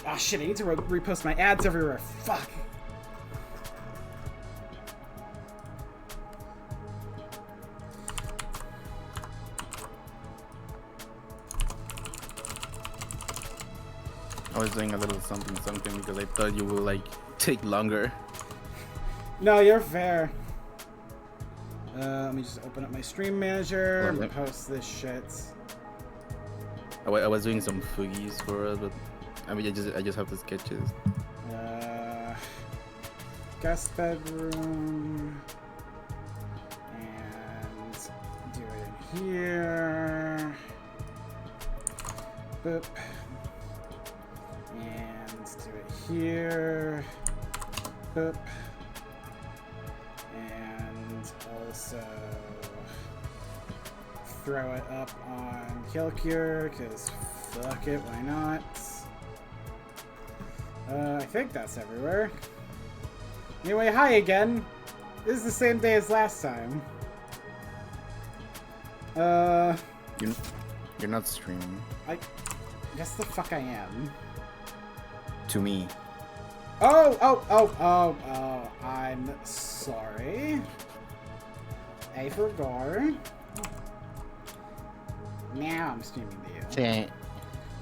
Oh shit, I need to repost my ads everywhere. Fuck. I was doing a little something because I thought you would like take longer. No, you're fair. Let me just open up my stream manager and post this shit. I was doing some foogies for us, but I mean, I just have the sketches. Guest bedroom, and do it in here. Boop. And do it here. Boop. And also throw it up on Kill Cure, because fuck it, why not? I think that's everywhere. Anyway, hi again. This is the same day as last time. You're not streaming. I guess the fuck I am. To me. Oh, I'm sorry. I forgot. Now I'm streaming to you.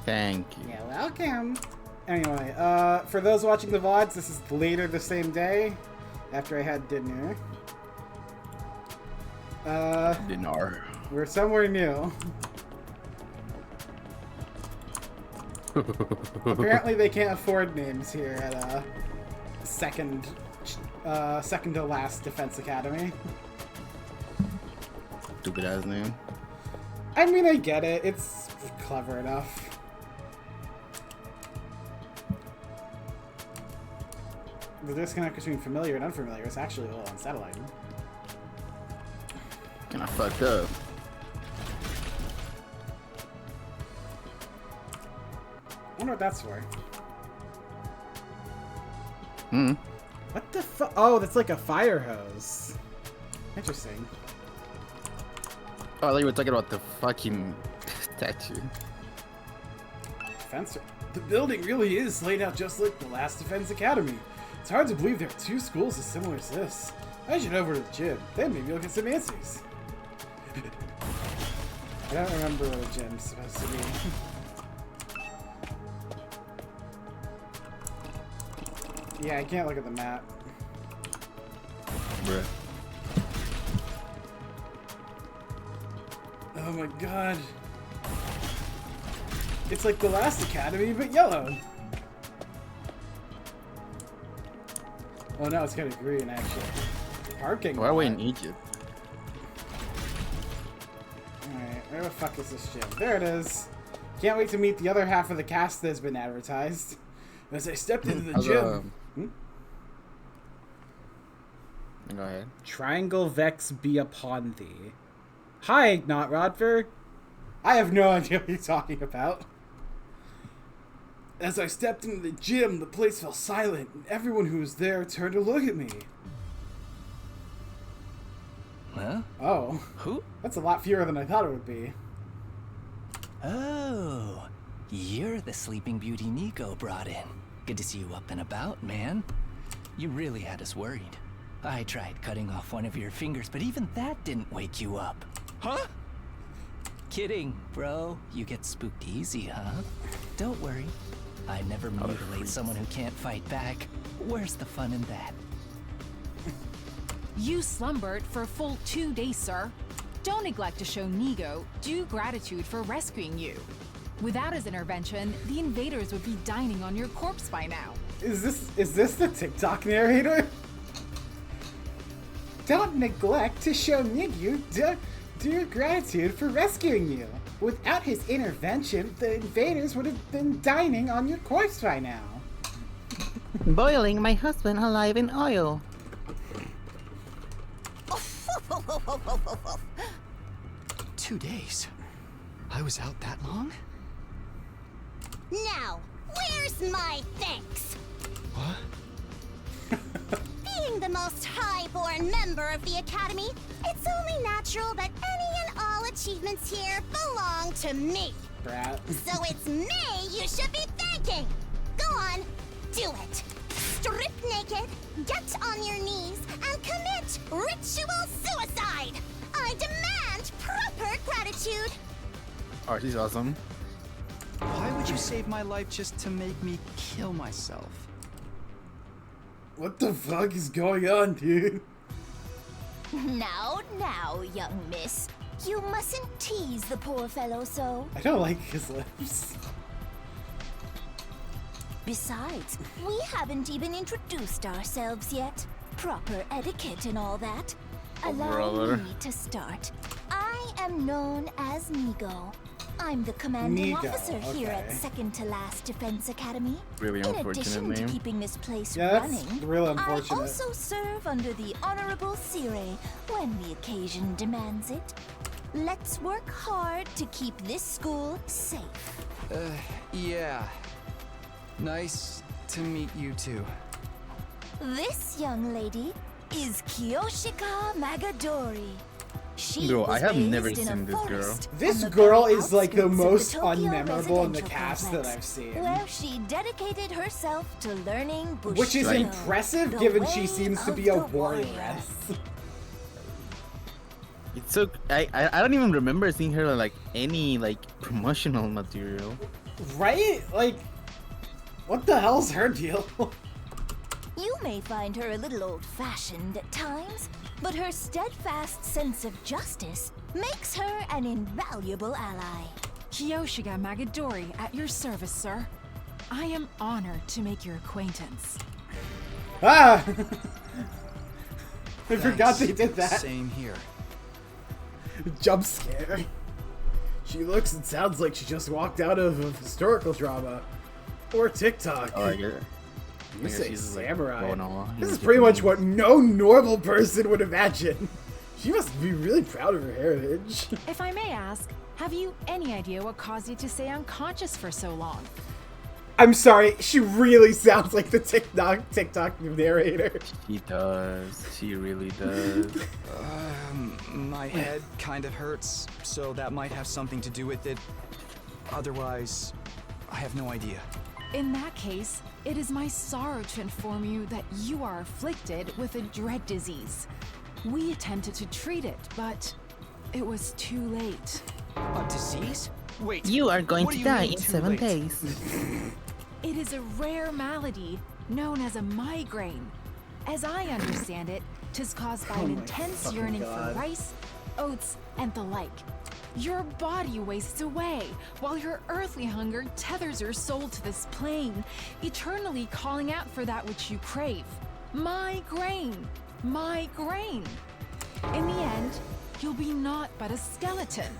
Thank you. You're welcome. Anyway, for those watching the VODs, this is later the same day, after I had dinner. Dinner. We're somewhere new. Apparently they can't afford names here at second to last Defense Academy. Stupid ass name. I mean, I get it. It's clever enough. The disconnect between familiar and unfamiliar is actually a little unsettling. Kinda fucked up. I wonder what that's for. What the fuck? Oh, that's like a fire hose. Interesting. Oh, I thought you were talking about the fucking statue. Fence. The building really is laid out just like the last Defense Academy. It's hard to believe there are two schools as similar as this. I should head over to the gym. Then maybe you'll get some answers. I don't remember what a gym's supposed to be. Yeah, I can't look at the map. Bruh. Oh my god. It's like the last academy, but yellow. Oh no, it's kind of green actually. Parking. Why are we in Egypt? Alright, where the fuck is this gym? There it is. Can't wait to meet the other half of the cast that has been advertised. As I stepped into the gym. Go ahead. Triangle Vex be upon thee. Hi, not Rodfer. I have no idea what you're talking about. As I stepped into the gym, the place fell silent, and everyone who was there turned to look at me. Huh? Oh. Who? That's a lot fewer than I thought it would be. Oh, you're the Sleeping Beauty Nico brought in. Good to see you up and about, man. You really had us worried. I tried cutting off one of your fingers, but even that didn't wake you up. Huh? Kidding, bro. You get spooked easy, huh? Don't worry. I never mutilate someone who can't fight back. Where's the fun in that? You slumbered for a full 2 days, sir. Don't neglect to show Nigo due gratitude for rescuing you. Without his intervention, the invaders would be dining on your corpse by now. Is this the TikTok narrator? Don't neglect to show Nigu due gratitude for rescuing you. Without his intervention, the invaders would have been dining on your corpse by now. Boiling my husband alive in oil. 2 days? I was out that long? Now, where's my thanks? What? Being the most high-born member of the Academy, it's only natural that any and all achievements here belong to me. Brat. So it's me you should be thanking. Go on, do it. Strip naked, get on your knees, and commit ritual suicide. I demand proper gratitude. Oh, she's awesome. Why would you save my life just to make me kill myself? What the fuck is going on, dude? Now, young miss. You mustn't tease the poor fellow so. I don't like his lips. Besides, we haven't even introduced ourselves yet. Proper etiquette and all that. Allow Brother. me to start. I am known as Nigo. I'm the commanding Nigo, officer here at okay. Second to Last Defense Academy. Really In unfortunate addition to name. keeping this place Yeah, that's running, real I unfortunate. also serve under the Honorable Sire when the occasion demands it. Let's work hard to keep this school safe. Yeah. Nice to meet you too. This young lady is Kiyoshika Magadori. She Bro, was I have raised never in a seen this girl. forest This on the girl very is like the outskirts of most Tokyo unmemorable in the residential cast that complex, I've seen. where she dedicated herself to learning Bushido, Which is impressive the given she way seems to of be a the warrioress. It's so I don't even remember seeing her in, like, any like promotional material. Right? Like, what the hell's her deal? You may find her a little old-fashioned at times, but her steadfast sense of justice makes her an invaluable ally. Kiyoshika Magadori at your service, sir. I am honored to make your acquaintance. Ah! I forgot they Thanks. did that. Same here. Jump scare. She looks and sounds like she just walked out of a historical drama. Or TikTok. Oh, I get it. You I guess say she's, like, samurai. going on. This is Yeah, pretty much Japanese. what no normal person would imagine. She must be really proud of her heritage. If I may ask, have you any idea what caused you to stay unconscious for so long? I'm sorry, she really sounds like the TikTok narrator. She does. She really does. My head kind of hurts, so that might have something to do with it. Otherwise, I have no idea. In that case, it is my sorrow to inform you that you are afflicted with a dread disease. We attempted to treat it, but it was too late. A disease? Wait. You are going what to do you die mean in too 7 late? days. It is a rare malady known as a migraine. As I understand it, 'tis caused by Oh an my intense fucking yearning God. for rice, oats, and the like. Your body wastes away, while your earthly hunger tethers your soul to this plane, eternally calling out for that which you crave. Migraine! Migraine! In the end, you'll be naught but a skeleton,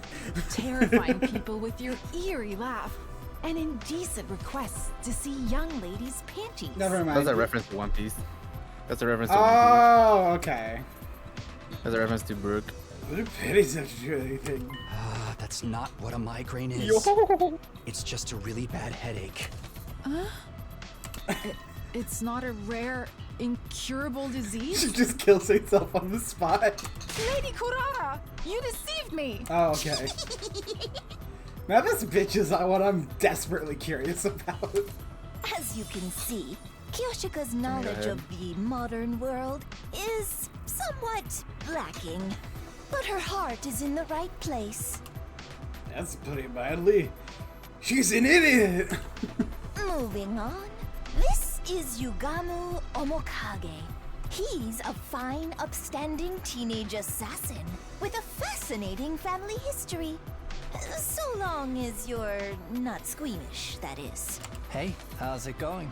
terrifying people with your eerie laugh and indecent requests to see young ladies' panties. Never mind. That's a reference to One Piece. That's a reference to One Piece. Oh, okay. That's a reference to Brook. What a pity such a anything. That's not what a migraine is. It's just a really bad headache. It's not a rare, incurable She disease? just kills herself on the spot. Lady Kurara, you deceived me! Oh, okay. Now this bitch is what I'm desperately curious about. As you can see, Kiyoshika's knowledge of the modern world is somewhat lacking. But her heart is in the right place. That's putting it mildly. She's an idiot! Moving on, this is Yugamu Omokage. He's a fine, upstanding teenage assassin with a fascinating family history. So long as you're not squeamish, that is. Hey, how's it going?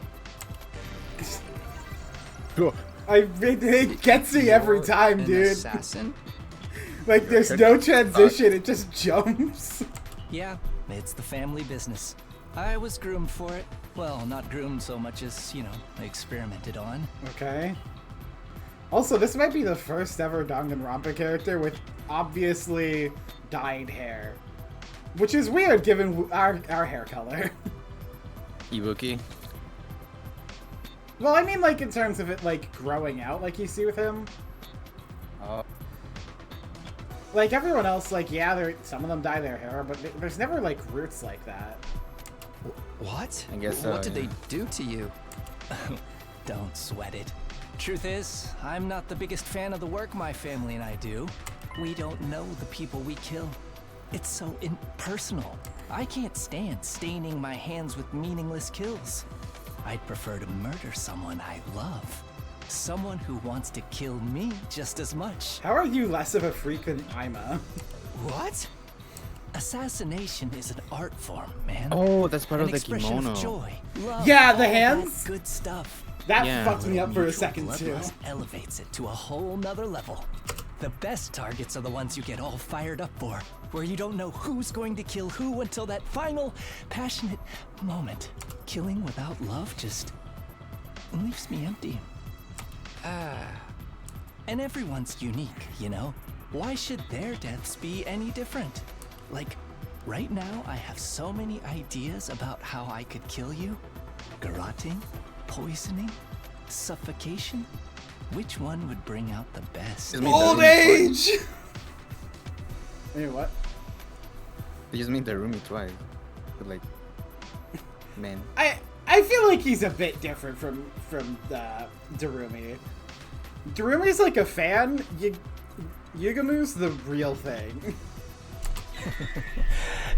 It gets me every You're time, an dude. Assassin? Like, there's no transition, it just jumps. Yeah, it's the family business. I was groomed for it. Well, not groomed so much as, experimented on. Okay. Also, this might be the first ever Danganronpa character with obviously dyed hair. Which is weird given our hair color. Ibuki. Well, I mean, like, in terms of it, like, growing out, like you see with him. Like, everyone else, like, yeah, some of them dye their hair, but there's never, like, roots like that. What? I guess, What did yeah. they do to you? Don't sweat it. Truth is, I'm not the biggest fan of the work my family and I do. We don't know the people we kill. It's so impersonal. I can't stand staining my hands with meaningless kills. I'd prefer to murder someone I love. Someone who wants to kill me just as much. How are you less of a freak than Ima? What? Assassination is an art form, man. Oh, that's part An of the expression kimono. of joy, love, Yeah, the all that hands? good stuff. That Yeah. fucked me up for a Mutual second too. bloodlust elevates it to a whole nother level. The best targets are the ones you get all fired up for, where you don't know who's going to kill who until that final, passionate moment. Killing without love just leaves me empty. And everyone's unique, you know? Why should their deaths be any different? Like, right now I have so many ideas about how I could kill you. Garroting, poisoning, suffocation. Which one would bring out the best? Just made Old the roomie age! Wait, what? They just made the roomie twice. But like, man. I feel like he's a bit different from Darumi. Darumi's like a fan. Yugamu's the real thing.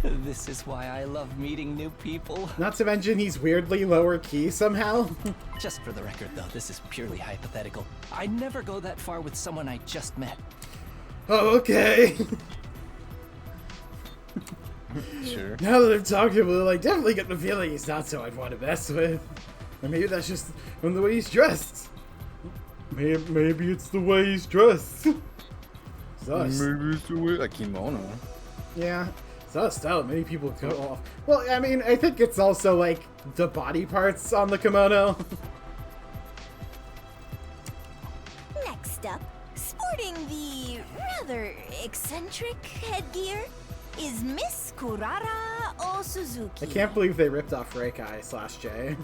This is why I love meeting new people. Not to mention he's weirdly lower key somehow. Just for the record, though, this is purely hypothetical. I'd never go that far with someone I just met. Oh, okay. Sure. Now that I'm talking about it, I definitely get the feeling he's not so I'd want to mess with. Or maybe that's just from the way he's dressed. Maybe it's the way he's dressed. Sus. Maybe it's the way a kimono. Yeah. Sus style many people go off. Well, I mean, I think it's also like the body parts on the kimono. Next up, sporting the rather eccentric headgear, is Miss Kurara Osuzuki. I can't believe they ripped off Reikai/J.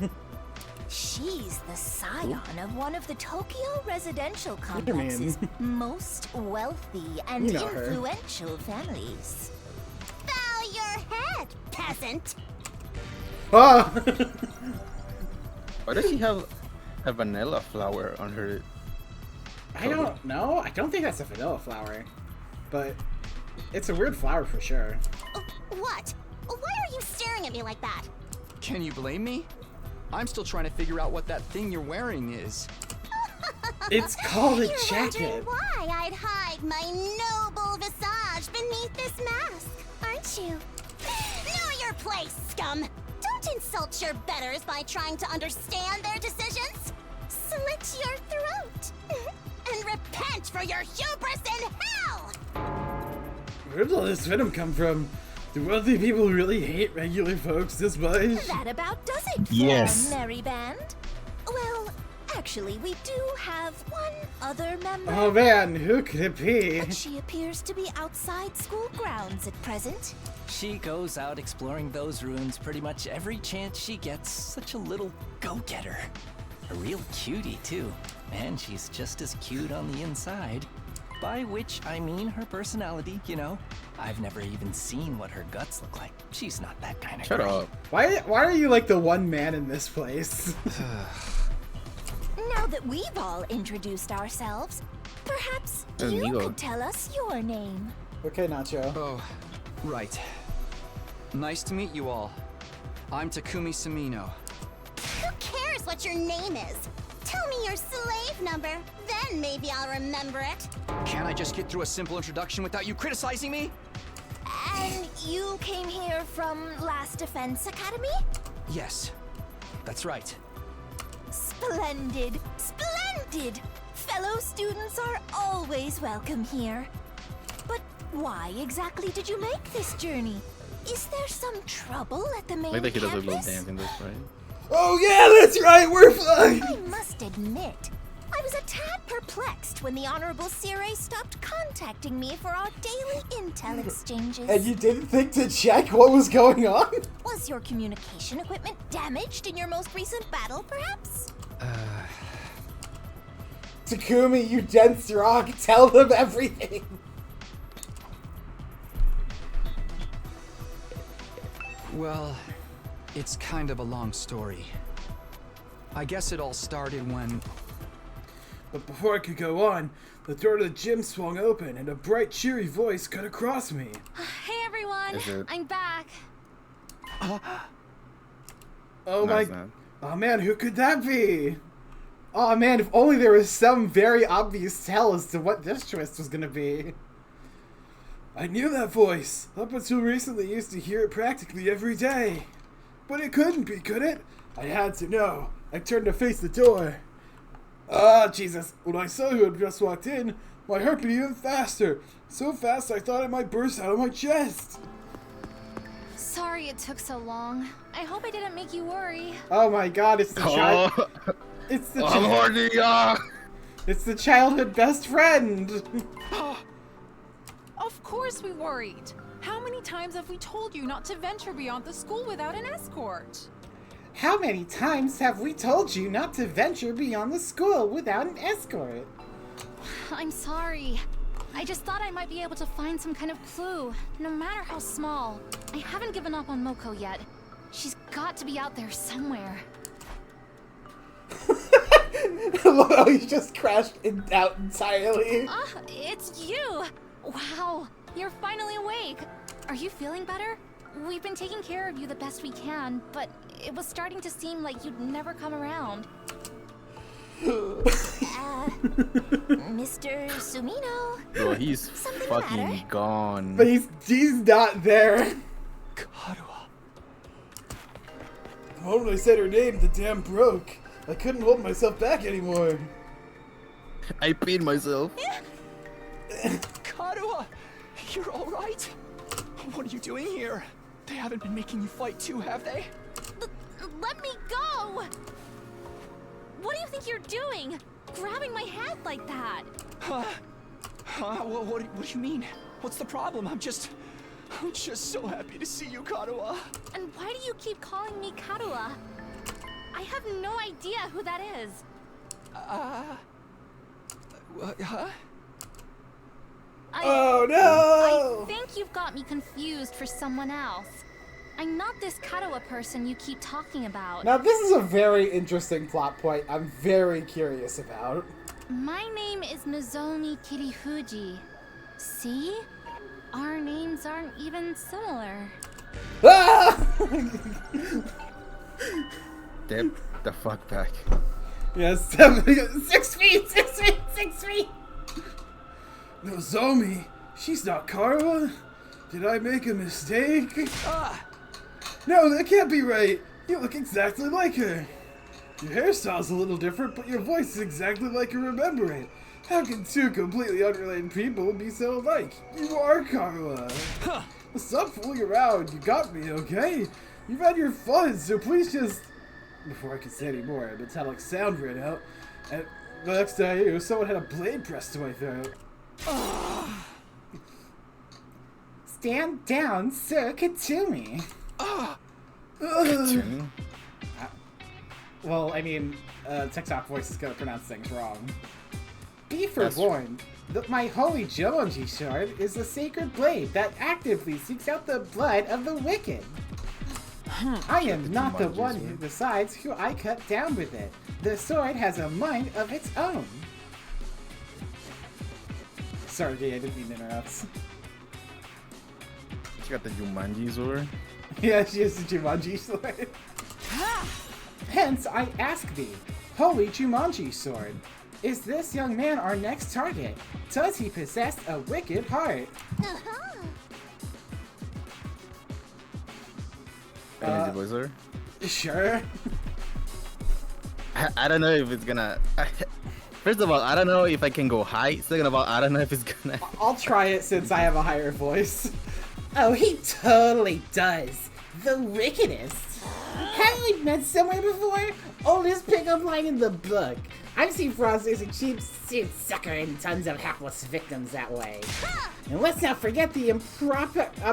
She's the scion of one of the Tokyo residential What do you mean? complex's most wealthy and You know her. influential families. Bow your head, peasant! Ah! Why does she have a vanilla flower on her? I don't know. I don't think that's a vanilla flower. But it's a weird flower for sure. What? Why are you staring at me like that? Can you blame me? I'm still trying to figure out what that thing you're wearing is. It's called a You're jacket. wondering why I'd hide my noble visage beneath this mask, aren't you? Know your place, scum! Don't insult your betters by trying to understand their decisions! Slit your throat! And repent for your hubris in hell! Where did all this venom come from? Do wealthy people really hate regular folks this much? That about does it for Yes. merry band. Well, actually, we do have one other member. Oh man, who could it be? But she appears to be outside school grounds at present. She goes out exploring those ruins pretty much every chance she gets. Such a little go-getter. A real cutie, too. And she's just as cute on the inside. By which I mean her personality, you know. I've never even seen what her guts look like. She's not that kind of Shut girl. up. Why are you like the one man in this place? Now that we've all introduced ourselves, perhaps you Amigo. could tell us your name. Okay, Nacho. Oh, right. Nice to meet you all. I'm Takumi Samino. Who cares what your name is? Tell me your slave number, then maybe I'll remember it. Can't I just get through a simple introduction without you criticizing me? And you came here from Last Defense Academy? Yes, that's right. Splendid! Splendid! Fellow students are always welcome here. But why exactly did you make this journey? Is there some trouble at the main Like that he does a little campus? dance in this, right? Oh yeah, that's right, we're fine! I must admit, I was a tad perplexed when the Honorable Sire stopped contacting me for our daily intel exchanges. And you didn't think to check what was going on? Was your communication equipment damaged in your most recent battle, perhaps? Takumi, you dense rock, tell them everything! Well, It's kind of a long story. I guess it all started when... But before I could go on, the door to the gym swung open and a bright, cheery voice cut across me. Hey everyone, Is it- I'm back. Oh No, my... it's not. Oh man, who could that be? Oh man, if only there was some very obvious tell as to what this twist was gonna be. I knew that voice. Up until recently, I used to hear it practically every day. But it couldn't be, could it? I had to know. I turned to face the door. Ah, Jesus. When I saw who had just walked in, my heart beat even faster. So fast I thought it might burst out of my chest. Sorry it took so long. I hope I didn't make you worry. Oh my god, it's the child. It's the I'm horny, It's the childhood best friend. Of course we worried. How many times have we told you not to venture beyond the school without an escort? How many times have we told you not to venture beyond the school without an escort? I'm sorry. I just thought I might be able to find some kind of clue, no matter how small. I haven't given up on Moko yet. She's got to be out there somewhere. Oh, you just crashed out entirely. It's you! Wow, you're finally awake. Are you feeling better? We've been taking care of you the best we can, but it was starting to seem like you'd never come around. Mr. Sumino? Bro, he's Something fucking matter? gone. But he's not there. Karuha. The moment I said her name, the dam broke. I couldn't hold myself back anymore. I peed myself. Karuha! You're alright? What are you doing here? They haven't been making you fight too, have they? Let me go! What do you think you're doing? Grabbing my hand like that? What do you mean? What's the problem? I'm just so happy to see you, Karuha. And why do you keep calling me Karua? I have no idea who that is. Huh? Oh I no! think you've got me confused for someone else. I'm not this Karua person you keep talking about. Now this is a very interesting plot point I'm very curious about. My name is Nozomi Kirifuji. See? Our names aren't even similar. Ah! Step the fuck back. Yes, 6 feet, 6 feet, 6 feet! Nozomi, she's not Karua? Did I make a mistake? No, that can't be right. You look exactly like her. Your hairstyle's a little different, but your voice is exactly like you remember it. How can two completely unrelated people be so alike? You are Karua. Stop fooling around. You got me, okay? You've had your fun, so please just... Before I could say any more, a metallic sound ran out, and the next thing I knew, someone had a blade pressed to my throat. Stand down, Sir Katumi. Well, I mean, TikTok voice is gonna pronounce things wrong. Be forewarned that my holy Jomonji sword is a sacred blade that actively seeks out the blood of the wicked. I am not the one who decides who I cut down with it. The sword has a mind of its own. Sorry, I didn't mean to interrupt. She got the Jumanji sword. Yeah, she has the Jumanji sword. Hence, I ask thee, holy Jumanji sword, is this young man our next target? Does he possess a wicked heart? Energy voicer. Sure. I don't know if it's gonna. First of all, I don't know if I can go high. Second of all, I don't know if it's gonna. I'll try it since I have a higher voice. Oh, he totally does. The wickedest. Haven't we met somewhere before? Oldest pickup line in the book. I've seen Frost as a cheap suit sucker and tons of hapless victims that way. And let's not forget the impropriety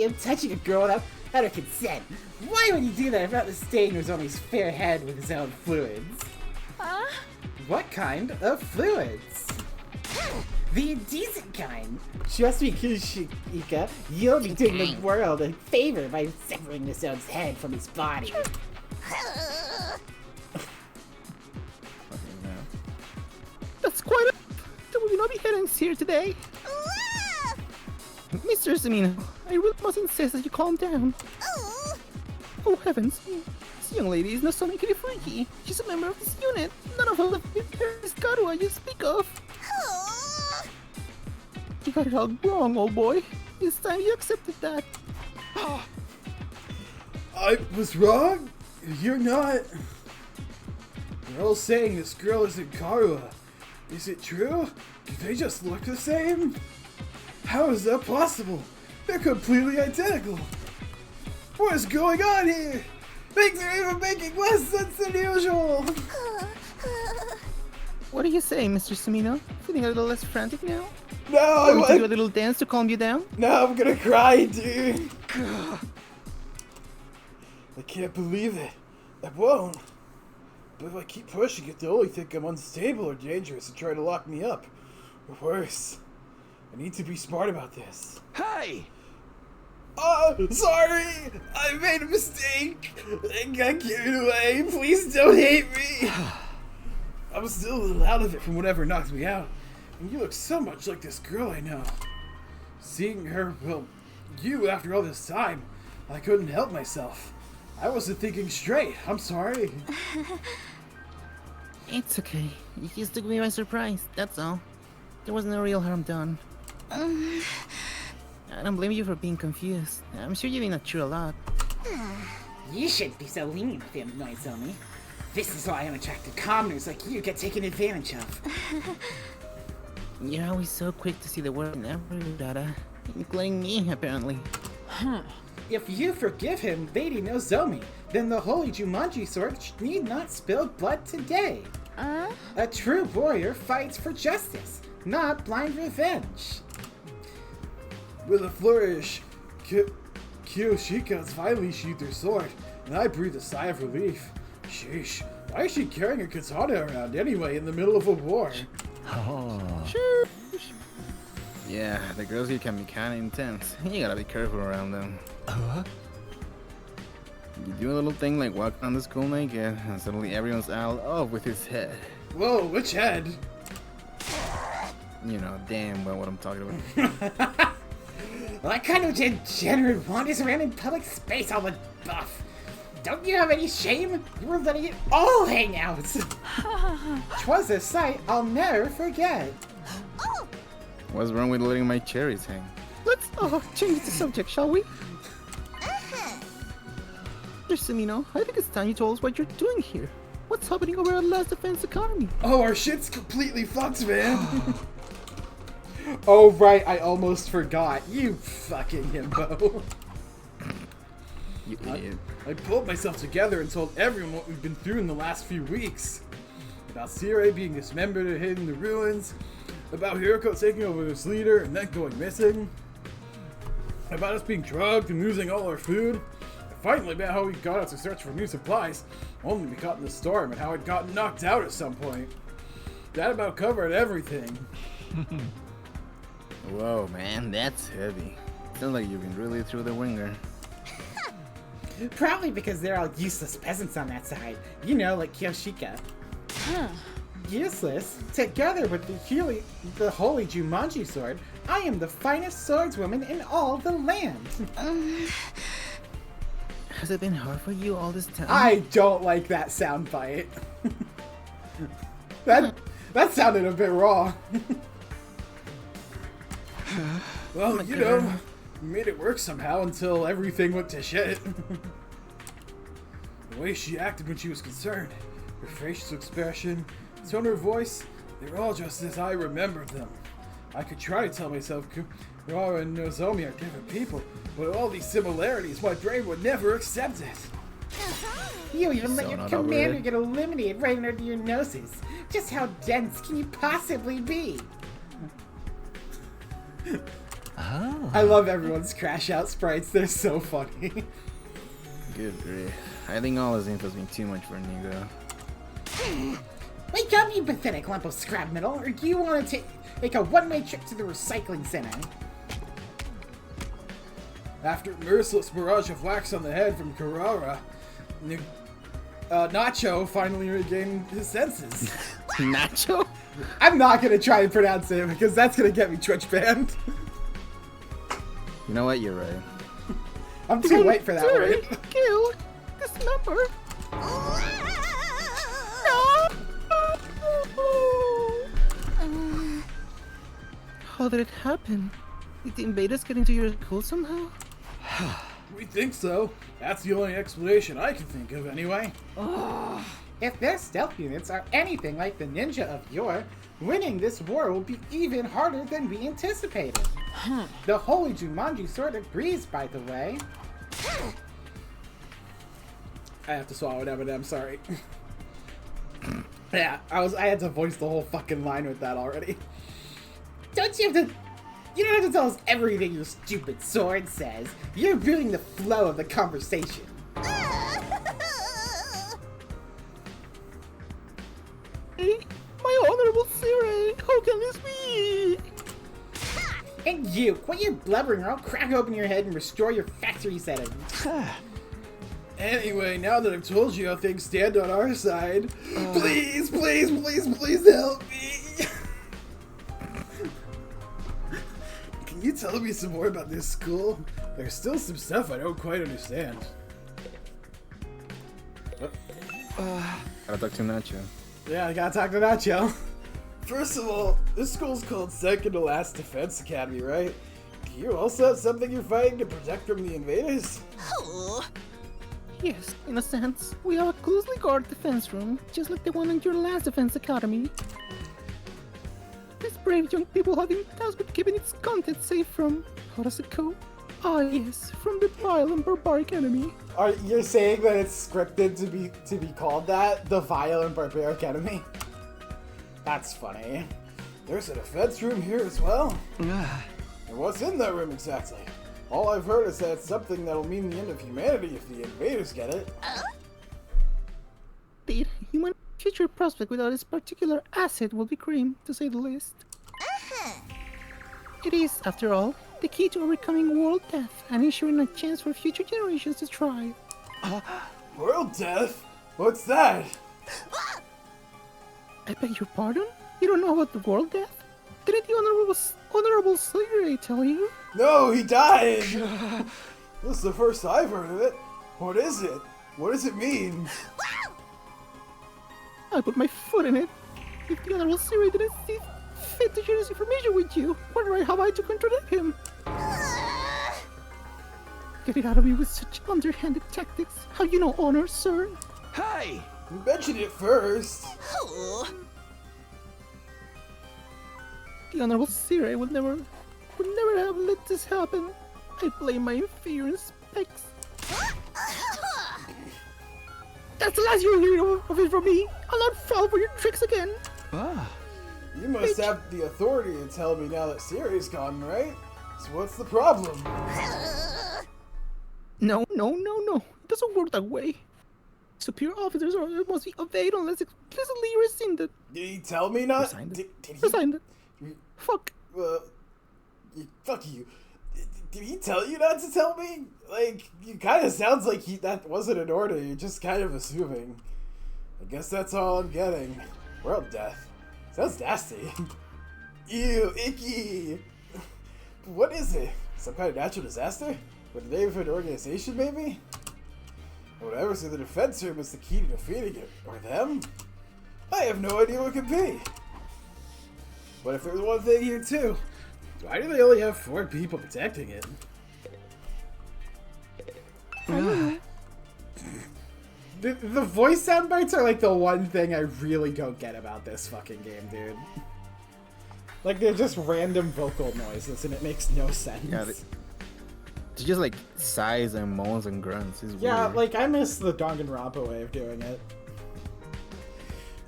of touching a girl without her consent. Why would he do that without the stain Nozomi's fair head with his own fluids? What kind of fluids? The indecent kind. Trust me, Kushika, you'll be doing the world a favor by severing the zone's head from his body. That's quite a... Will you not be heading here today? Mr. Semino, I really must insist that you calm down. Oh heavens, this young lady is not something pretty freaky. She's a member of this unit. None of all the Karua you speak of. You got it all wrong, old boy. It's time you accepted that. I was wrong? You're not. They're all saying this girl isn't Karua. Is it true? Do they just look the same? How is that possible? They're completely identical. What is going on here? Things are even making less sense than usual. What do you say, Mr. Semino? Feeling a little less frantic now? No, I Want to do a want. little dance to calm you down? No, I'm gonna cry, dude. I can't believe it. I won't. But if I keep pushing it, they'll only think I'm unstable or dangerous and try to lock me up. Or worse. I need to be smart about this. Hey! Sorry! I made a mistake! I got carried away. Please don't hate me! I'm still a little out of it from whatever knocked me out. And you look so much like this girl I know. Seeing her, well, you after all this time, I couldn't help myself. I wasn't thinking straight. I'm sorry. It's okay. You just took me by surprise, that's all. There was no real harm done. I don't blame you for being confused. I'm sure you've been not through a lot. You shouldn't be so lenient with him, Noizomi. This is why unattractive commoners like you get taken advantage of. You're always so quick to see the world in every data, including me, apparently. If you forgive him, Lady Nozomi, then the holy Jumanji sword need not spill blood today. A true warrior fights for justice, not blind revenge. With a flourish, Kiyoshika has finally sheathed her sword, and I breathe a sigh of relief. Sheesh, why is she carrying a katana around anyway in the middle of a war? Sure. Yeah, the girls here can be kinda intense. You gotta be careful around them. You do a little thing like walk down the school naked, and suddenly everyone's all off with his head. Whoa, which head? You know damn well what I'm talking about. What kind of degenerate wanders around in public space all the buff? Don't you have any shame? You were letting it all hang out. 'Twas a sight I'll never forget. What's wrong with letting my cherries hang? Let's change the subject, shall we? Mr. Semino, I think it's time you told us what you're doing here. What's happening over at Last Defense Academy? Oh, our shit's completely fucked, man. Oh, right, I almost forgot. You fucking himbo. You idiot. I pulled myself together and told everyone what we've been through in the last few weeks. About Sire being dismembered and hidden in the ruins. About Hiroko taking over as leader and then going missing. About us being drugged and losing all our food. And finally about how we got out to search for new supplies, only to be caught in the storm, and how I'd gotten knocked out at some point. That about covered everything. Whoa, man, that's heavy. Sounds like you've been really through the ringer. Probably because they're all useless peasants on that side. You know, like Kiyoshika. Useless? Together with the holy Jumanji sword, I am the finest swordswoman in all the land. Has it been hard for you all this time? I don't like that soundbite. that sounded a bit raw. Well, you know, we made it work somehow until everything went to shit. The way she acted when she was concerned, her facial expression, the tone of her voice, they were all just as I remembered them. I could try to tell myself Kurara and Nozomi are different people, but with all these similarities, my brain would never accept it. You even let So your not commander over it. get eliminated right under your noses. Just how dense can you possibly be? Oh. I love everyone's crash out sprites, they're so funny. Good grief. I think all this info's been too much for Nigo. Wake up, you pathetic lump of scrap metal, or do you want to take a one-way trip to the recycling center? After a merciless barrage of wax on the head from Carrara, Nacho finally regained his senses. Nacho? I'm not gonna try and pronounce it because that's gonna get me Twitch banned. You know what? You're right. I'm too white for that word. Kill. Dismember. How did it happen? Did the invaders get into your school somehow? We think so. That's the only explanation I can think of, anyway. If their stealth units are anything like the ninja of yore, winning this war will be even harder than we anticipated. The Holy Jumanji Sword agrees, by the way. I have to swallow it, Evan. I'm sorry. Yeah, I had to voice the whole fucking line with that already. Don't you have to... You don't have to tell us everything your stupid sword says. You're ruining the flow of the conversation. Hey, my honorable Sire, how can this be? And you, quit your blubbering or I'll crack open your head and restore your factory settings. Anyway, now that I've told you how things stand on our side, please, please, please, please help me. Can you tell me some more about this school? There's still some stuff I don't quite understand. Gotta talk to Nacho. Yeah, I gotta talk to Nacho. First of all, this school's called Second to Last Defense Academy, right? Do you also have something you're fighting to protect from the invaders? Yes, in a sense. We have a closely guarded defense room, just like the one in your last defense academy. These brave young people have been tasked with keeping its content safe from... How does it go? Ah yes, from the vile and barbaric enemy. Are you saying that it's scripted to be called that? The vile and barbaric enemy? That's funny. There's a defense room here as well. And what's in that room exactly? All I've heard is that it's something that'll mean the end of humanity if the invaders get it. The human future prospect without this particular asset will be grim, to say the least. It is, after all, the key to overcoming world death and ensuring a chance for future generations to thrive. World death? What's that? I beg your pardon? You don't know about the world death? Didn't the honorable Sire tell you? No, he died! This is the first I've heard of it. What is it? What does it mean? I put my foot in it. If the honorable Sire didn't see fit to share this information with you, what right have I to contradict him? Get it out of me with such underhanded tactics. How you know honor, sir? Hey! You mentioned it first. The honorable Sire would never have let this happen. I blame my inferior specs. That's the last you'll hear of it from me. I'll not fall for your tricks again. You must have the authority to tell me now that Siri's gone, right? So what's the problem? No. It doesn't work that way. Superior officers must be obeyed unless explicitly rescinded. Did he tell me not? Resigned. Did he? Resigned. Fuck. Fuck you. Did he tell you not to tell me? Like, you kind of sounds like that wasn't an order. You're just kind of assuming. I guess that's all I'm getting. World death. Sounds nasty. Ew, icky. What is it? Some kind of natural disaster? With the name of an organization, maybe? Whatever, so the defense room is the key to defeating it. Or them? I have no idea what it could be. But if there's one thing here too, why do they only have 4 people protecting it? The voice sound bites are like the one thing I really don't get about this fucking game, dude. Like, they're just random vocal noises and it makes no sense. Yeah, it's just like sighs and moans and grunts. It's yeah, weird. like, I miss the Danganronpa way of doing it.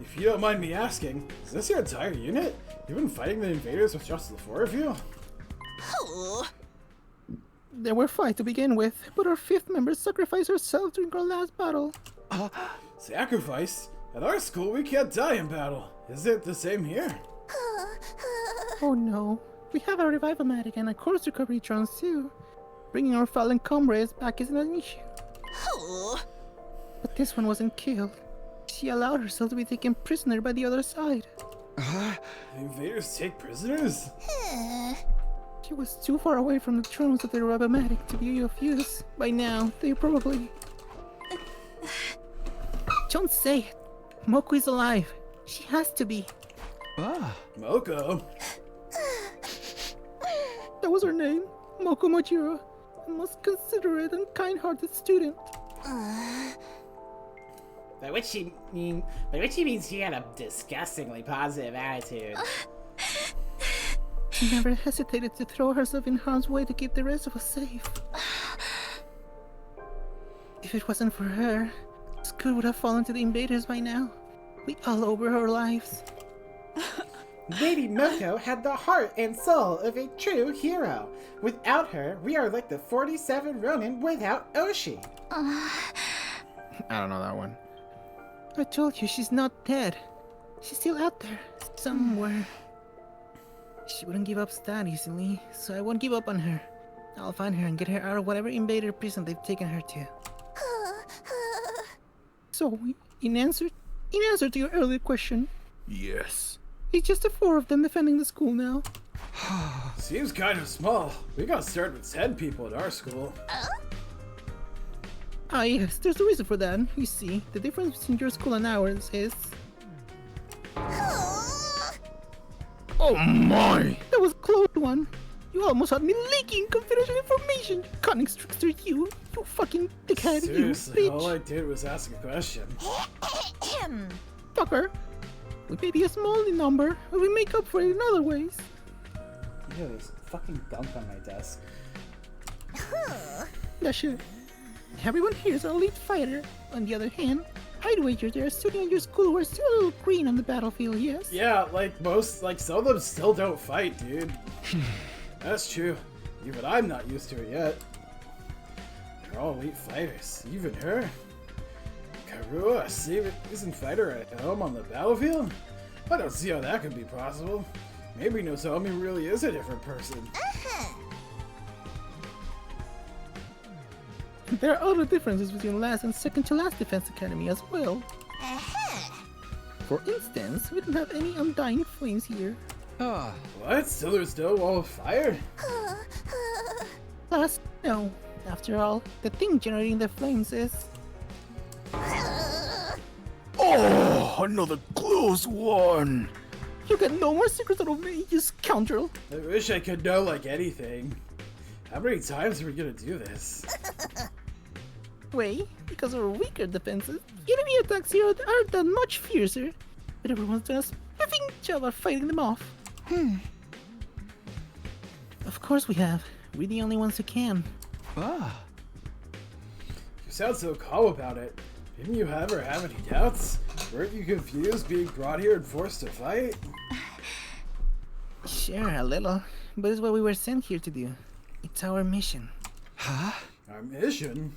If you don't mind me asking, is this your entire unit? You've been fighting the invaders with just the 4 of you? There were 5 to begin with, but our 5th member sacrificed herself during our last battle. Sacrifice? At our school, we can't die in battle. Is it the same here? Oh no. We have a revival-matic and a course recovery drones too. Bringing our fallen comrades back isn't an issue. But this one wasn't killed. She allowed herself to be taken prisoner by the other side. The invaders take prisoners? She was too far away from the drones of the revival-matic to be of use. By now, they probably... Don't say it. Moko is alive. She has to be. Moko? That was her name. Moko Majiro. A most considerate and kind-hearted student. By which she means she had a disgustingly positive attitude. She never hesitated to throw herself in harm's way to keep the rest of us safe. If it wasn't for her, school would have fallen to the invaders by now. We all owe her our lives. Lady Moko had the heart and soul of a true hero. Without her, we are like the 47 Ronin without Oshi. I don't know that one. I told you she's not dead. She's still out there, somewhere. She wouldn't give up that easily, so I won't give up on her. I'll find her and get her out of whatever invader prison they've taken her to. So, in answer to your earlier question, Yes. it's just the 4 of them defending the school now. Seems kind of small. We got started with 10 people at our school. Ah yes, there's a reason for that. You see, the difference between your school and ours is... Oh my! That was a close one. You almost had me leaking confidential information. Cunning trickster, you fucking dickhead, Seriously, you all bitch. I did was ask a question. Fucker. We may be a small in number, but we make up for it in other ways. Ew, there's fucking gunk on my desk. That shit. Everyone here is an elite fighter. On the other hand, I'd wager there are students in your school who are still a little green on the battlefield, yes? Yeah, some of them still don't fight, dude. That's true. Even I'm not used to it yet. They're all elite fighters. Even her. Karua, a seasoned fighter at home on the battlefield? I don't see how that could be possible. Maybe Nozomi really is a different person. There are other differences between last and second to last Defense Academy as well. For instance, we don't have any undying flames here. What? So there's no wall of fire? Plus, no. After all, the thing generating the flames is... Oh, another close one! You get no more secrets out of me, you scoundrel! I wish I could know like anything. How many times are we gonna do this? Wait, because of our weaker defenses, enemy attacks here aren't that much fiercer, but everyone's doing a spiffing job at fighting them off. Of course we have. We're the only ones who can. You sound so calm about it. Didn't you ever have any doubts? Weren't you confused being brought here and forced to fight? Sure, a little, but it's what we were sent here to do. It's our mission. Our mission?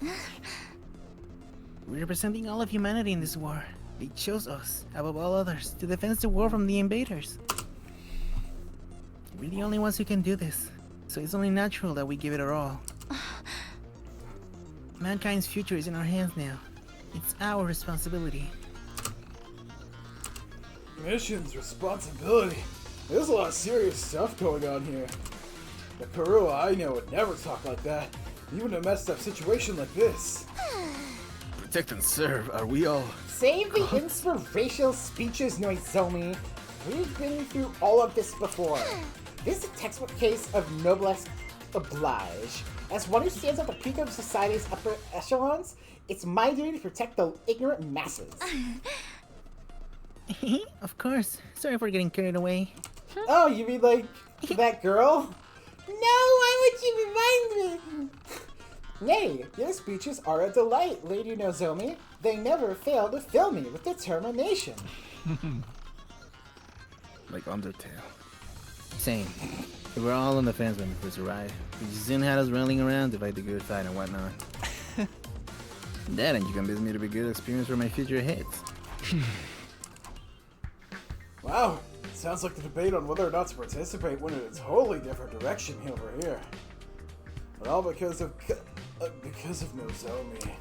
We're representing all of humanity in this war. They chose us, above all others, to defend the world from the invaders. We're the only ones who can do this, so it's only natural that we give it our all. Mankind's future is in our hands now. It's our responsibility. Mission's responsibility. There's a lot of serious stuff going on here. The Karua I know would never talk like that, even in a messed up situation like this. Protect and serve, are we all? Save the inspirational speeches, Noizomi. We've been through all of this before. This is a textbook case of noblesse oblige. As one who stands at the peak of society's upper echelons, it's my duty to protect the ignorant masses. Of course. Sorry for getting carried away. Oh, you mean like that girl? No, why would you remind me? Nay, your speeches are a delight, Lady Nozomi. They never fail to fill me with determination. Like Undertale. Same. We were all on the fence when we first arrived. We soon had us running around to fight the good fight and whatnot. That, and you convinced me to be a good experience for my future hits. Wow, sounds like the debate on whether or not to participate went in a totally different direction over here. But all because of Nozomi.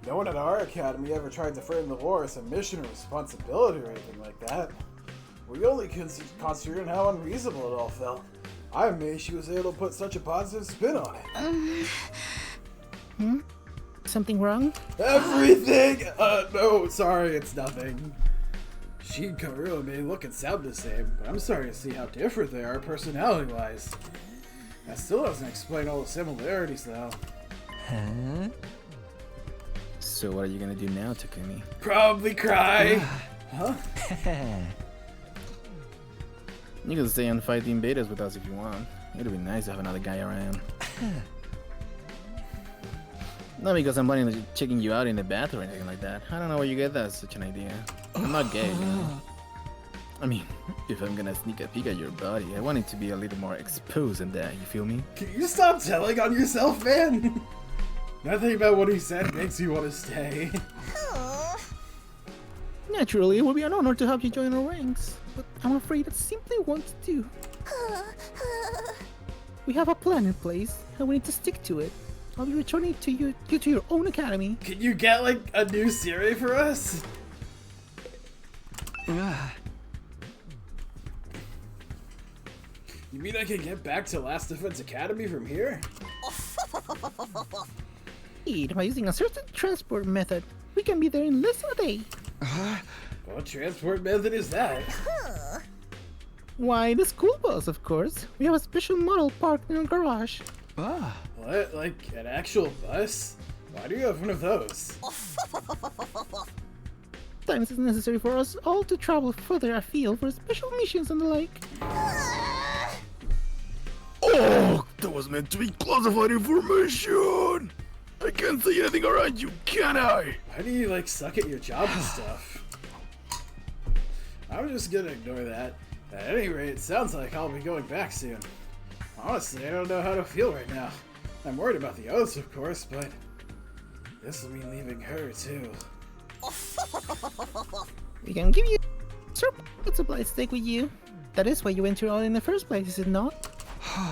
No one at our academy ever tried to frame the war as a mission or responsibility or anything like that. We only concentrated on how unreasonable it all felt. I'm amazed she was able to put such a positive spin on it. Something wrong? Everything! No, sorry, it's nothing. She and Karua may look and sound the same, but I'm sorry to see how different they are personality-wise. That still doesn't explain all the similarities, though. Huh? So what are you gonna do now, Takumi? Probably cry! Huh? You can stay and fight Team Betas with us if you want. It'd be nice to have another guy around. Not because I'm planning on checking you out in the bathroom or anything like that. I don't know where you get that such an idea. I'm not gay, you know? I mean, if I'm gonna sneak a peek at your body, I want it to be a little more exposed than that, you feel me? Can you stop telling on yourself, man? Nothing about what he said makes you want to stay. Naturally, it would be an honor to have you join our ranks, but I'm afraid that simply won't do. We have a plan in place, and we need to stick to it. I'll be returning to you to your own academy. Can you get, like, a new series for us? You mean I can get back to Last Defense Academy from here? Indeed, by using a certain transport method, we can be there in less than a day. What transport method is that? Why, the school bus, of course. We have a special model parked in our garage. What? Like, an actual bus? Why do you have one of those? Sometimes it's necessary for us all to travel further afield for special missions and the like. Oh, that was meant to be classified information! I can't say anything around you, can I? Why do you, like, suck at your job and stuff? I'm just gonna ignore that. At any rate, it sounds like I'll be going back soon. Honestly, I don't know how to feel right now. I'm worried about the others, of course, but this will mean leaving her, too. We can give you a supply stake with you. That is why you went here all in the first place, is it not?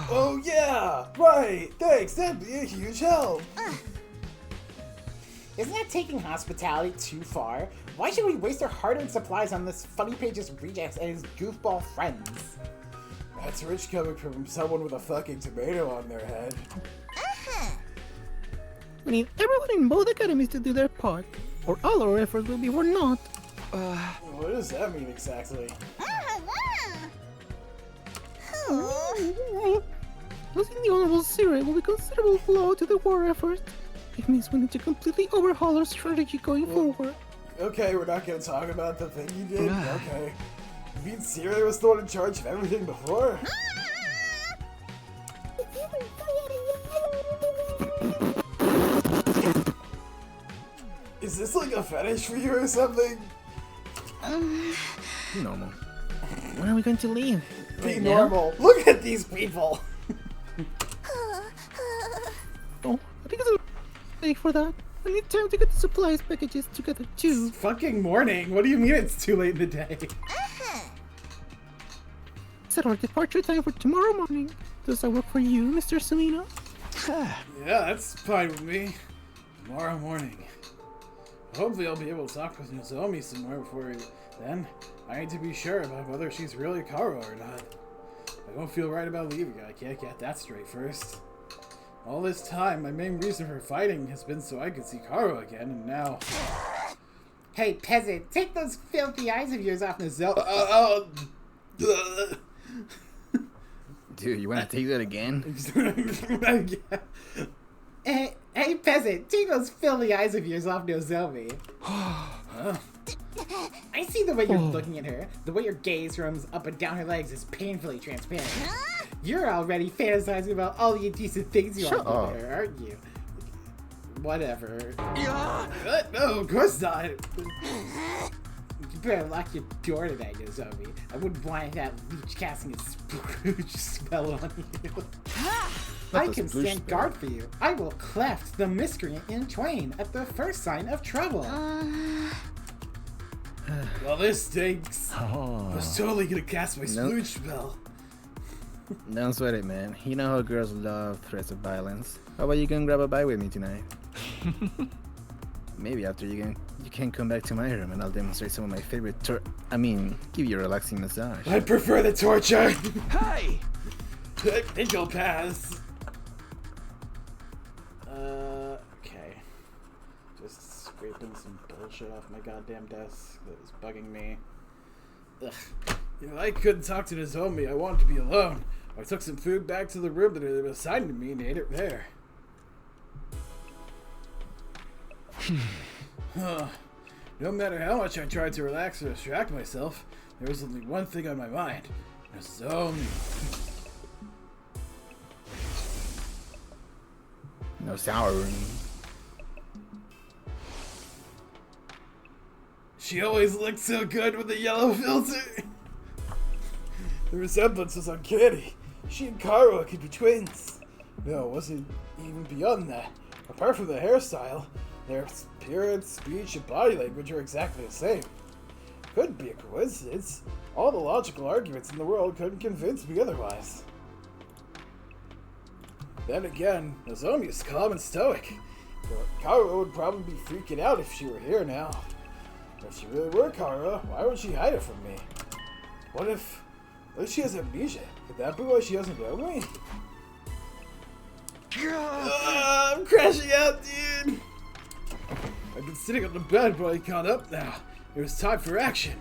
Oh yeah! Right! Thanks, that'd be a huge help! Isn't that taking hospitality too far? Why should we waste our hard-earned supplies on this Funny Pages rejects and his goofball friends? That's rich coming from someone with a fucking tomato on their head. We need everyone in both academies to do their part, or all our efforts will be for naught. What does that mean exactly? Losing the Honorable Zero will be a considerable blow to the war effort. It means we need to completely overhaul our strategy going forward. Okay, we're not gonna talk about the thing you did? Okay. You mean Siri was the one in charge of everything before? Is this like a fetish for you or something? Normal. When are we going to leave? Be normal. Look at these people! Oh, I think it's a late for that. I need time to get the supplies packages together too. It's fucking morning. What do you mean it's too late in the day? Set our departure time for tomorrow morning. Does that work for you, Mr. Selena? Yeah, that's fine with me. Tomorrow morning. Hopefully I'll be able to talk with Nozomi some more before then. I need to be sure about whether she's really Karo or not. I don't feel right about leaving. I can't get that straight first. All this time, my main reason for fighting has been so I could see Karo again, and now... Hey, peasant, take those filthy eyes of yours off Nozomi. Dude, you wanna take that again? Hey, peasant, take those filthy eyes of yours off Nozomi. I see the way you're looking at her. The way your gaze roams up and down her legs is painfully transparent. You're already fantasizing about all the indecent things you want to her, aren't you? Whatever. What? No, of course not. You better lock your door tonight, Nozomi. I wouldn't want that leech casting a Scrooge spell on you. I can stand guard for you. I will cleft the miscreant in twain at the first sign of trouble. Well, this stinks. Oh. I was totally gonna cast my Nope. splooge spell. Don't sweat it, man. You know how girls love threats of violence. How about you can grab a bite with me tonight? Maybe after you can come back to my room and I'll demonstrate some of my favorite give you a relaxing massage. I prefer the torture. Hey! I think I'll pass. Okay. Just scraping some bullshit off my goddamn desk that was bugging me. Ugh. You know, I couldn't talk to Nozomi. I wanted to be alone. I took some food back to the room that had been assigned to me and ate it there. No matter how much I tried to relax or distract myself, there was only one thing on my mind. Nozomi. No sour. She always looked so good with the yellow filter. The resemblance was uncanny. She and Karo could be twins. No, it wasn't even beyond that. Apart from the hairstyle, their appearance, speech, and body language are exactly the same. Couldn't be a coincidence. All the logical arguments in the world couldn't convince me otherwise. Then again, Nozomi is calm and stoic. But Karo would probably be freaking out if she were here now. If she really were Kara, why would she hide it from me? What if she has amnesia? Could that be why she doesn't know me? I'm crashing out, dude! I've been sitting on the bed, but I got up now. It was time for action.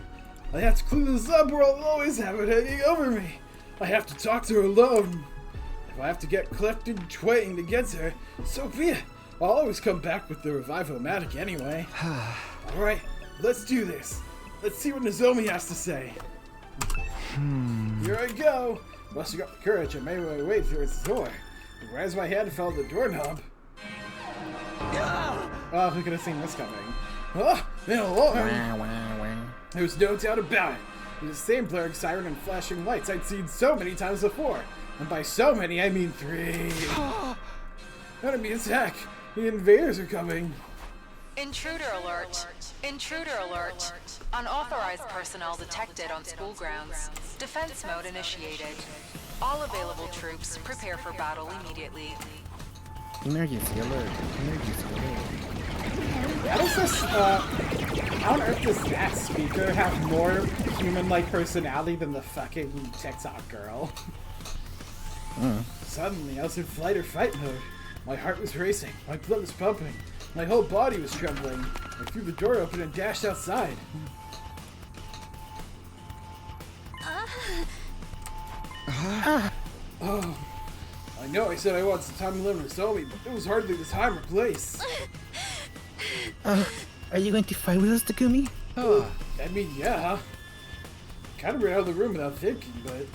I have to clean this up or I'll always have it hanging over me. I have to talk to her alone. If I have to get Clifton Twain to get to her, so be it. I'll always come back with the Revive-O-Matic anyway. Alright, let's do this. Let's see what Nozomi has to say. Here I go. Mustering up the courage, I made my way through its door. I raised my hand and fell on the doorknob. Oh, who could have seen this coming? Oh, in alarm! There was no doubt about it. It was the same blaring siren and flashing lights I'd seen so many times before. And by so many, I mean 3. Enemy attack! The invaders are coming! Intruder alert! Intruder alert! Unauthorized personnel detected on school grounds. Defense mode initiated. All available troops prepare for battle immediately. Emergency alert. Emergency alert. How does this, how on earth does that speaker have more human-like personality than the fucking TikTok girl? Suddenly, I was in flight or fight mode. My heart was racing, my blood was pumping, my whole body was trembling. I threw the door open and dashed outside. Oh, I know I said I wanted some time alone with Nozomi, but it was hardly the time or place. Are you going to fight with us, Takumi? I mean, yeah. Kind of ran out of the room without thinking, but...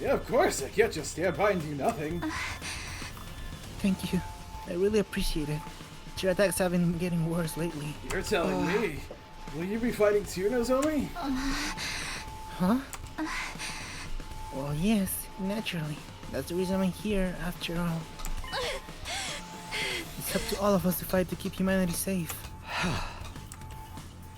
Yeah, of course, I can't just stand by and do nothing. Thank you. I really appreciate it. Your attacks have been getting worse lately. You're telling me. Will you be fighting too, Nozomi? Huh? Well, yes, naturally. That's the reason I'm here, after all. It's up to all of us to fight to keep humanity safe.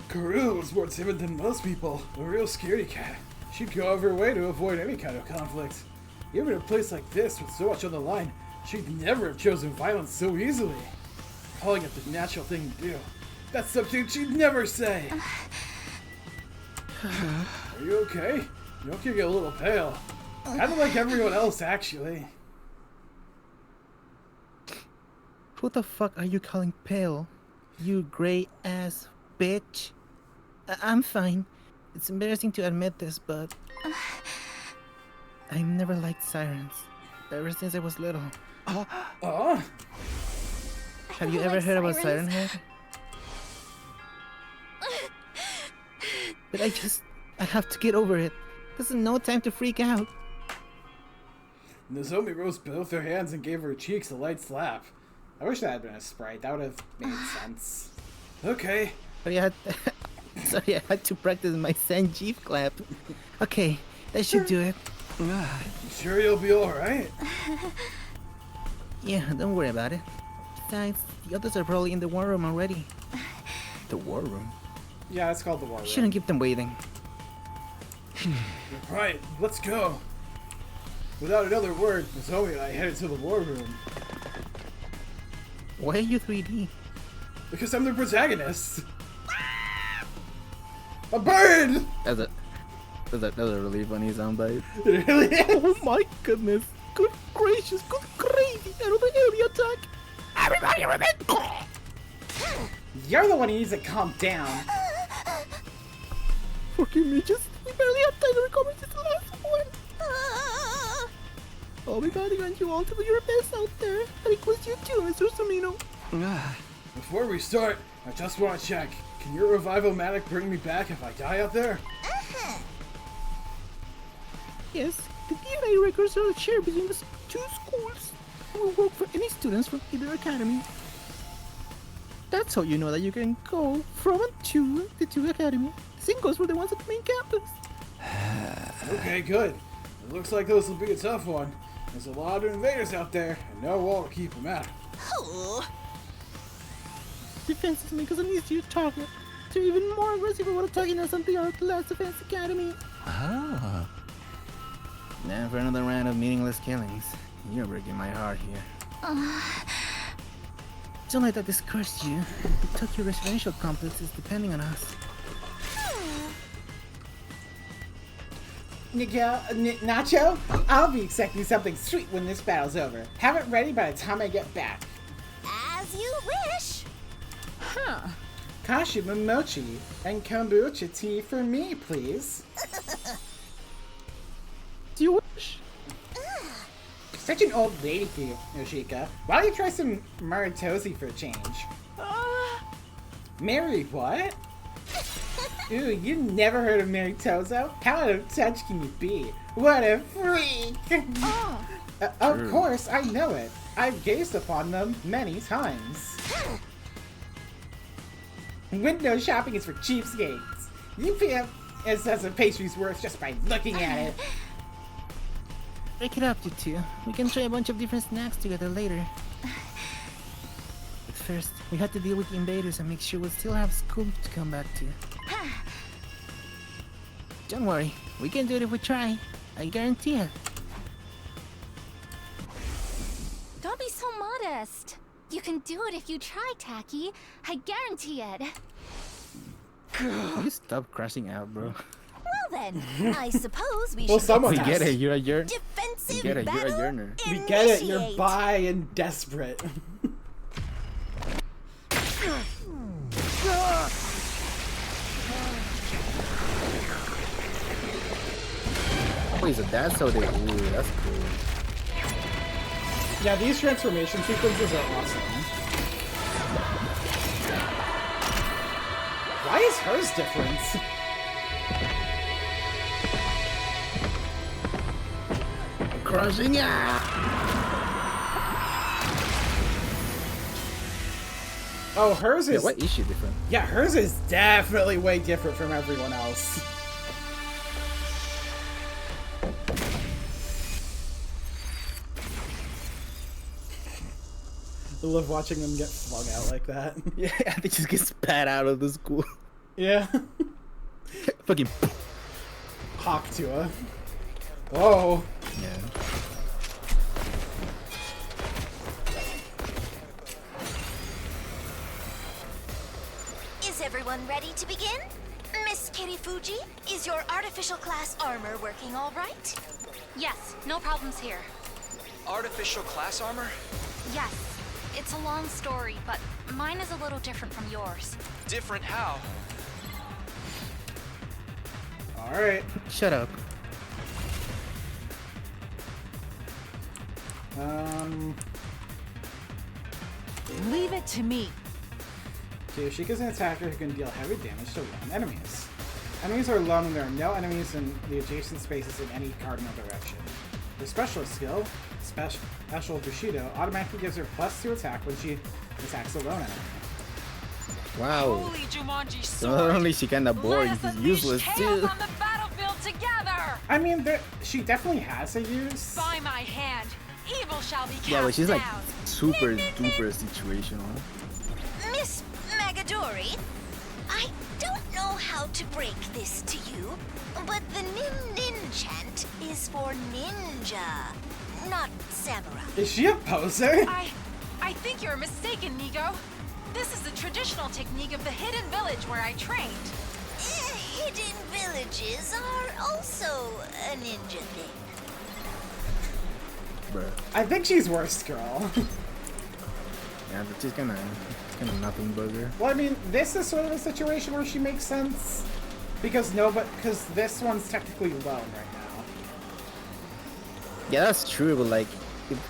Karu was more timid than most people. A real scaredy cat. She'd go out of her way to avoid any kind of conflict. Even in a place like this with so much on the line, she'd never have chosen violence so easily. Calling it the natural thing to do. That's something she'd never say. Are you okay? You look like you're a little pale. Kind of like everyone else, actually. Who the fuck are you calling pale? You gray-ass bitch? I'm fine. It's embarrassing to admit this, but... I've never liked sirens. Ever since I was little. Have you ever heard of a siren head? But I have to get over it. This is no time to freak out. Nozomi rose both her hands and gave her cheeks a light slap. I wish that had been a sprite. That would have made sense. Okay. Sorry, I had to practice my Sanjeev clap. Okay, that should do it. You sure you'll be alright? Yeah, don't worry about it. Besides, the others are probably in the war room already. The war room? Yeah, it's called the war room. Shouldn't keep them waiting. Right, let's go. Without another word, Zoe and I headed to the war room. Why are you 3D? Because I'm the protagonist. A bird! That's a really funny soundbite. It really is. Oh my goodness. Good gracious, good gravy. Another area attack. Everybody remember. You're the one who needs to calm down. Forgive me, we barely had time to recover since the last one. I'll be counting on you all to do your best out there. That includes you too, Mr. Samino. Before we start, I just want to check. Can your revival-matic bring me back if I die out there? Yes, the DNA records are shared between the two schools and will work for any students from either academy. That's how you know that you can go from and to the two academies. The same goes for the ones at the main campus. Okay, good. It looks like this will be a tough one. There's a lot of invaders out there, and no wall to keep them out. Defenses make us an easier target. They're even more aggressive about attacking us than they are at the last defense academy. Ah. Now for another round of meaningless killings. You're breaking my heart here. Don't let that discourage you. The Tokyo residential complex is depending on us. Nacho, I'll be expecting something sweet when this battle's over. Have it ready by the time I get back. As you wish. Kashima mochi and kombucha tea for me, please. Do you wish? Such an old lady for you, Yoshika. Why don't you try some Maritosi for a change? Mary what? Ooh, you never heard of Mary Tozo? How out of touch can you be? What a freak! Of course, I know it. I've gazed upon them many times. Window shopping is for cheapskates. You pay up as a pastry's worth just by looking at it. Break it up, you two. We can try a bunch of different snacks together later. But first, we have to deal with the invaders and make sure we'll still have school to come back to. Don't worry, we can do it if we try. I guarantee it. Don't be so modest. You can do it if you try, Taki. I guarantee it. You stop crashing out, bro. Well then, I suppose we Well, should someone We has. get it, you're a yearn. defensive We get it, you're a battle yearner. We get it, you're initiate. bi and desperate. Wait, so that's how they. Ooh, that's cool. Yeah, these transformation sequences are awesome. Why is hers different? Crushing out! Oh, hers Yeah, is... what is she different? Yeah, hers is definitely way different from everyone else. I love watching them get flung out like that. Yeah, they just get spat out of the school. Yeah. Fucking. Hawk to her. Oh. Yeah. Is everyone ready to begin? Miss Kirifuji, is your artificial class armor working all right? Yes, no problems here. Artificial class armor? Yes, it's a long story, but mine is a little different from yours. Different how? Alright. Shut up. Leave it to me. Yoshika's an attacker who can deal heavy damage to lone enemies. Enemies are alone when there are no enemies in the adjacent spaces in any cardinal direction. Her specialist skill, Special Bushido, automatically gives her +2 attack when she attacks a lone enemy. Wow. Holy Jumanji So sword! not only is she kinda boring, Let us she's unleash useless chaos too. on the battlefield together! I mean, she definitely has a use. By my hand, evil shall be cast Yeah, but she's like down. super duper situational. Miss Magadori, I don't know how to break this to you, but the nin chant is for ninja, not samurai. Is she a poser? I think you're mistaken, Nico. This is the traditional technique of the hidden village where I trained. Hidden villages are also a ninja thing. Bruh. I think she's worst girl. Yeah, but she's kind of nothing burger. Well, I mean, this is sort of a situation where she makes sense. Because this one's technically lone right now. Yeah, that's true, but like,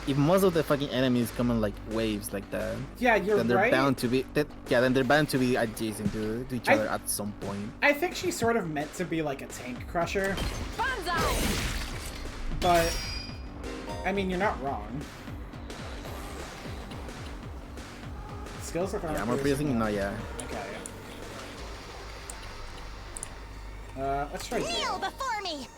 if most of the fucking enemies come in like waves like that, Yeah, you're then they're right. bound to be. Then they're bound to be adjacent to each other at some point. I think she's sort of meant to be like a tank crusher. Banzai! But, I mean, you're not wrong. Skills are Yeah, more piercing. No, yeah. Okay. Let's try Kneel before me!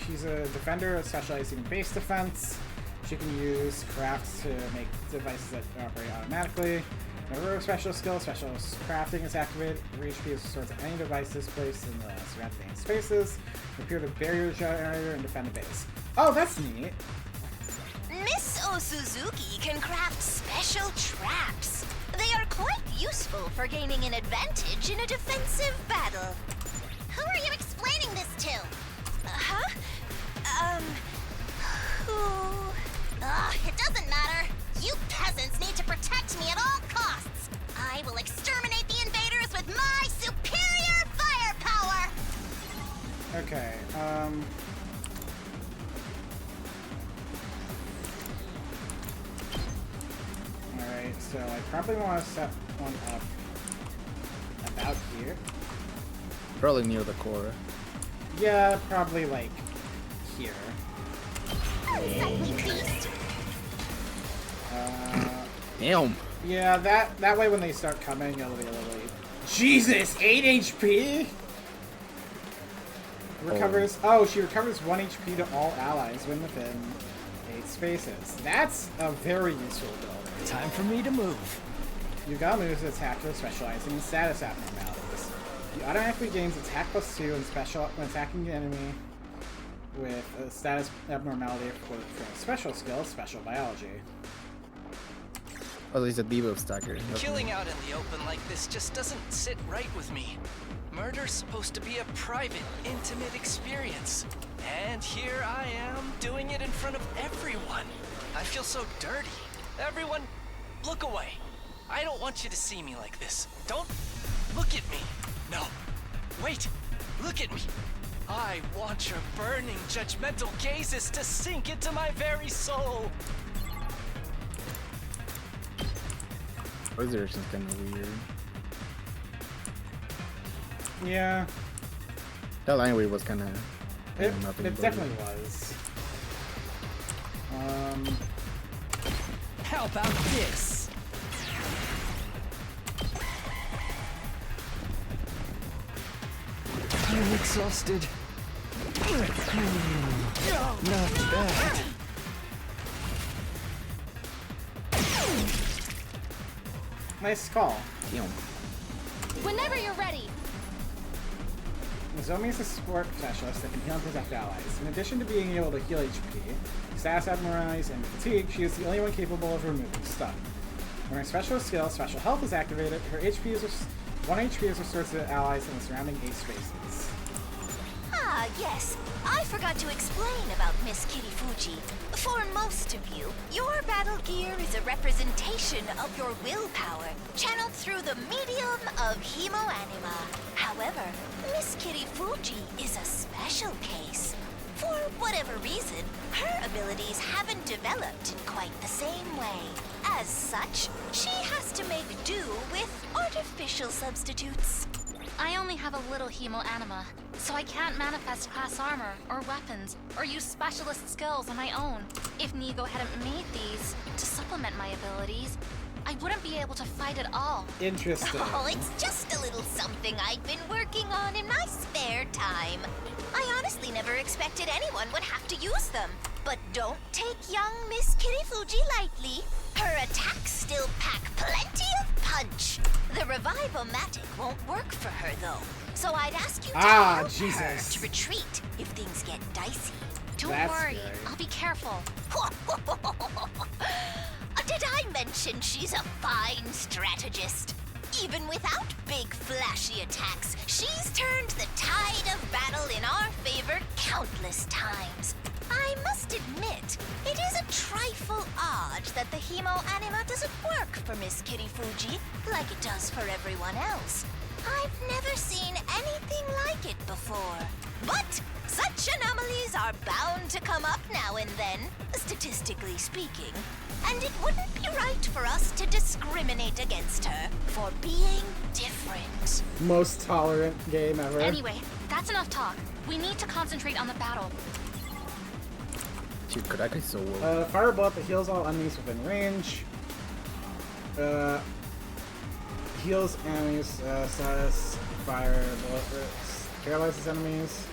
She's a defender specializing in base defense. She can use crafts to make devices that operate automatically. Her special skill, special crafting is activated. Her HP is restored to any devices placed in the surrounding spaces. Appear to barrier generator and defend the base. Oh, that's neat. Miss Osuzuki can craft special traps. They are quite useful for gaining an advantage in a defensive battle. Who are you explaining this to? Huh? Who? It doesn't matter. You peasants need to protect me at all costs. I will exterminate the invaders with my superior firepower. Okay, Alright, so I probably want to set one up about here. Probably near the core. Yeah, probably like here. Unsightly beast. Damn. Yeah, that way when they start coming, it'll be a little late. Jesus, 8 HP? Recovers. Oh, she recovers 1 HP to all allies when within 8 spaces. That's a very useful build. Time for me to move. Yugamu's attacker specializing in status abnormalities. He automatically gains attack +2 and special when attacking the enemy with a status abnormality for a special skill, special biology. Oh, he's a debuff stacker. Killing out in the open like this just doesn't sit right with me. Murder's supposed to be a private, intimate experience. And here I am, doing it in front of everyone. I feel so dirty. Everyone, look away. I don't want you to see me like this. Don't look at me. No. Wait. Look at me. I want your burning, judgmental gazes to sink into my very soul. Voice direction's kind of weird. Yeah, That line where it was kind of nothing. it definitely was. How about this? I'm exhausted. Not bad. Nice call. Damn. Whenever you're ready. Nozomi is a support specialist that can heal and protect allies. In addition to being able to heal HP, status abnormalities, and fatigue, she is the only one capable of removing stun. When her special skill, Special Health, is activated, her HP is 1 HP is restored to allies in the surrounding 8 spaces. Ah, yes. I forgot to explain about Miss Kirifuji. For most of you, your battle gear is a representation of your willpower, channeled through the medium of hemoanima. However, Miss Kirifuji is a special case. For whatever reason, her abilities haven't developed in quite the same way. As such, she has to make do with artificial substitutes. I only have a little hemoanima, so I can't manifest class armor or weapons or use specialist skills on my own. If Nigo hadn't made these to supplement my abilities, I wouldn't be able to fight at all. Interesting. Oh, it's just a little something I've been working on in my spare time. I honestly never expected anyone would have to use them. But don't take young Miss Kirifuji lightly. Her attacks still pack plenty of punch. The Revive-O-Matic won't work for her, though. So I'd ask you to Ah, help Jesus. her to retreat if things get dicey. Don't That's worry, scary. I'll be careful. Did I mention she's a fine strategist? Even without big flashy attacks, she's turned the tide of battle in our favor countless times. I must admit, it is a trifle odd that the Hemo Anima doesn't work for Miss Kirifuji like it does for everyone else. I've never seen anything like it before. But such anomalies are bound to come up now and then, statistically speaking. And it wouldn't be right for us to discriminate against her for being different. Most tolerant game ever. Anyway, that's enough talk. We need to concentrate on the battle. Dude, Kodaka is so woke. Fire bullet that heals all enemies within range. Heals enemies, says fire bullet paralyzes enemies.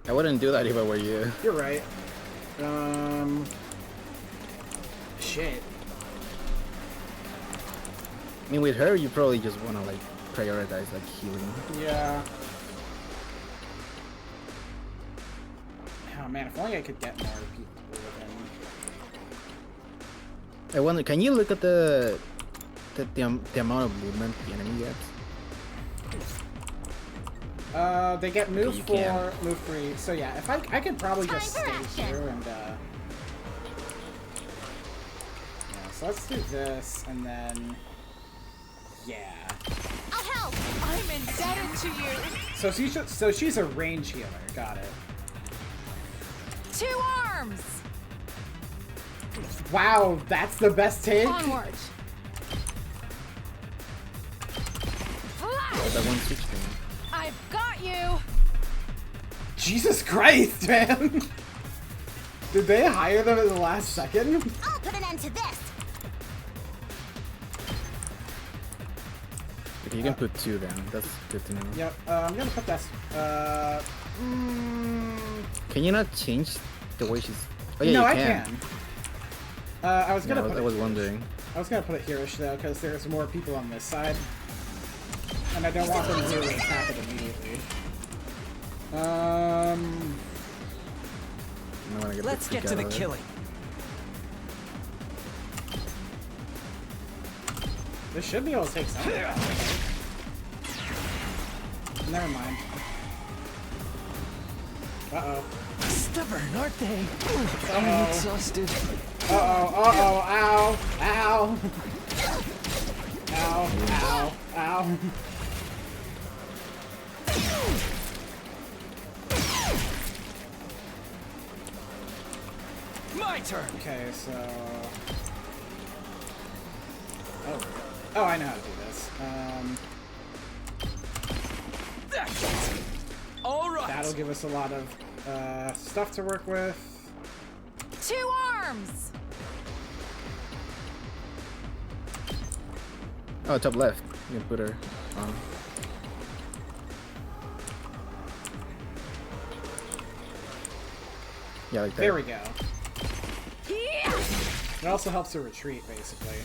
I wouldn't do that if I were you. You're right. Shit. I mean, with her, you probably just want to like prioritize like healing. Yeah. Oh man, if only I could get more people within. I wonder, can you look at the amount of movement the enemy gets? They get move you 4, can. move 3. So yeah, if I could probably just Time for stay action. here and yeah, so let's do this and then yeah. I'll help! I'm indebted to you. So she's a range healer. Got it. 2 arms. Wow, that's the best take. Onward. Oh, Flash. that 160. I've got you. Jesus Christ, man! Did they hire them at the last second? I'll put an end to this! Okay, you can put 2 down. That's good to know. Yep. I'm gonna put this. Can you not change the way she's? Oh yeah, no, you I can. can. I was gonna. I was wondering. I was gonna put it here-ish though, because there's more people on this side, and I don't want them to attack it immediately. I wanna get Let's get to the killing. This should be able to take some. Never mind. Uh-oh. Stubborn, aren't they? Uh-oh. I'm exhausted. Uh-oh, uh-oh, ow, ow. Ow, ow, ow. My turn. Okay, so... Oh, I know how to do this. All right. That'll give us a lot of stuff to work with. 2 arms. Oh, top left. You can put her on. Yeah, like that. There we go. It also helps her retreat, basically.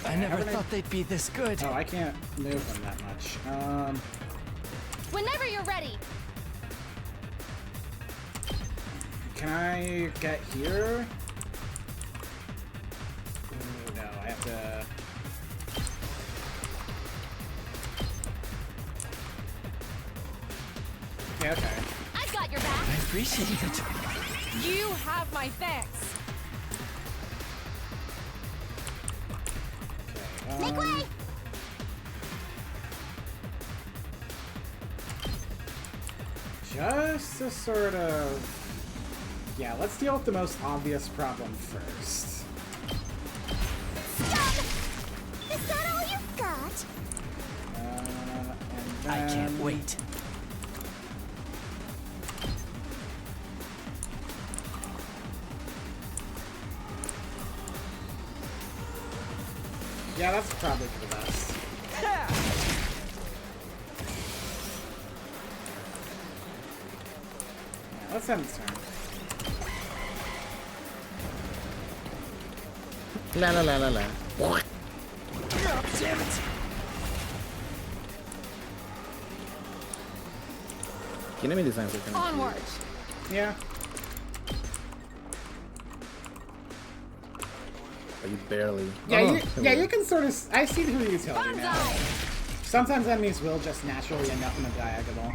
I never thought they'd be this good. Oh, I can't move them that much. Whenever you're ready. Can I get here? Ooh, no, I have to... Yeah, okay. I've got your back. I appreciate it. You have my thanks. Make way! Just to sort of... Yeah, let's deal with the most obvious problem first. Stop! Is that all you've got? And I can't then- wait. Yeah, that's probably for the best. Let's end this turn. La la la la la. Oh, damn it! Enemy designs are kind of Onward. Yeah. But you barely. Yeah, Oh, you can sort of. I see the utility now. Banzai. Sometimes enemies will just naturally end up in a diagonal.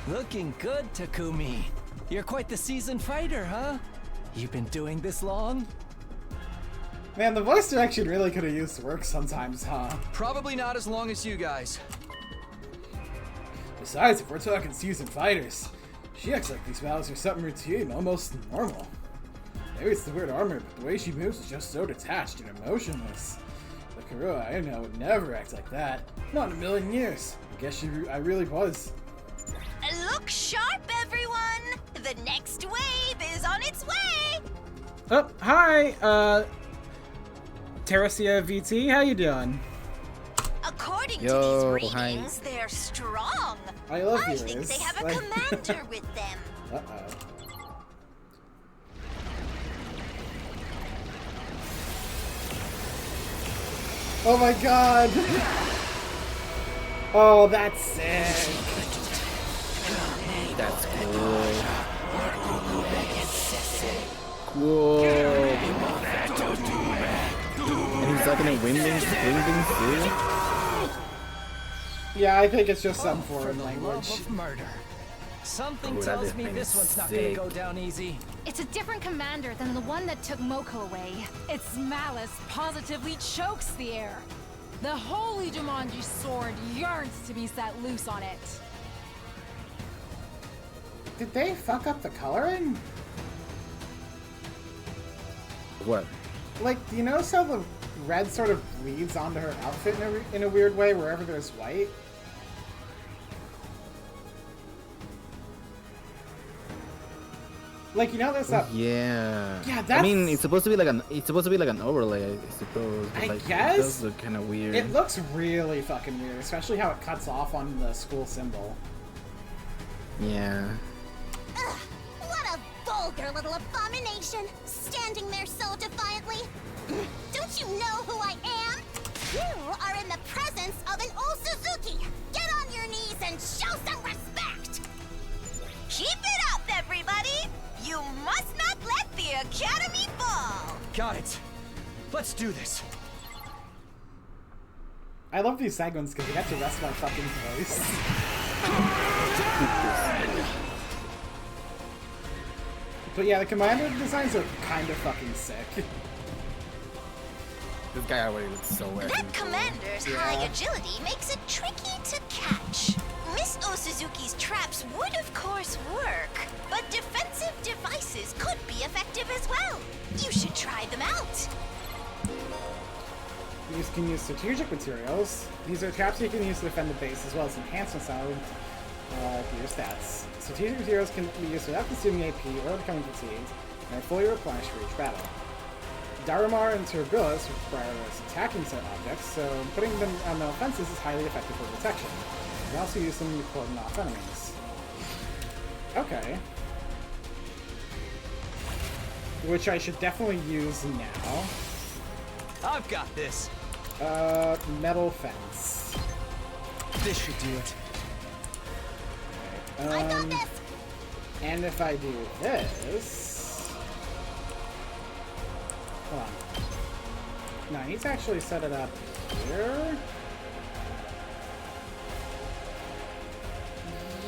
Looking good, Takumi. You're quite the seasoned fighter, huh? You've been doing this long? Man, the voice direction really could have used work sometimes, huh? Probably not as long as you guys. Besides, if we're talking seasoned fighters, she acts like these battles are something routine, almost normal. Maybe it's the weird armor, but the way she moves is just so detached and emotionless. The Karua I know would never act like that. Not in a million years. I guess I really was. Look sharp, everyone! The next wave is on its way! Oh, hi, Terracia VT, how you doing? According Yo, to these hi. readings, they're strong. I love I you, think Liz. they have a commander with them. Uh-oh. Oh my god! Oh, that's sick! That's cool. Cool. And he's like in a wingding too. Yeah, I think it's just some For foreign the love language. of murder. Something Ooh, that tells is me kinda this one's not gonna sick. go down easy. It's a different commander than the one that took Moko away. Its malice positively chokes the air. The holy Jumanji sword yearns to be set loose on it. Did they fuck up the coloring? What? Like, do you notice how the red sort of bleeds onto her outfit in a weird way wherever there's white? Like, you know, there's that. Yeah. Yeah, I that's- mean, it's supposed to be like an overlay, I suppose. But I like, guess? It does look kind of weird. It looks really fucking weird, especially how it cuts off on the school symbol. Yeah. Ugh, what a vulgar little abomination, standing there so defiantly. Don't you know who I am? You are in the presence of an old Suzuki. Get on your knees and show some respect. Keep it up, everybody. You must not let the Academy fall. Got it. Let's do this. I love these segments because you get to rest my fucking voice. But yeah, the commander designs are kind of fucking sick. This guy already looks so weird. That commander's high agility makes it tricky to catch. Miss Osuzuki's traps would of course work, but defensive devices could be effective as well. You should try them out. You can use strategic materials. These are traps you can use to defend the base as well as enhancements on your stats. Strategic materials can be used without consuming AP or becoming fatigued, and are fully replenished for each battle. Darumar and Turbilis require less attacking set objects, so putting them on the offenses is highly effective for protection. You can also use them to cordon off enemies. Okay. Which I should definitely use now. I've got this. Metal fence. This should do it. I got this. And if I do this... Hold on. No, I need to actually set it up here.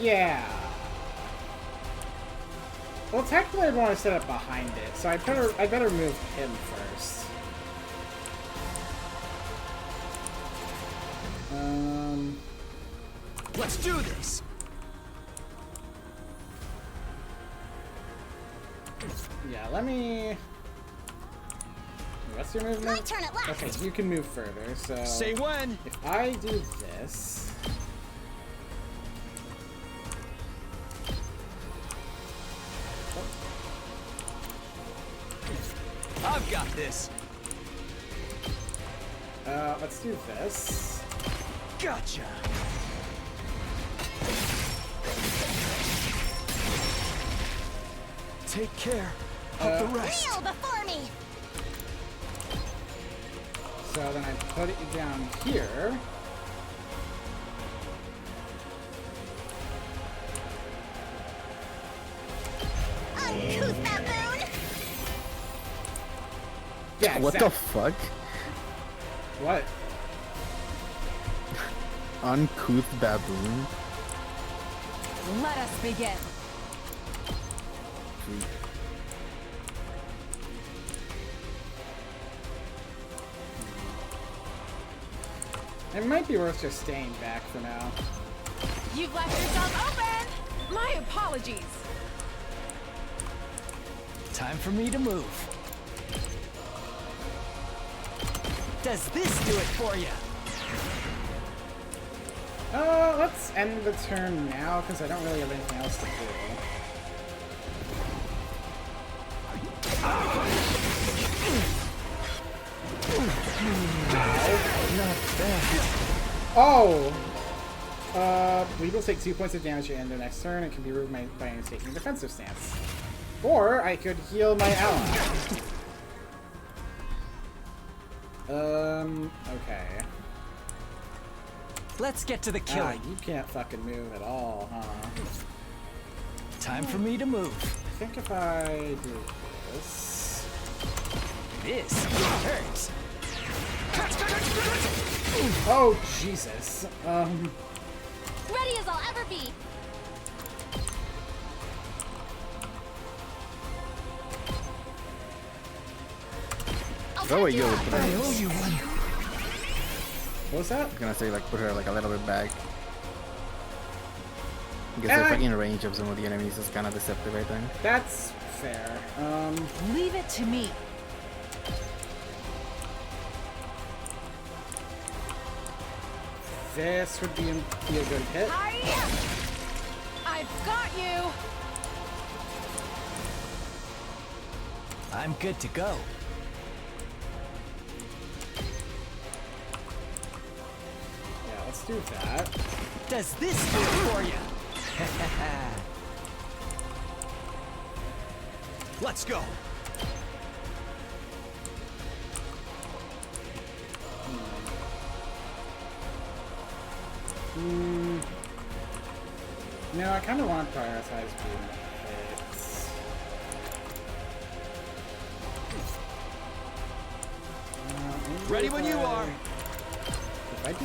Yeah. Well, technically I'd want to set it behind it, so I better move him first. Let's do this. Yeah, let me... What's your movement? My turn at last. Okay, you can move further, so... Say when. If I do this... I've got this. Let's do this. Gotcha. Take care of the rest. Kneel before me. So then I put it down here. Uncouth baboon. Yeah, What the fuck? What? Uncouth baboon. Let us begin. It might be worth just staying back for now. You've left yourself open! My apologies. Time for me to move. Does this do it for you? Let's end the turn now, because I don't really have anything else to do. Oh! We will take 2 points of damage at the end of the next turn. It can be removed by taking a defensive stance. Or I could heal my ally. Okay. Let's get to the killing. You can't fucking move at all, huh? Time for me to move. I think if I do this... This hurts. Oh, Jesus. Ready as I'll ever be. Is that what you would put I her? owe you one. What was that? I was gonna say, like, put her like a little bit back. Because Yeah. they're like in range of some of the enemies is kind of deceptive, I think. That's fair. Leave it to me. This would be a good hit. I've got you. I'm good to go. Yeah, let's do that. Does this do it for you? Let's go. No, I kind of want to prioritize being hits. Ready when you are. If I do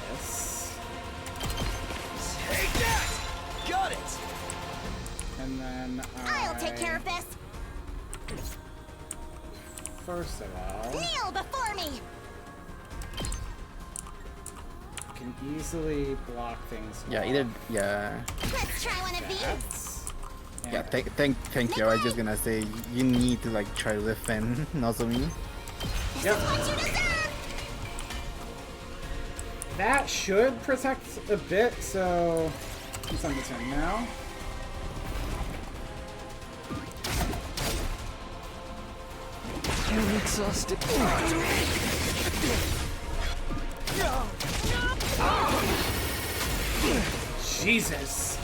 this, Take that! Got it! and then I'll take care of this. First of all, Kneel before me. I can easily block things. Yeah, off. either Let's try one of these. That's, yeah. Thank you. I was just gonna say you need to like try to defend Nozomi. Yep. What you deserve. That should protect a bit, so it's on the turn now. I'm exhausted. Jesus.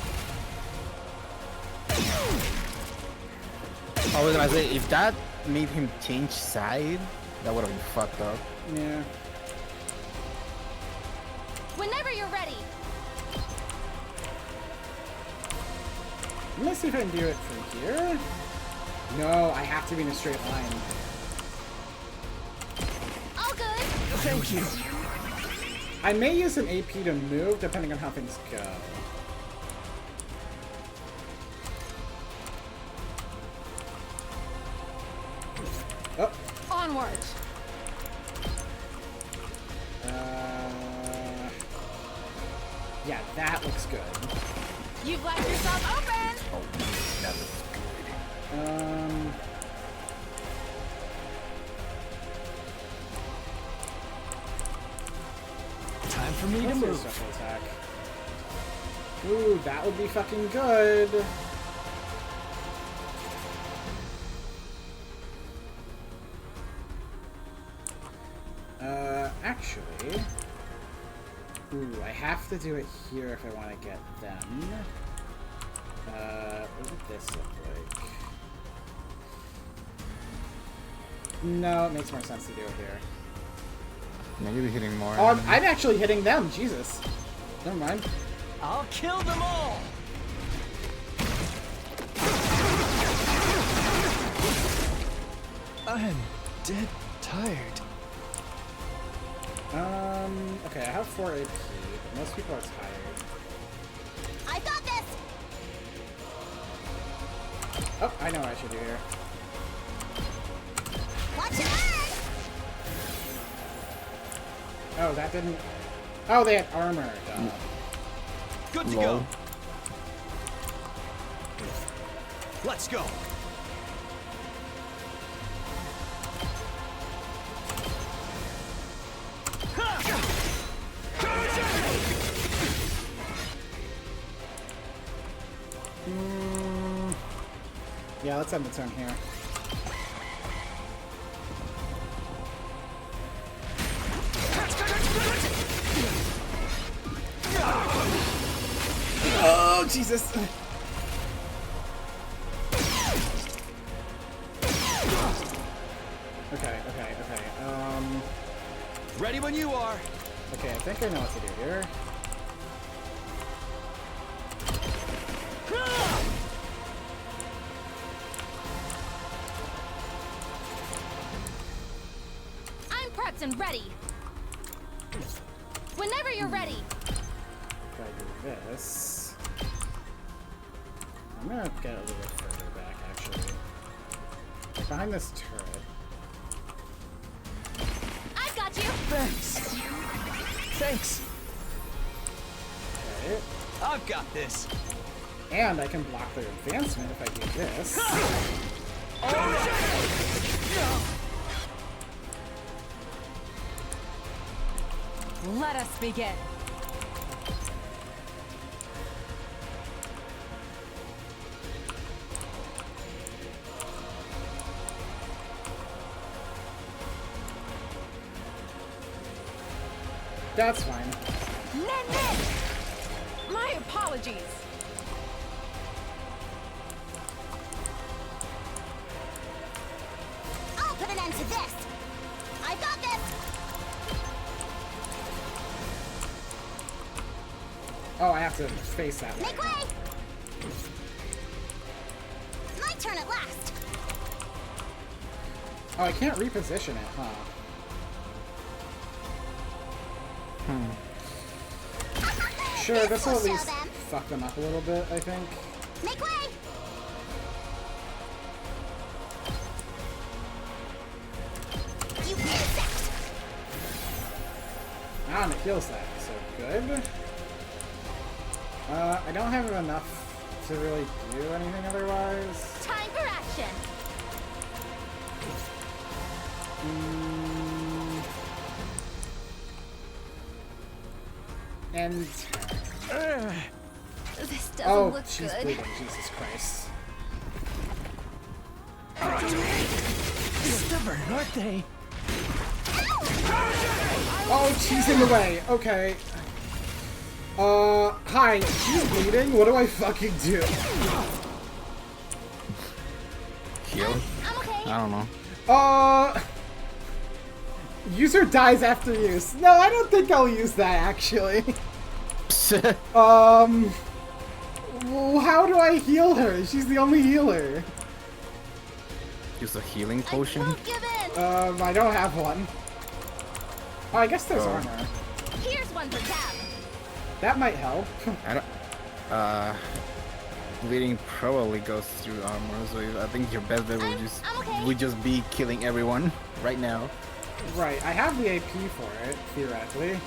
I was gonna say if that made him change side, that would have been fucked up. Yeah. Whenever you're ready. Let me see if I can do it from here. No, I have to be in a straight line. All good. Thank you. I may use an AP to move, depending on how things go. Oh. Onward. Yeah, that looks good. You've left yourself open. Oh, that looks Time for me to Let's do a move. special attack. Ooh, that would be fucking good. Actually... Ooh, I have to do it here if I want to get them. What would this look like? No, it makes more sense to do it here. No, you'll be hitting more. Oh, I'm actually hitting them. Jesus. Never mind. I'll kill them all! I'm dead tired. Okay, I have 4 AP, but most people are tired. I got this! Oh, I know what I should do here. Watch your back! Oh, that didn't... Oh, they had armor. Duh. Good to go. Let's go. Yeah, let's end the turn here. Oh, Jesus! Okay. Ready when you are. Okay, I think I know what to do here. I'm prepped and ready. Whenever you're ready. If I do this... I'm gonna get a little bit further back, actually. Behind this turret. I've got you. Thanks. Okay. I've got this. And I can block their advancement if I do this. Let us begin. That's fine. Nen! My apologies. I'll put an end to this! I got this! Oh, I have to face that way. Make way! My turn at last! Oh, I can't reposition it, huh? Sure, this will at least fuck them up a little bit, I think. Make way! You insect! Ah, and it heals that, so good. I don't have enough to really do anything otherwise. Time for action! And This doesn't oh, look she's good. bleeding. Jesus Christ. Stubborn, aren't they? Oh, she's in the way. Okay. Hi. She's bleeding. What do I fucking do? Heal? I'm okay. I don't know. User dies after use. No, I don't think I'll use that, actually. Well, how do I heal her? She's the only healer. Use a healing potion? Won't give in. I don't have one. Oh, I guess there's Oh. armor. Here's one for Tab. That might help. I don't... bleeding probably goes through armor, so I think your best bet I'm okay. would just be killing everyone right now. Right, I have the AP for it, theoretically.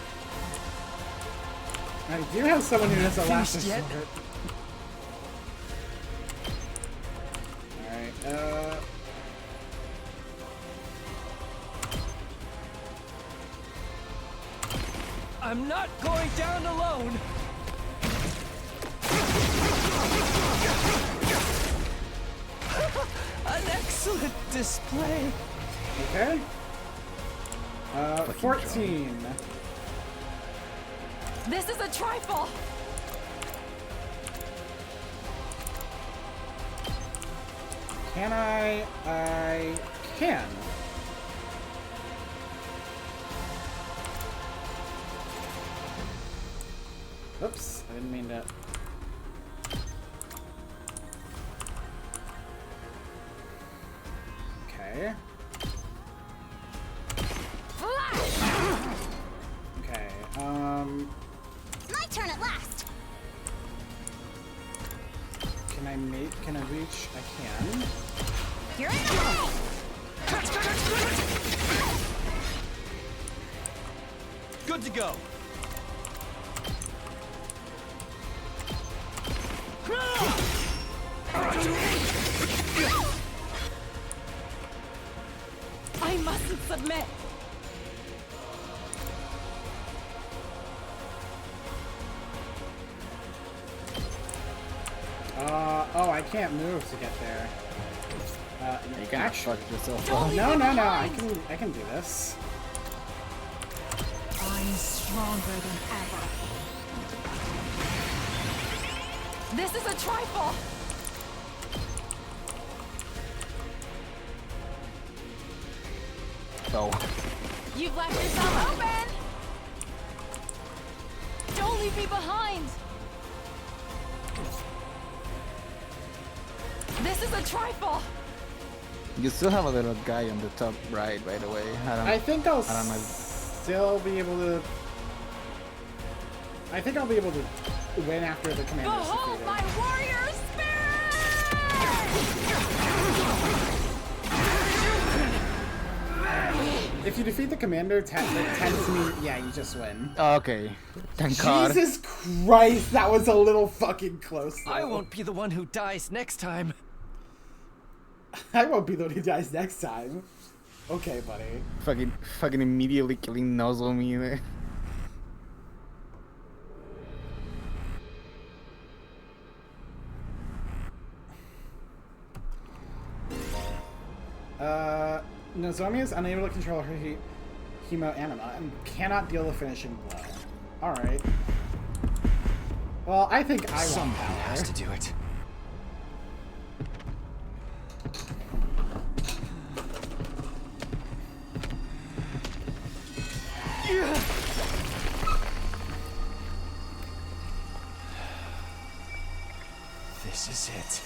I do have someone who does a last Finished yet? resort. Alright, I'm not going down alone. An excellent display. okay. 14. This is a trifle. Can I? I can. Oops, I didn't mean to. Okay. Okay, My turn at last. Can I reach? I can. You're in the way. Good to go. I mustn't submit. Oh, I can't move to get there. You can actually, fuck yourself no, up. no, I can do this. I'm stronger than ever. This is a trifle. Oh. You've left yourself open. Don't leave me behind. This is a trifle. You still have a little guy on the top right, by the way. I think I'll I don't know. still be able to. I think I'll be able to win after the commander is Behold defeated. my warrior spirit! If you defeat the commander, it tends to mean, yeah, you just win. Oh, okay. Thank God. Jesus Christ, that was a little fucking close. Though. I won't be the one who dies next time. I won't be the one who dies next time. Okay, buddy. Fucking immediately killing Nozomi there. Nozomi is unable to control her hemo anima and cannot deal the finishing blow. Alright. Well, I think I want Someone power. has to do it. This is it.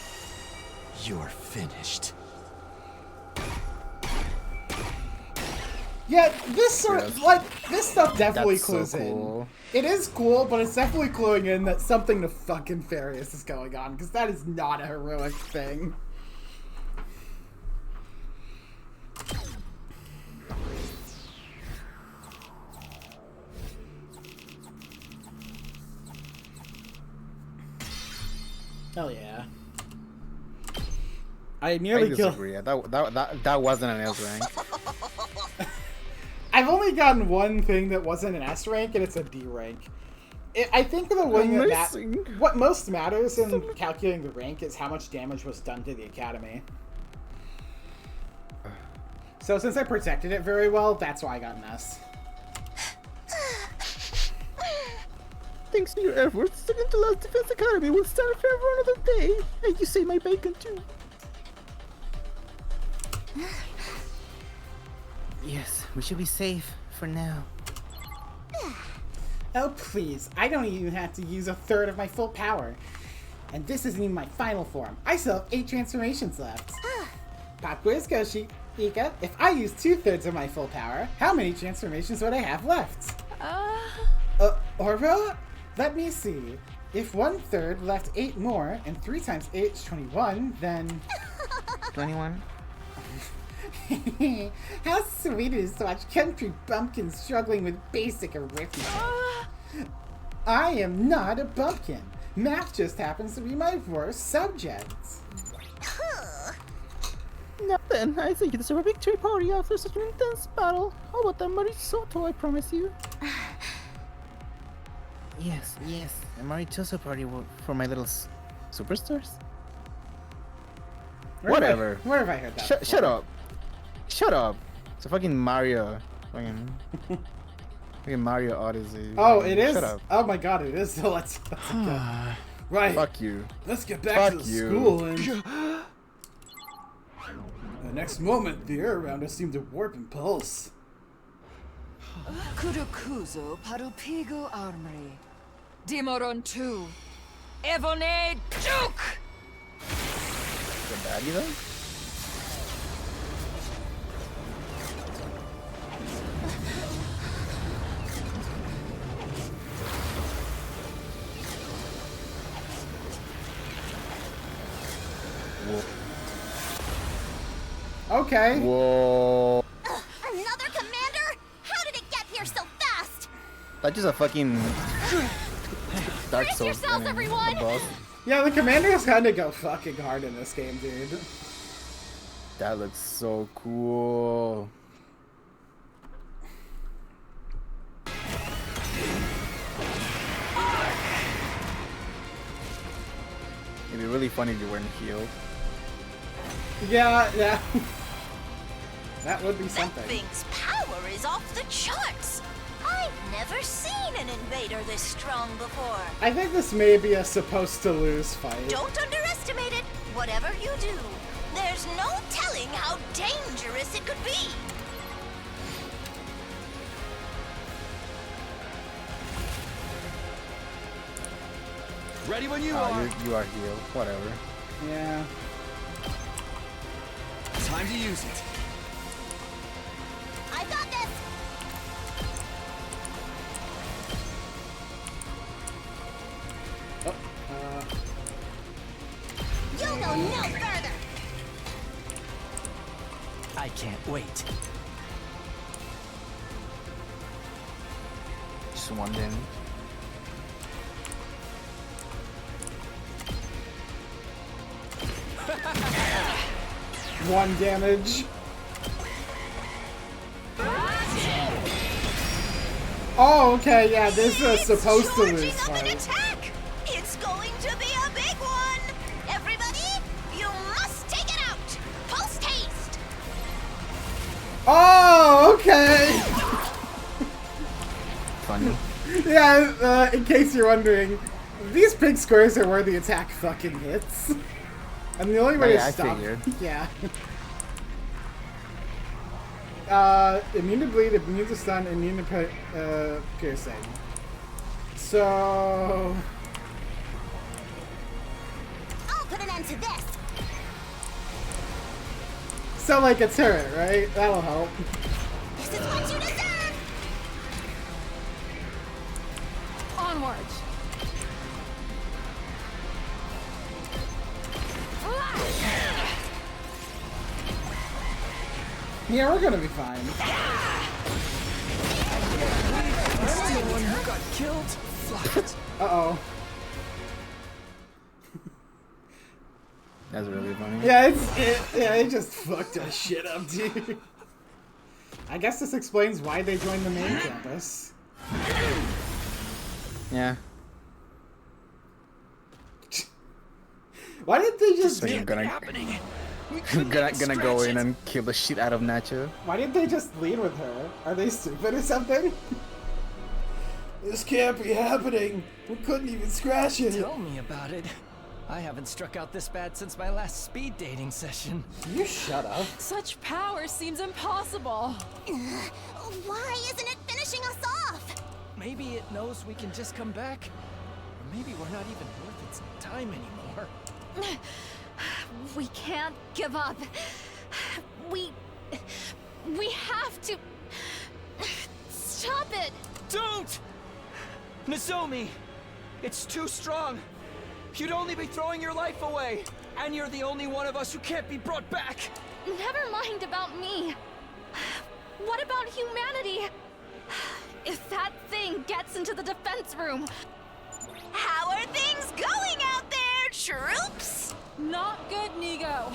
You're finished. Yeah, this sort of, like, this stuff definitely That's so clues cool. in. It is cool, but it's definitely cluing in that something fucking nefarious is going on, because that is not a heroic thing. Hell yeah. I nearly killed. disagree. That wasn't an S rank. I've only gotten one thing that wasn't an S rank, and it's a D rank. I think the way what most matters in calculating the rank is how much damage was done to the academy. So since I protected it very well, that's why I got an S. Thanks to your efforts, second to last defense academy will stand for another day. And you say my bacon too. Yes, we should be safe for now. Oh please, I don't even have to use a third of my full power. And this isn't even my final form. I still have 8 transformations left. Pop quiz, Koshi. Ika, if I use 2/3 of my full power, how many transformations would I have left? Orbo? Let me see. If 1/3 left 8 more, and 3 times 8 is 21, then... 21? How sweet it is to watch country bumpkins struggling with basic arithmetic. I am not a bumpkin. Math just happens to be my worst subject. Now then, I think you deserve a victory party after such an intense battle. How about that Marisoto, I promise you? Yes, a Maritoso party for my little superstars? Whatever. Where have I heard that? Shut up. Shut up. It's a fucking Mario. Fucking Mario Odyssey. Oh, it is? Shut up. Oh my god, it is. So let's go. Right. Fuck you. Let's get back to the school and... The next moment, the air around us seemed to warp and pulse. Kurukuzo Parupigo Armory. Dimoron 2. Evone Duke! The baddie though? Okay. Whoa. Another commander? How did it get here so fast? That's just a fucking Dark Brace Souls. yourselves, everyone! boss. Yeah, the commanders kind of go fucking hard in this game, dude. That looks so cool. It'd be really funny if you weren't healed. Yeah, yeah. That would be something. That thing's power is off the charts. I've never seen an invader this strong before. I think this may be a supposed to lose fight. Don't underestimate it. Whatever you do, there's no telling how dangerous it could be. Ready when you are. You are healed. Whatever. Yeah. Time to use it. I got this. You'll go no further. I can't wait. Just one damage. One damage. Oh, okay, yeah, this is supposed to lose fight. Attack! It's going to be a big one. Everybody, you must take it out. Post haste. Oh, okay. Funny. Yeah, in case you're wondering, these pig squares are where the attack fucking hits. And the only way to stop... Yeah. Immune to bleed, immune to stun, immune to piercing. So... I'll put an end to this. So like a turret, right? That'll help. This is what you deserve. Onwards. Yeah, we're gonna be fine. Still one who got killed? Fuck. Uh-oh. That's really funny. Yeah, it just fucked our shit up, dude. I guess this explains why they joined the main campus. Yeah. Why didn't they just So you're gonna go in and kill the shit out of Nacho. Why didn't they just lead with her? Are they stupid or something? This can't be happening. We couldn't even scratch it. Tell me about it. I haven't struck out this bad since my last speed dating session. You shut up. Such power seems impossible. Why isn't it finishing us off? Maybe it knows we can just come back. Or maybe we're not even worth its time anymore. We can't give up. We have to stop it. Don't! Nozomi! It's too strong. You'd only be throwing your life away. And you're the only one of us who can't be brought back. Never mind about me. What about humanity? If that thing gets into the defense room. How are things going out there, troops? Not good, Nigo.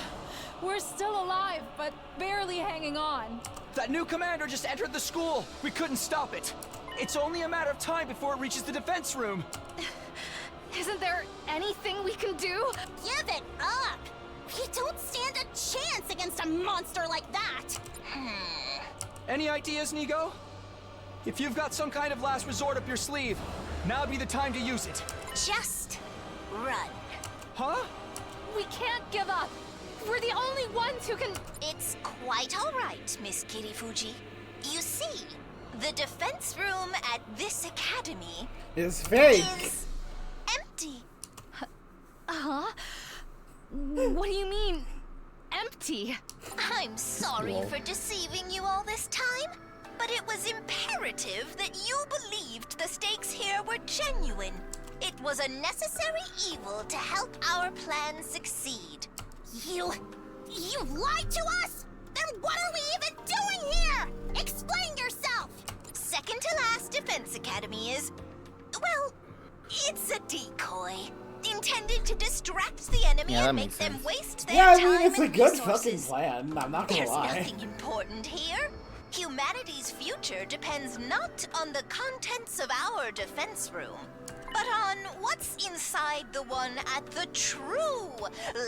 We're still alive, but barely hanging on. That new commander just entered the school. We couldn't stop it. It's only a matter of time before it reaches the defense room. Isn't there anything we can do? Give it up. We don't stand a chance against a monster like that. Any ideas, Nigo? If you've got some kind of last resort up your sleeve, now'd be the time to use it. Just run. Huh? We can't give up. We're the only ones who can... It's quite all right, Miss Kirifuji. You see, the defense room at this academy It's fake. is empty. Huh? What do you mean, empty? I'm sorry for deceiving you all this time, but it was imperative that you believed the stakes here were genuine. It was a necessary evil to help our plan succeed. You lied to us? Then what are we even doing here? Explain yourself! Second to last Defense Academy is, well, it's a decoy. Intended to distract the enemy Yeah, that and make makes them sense. waste their Yeah, I time mean, it's a and good resources. fucking plan. I'm not gonna There's lie. nothing important here. Humanity's future depends not on the contents of our defense room, but on what's inside the one at the true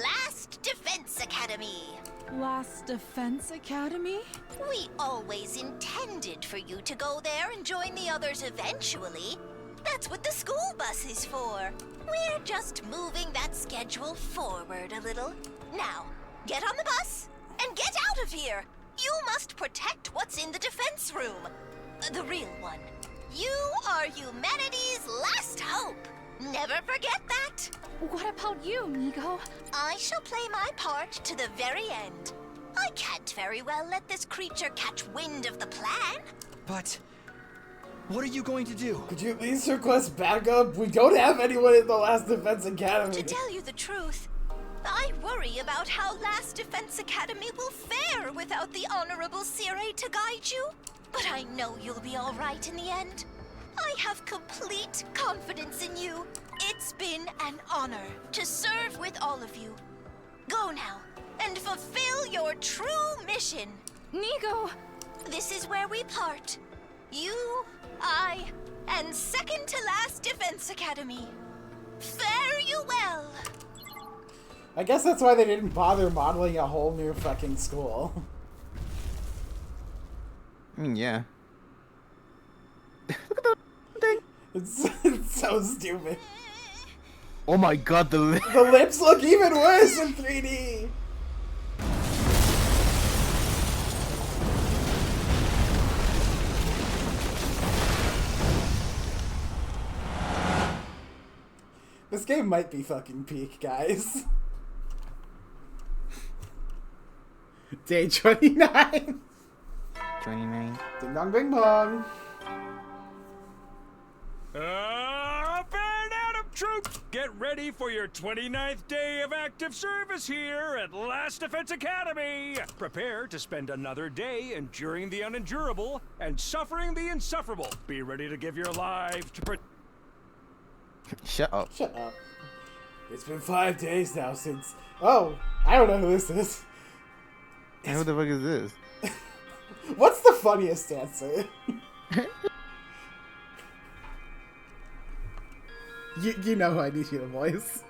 Last Defense Academy. Last Defense Academy? We always intended for you to go there and join the others eventually. That's what the school bus is for. We're just moving that schedule forward a little. Now, get on the bus and get out of here. You must protect what's in the defense room. The real one. You are humanity's last hope. Never forget that. What about you, Nigo? I shall play my part to the very end. I can't very well let this creature catch wind of the plan. But what are you going to do? Could you please request backup? We don't have anyone in the Last Defense Academy. To tell you the truth, I worry about how Last Defense Academy will fare without the Honorable Sirei to guide you. But I know you'll be all right in the end. I have complete confidence in you. It's been an honor to serve with all of you. Go now and fulfill your true mission. Nigo! This is where we part. You, I, and second to last Defense Academy. Fare you well. I guess that's why they didn't bother modeling a whole new fucking school. I mean, yeah. It's so stupid. Oh my god, the The lips look even worse in 3D. This game might be fucking peak, guys. Day 29. 29. Ding dong bing bong. Up and at 'em, troops! Get ready for your 29th day of active service here at Last Defense Academy! Prepare to spend another day enduring the unendurable and suffering the insufferable. Be ready to give your life to Shut up. Shut up. It's been 5 days now since... Oh, I don't know who this is. Who the fuck is this? What's the funniest answer? You know who I need you to voice.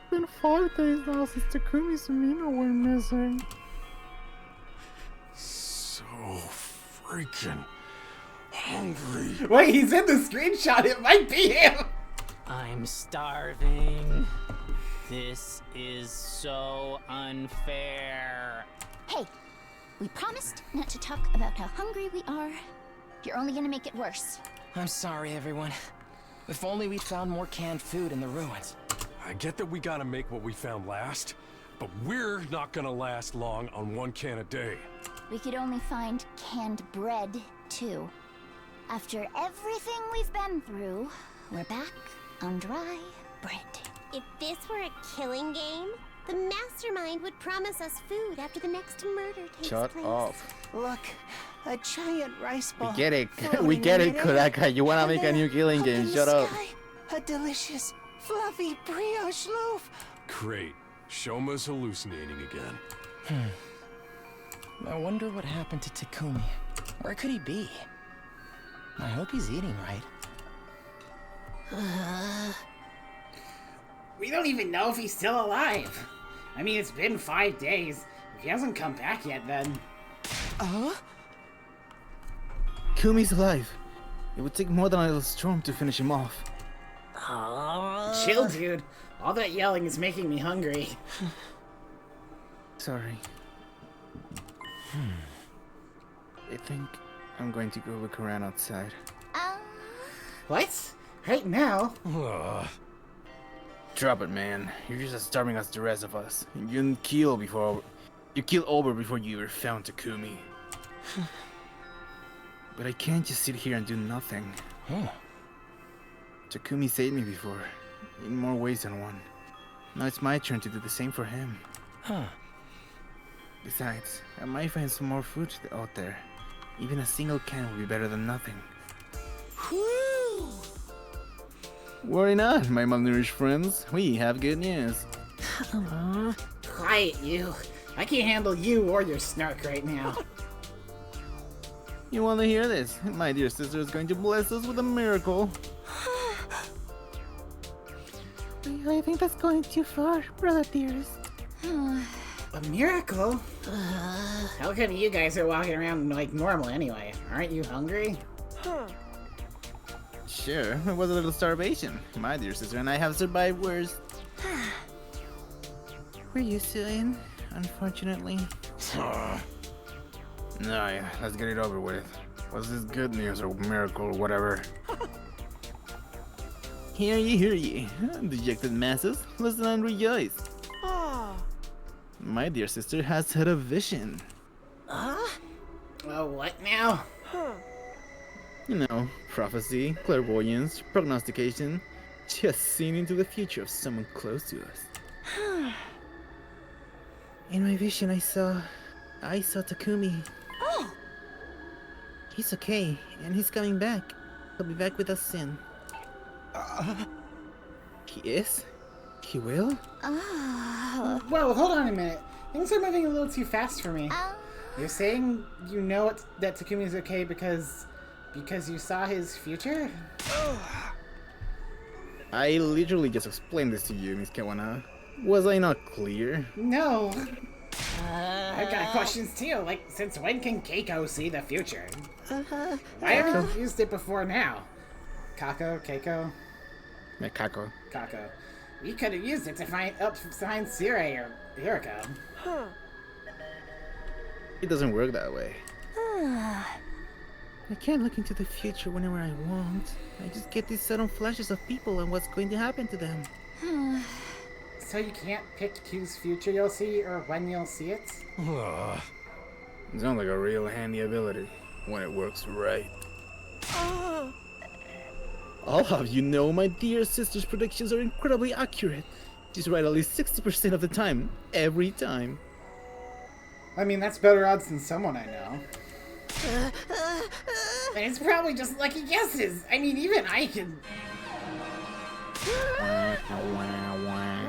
It's been 5 days now since Takumi's and Mina were missing. So freaking hungry. Wait, he's in the screenshot. It might be him. I'm starving. This is so unfair. Hey, we promised not to talk about how hungry we are. You're only gonna make it worse. I'm sorry, everyone. If only we'd found more canned food in the ruins. I get that we gotta make what we found last, but we're not gonna last long on 1 can a day. We could only find canned bread, too. After everything we've been through, we're back on dry bread. If this were a killing game, the mastermind would promise us food after the next murder takes Shut place. up. Look, a giant rice ball. We get it. floating We get in it, midair, Kodaka. You wanna and make a then new killing up game. in the Shut up. sky, a delicious, fluffy brioche loaf. Great. Shoma's hallucinating again. I wonder what happened to Takumi. Where could he be? I hope he's eating right. We don't even know if he's still alive. I mean, it's been 5 days. If he hasn't come back yet, then... Kumi's alive. It would take more than a little storm to finish him off. Chill, dude. All that yelling is making me hungry. Sorry. I think I'm going to go look around outside. What? Right now? Drop it, man. You're just as starving as the rest of us. And you killed over before you ever found Takumi. But I can't just sit here and do nothing. Takumi saved me before, in more ways than one. Now it's my turn to do the same for him. Besides, I might find some more food out there. Even a single can would be better than nothing. Worry not, my malnourished friends. We have good news. Quiet, you. I can't handle you or your snark right now. You want to hear this? My dear sister is going to bless us with a miracle. I think that's going too far, brother dearest. A miracle? How come you guys are walking around like normal anyway? Aren't you hungry? Sure, it was a little starvation. My dear sister and I have survived worse. We're used to it, unfortunately. No, yeah, let's get it over with. What's this good news or miracle or whatever? Hear ye, dejected masses, listen and rejoice. My dear sister has had a vision. What now? You know, prophecy, clairvoyance, prognostication. She has seen into the future of someone close to us. In my vision, I saw Takumi. He's okay, and he's coming back. He'll be back with us soon. He is? He will? Whoa, hold on a minute. Things are moving a little too fast for me. You're saying you know that Takumi's okay because you saw his future? I literally just explained this to you, Miss Kawana. Was I not clear? No. I've got questions too, like, since when can Keiko see the future? I haven't used it before now. Keiko? Yeah, Kako. Kako. We could have used it to find Sirei or Hiriko. It doesn't work that way. I can't look into the future whenever I want. I just get these sudden flashes of people and what's going to happen to them. So you can't pick whose future you'll see or when you'll see it? Sounds like a real handy ability when it works right. I'll have you know my dear sister's predictions are incredibly accurate. She's right at least 60% of the time, every time. I mean, that's better odds than someone I know. And it's probably just lucky guesses. I mean, even I can...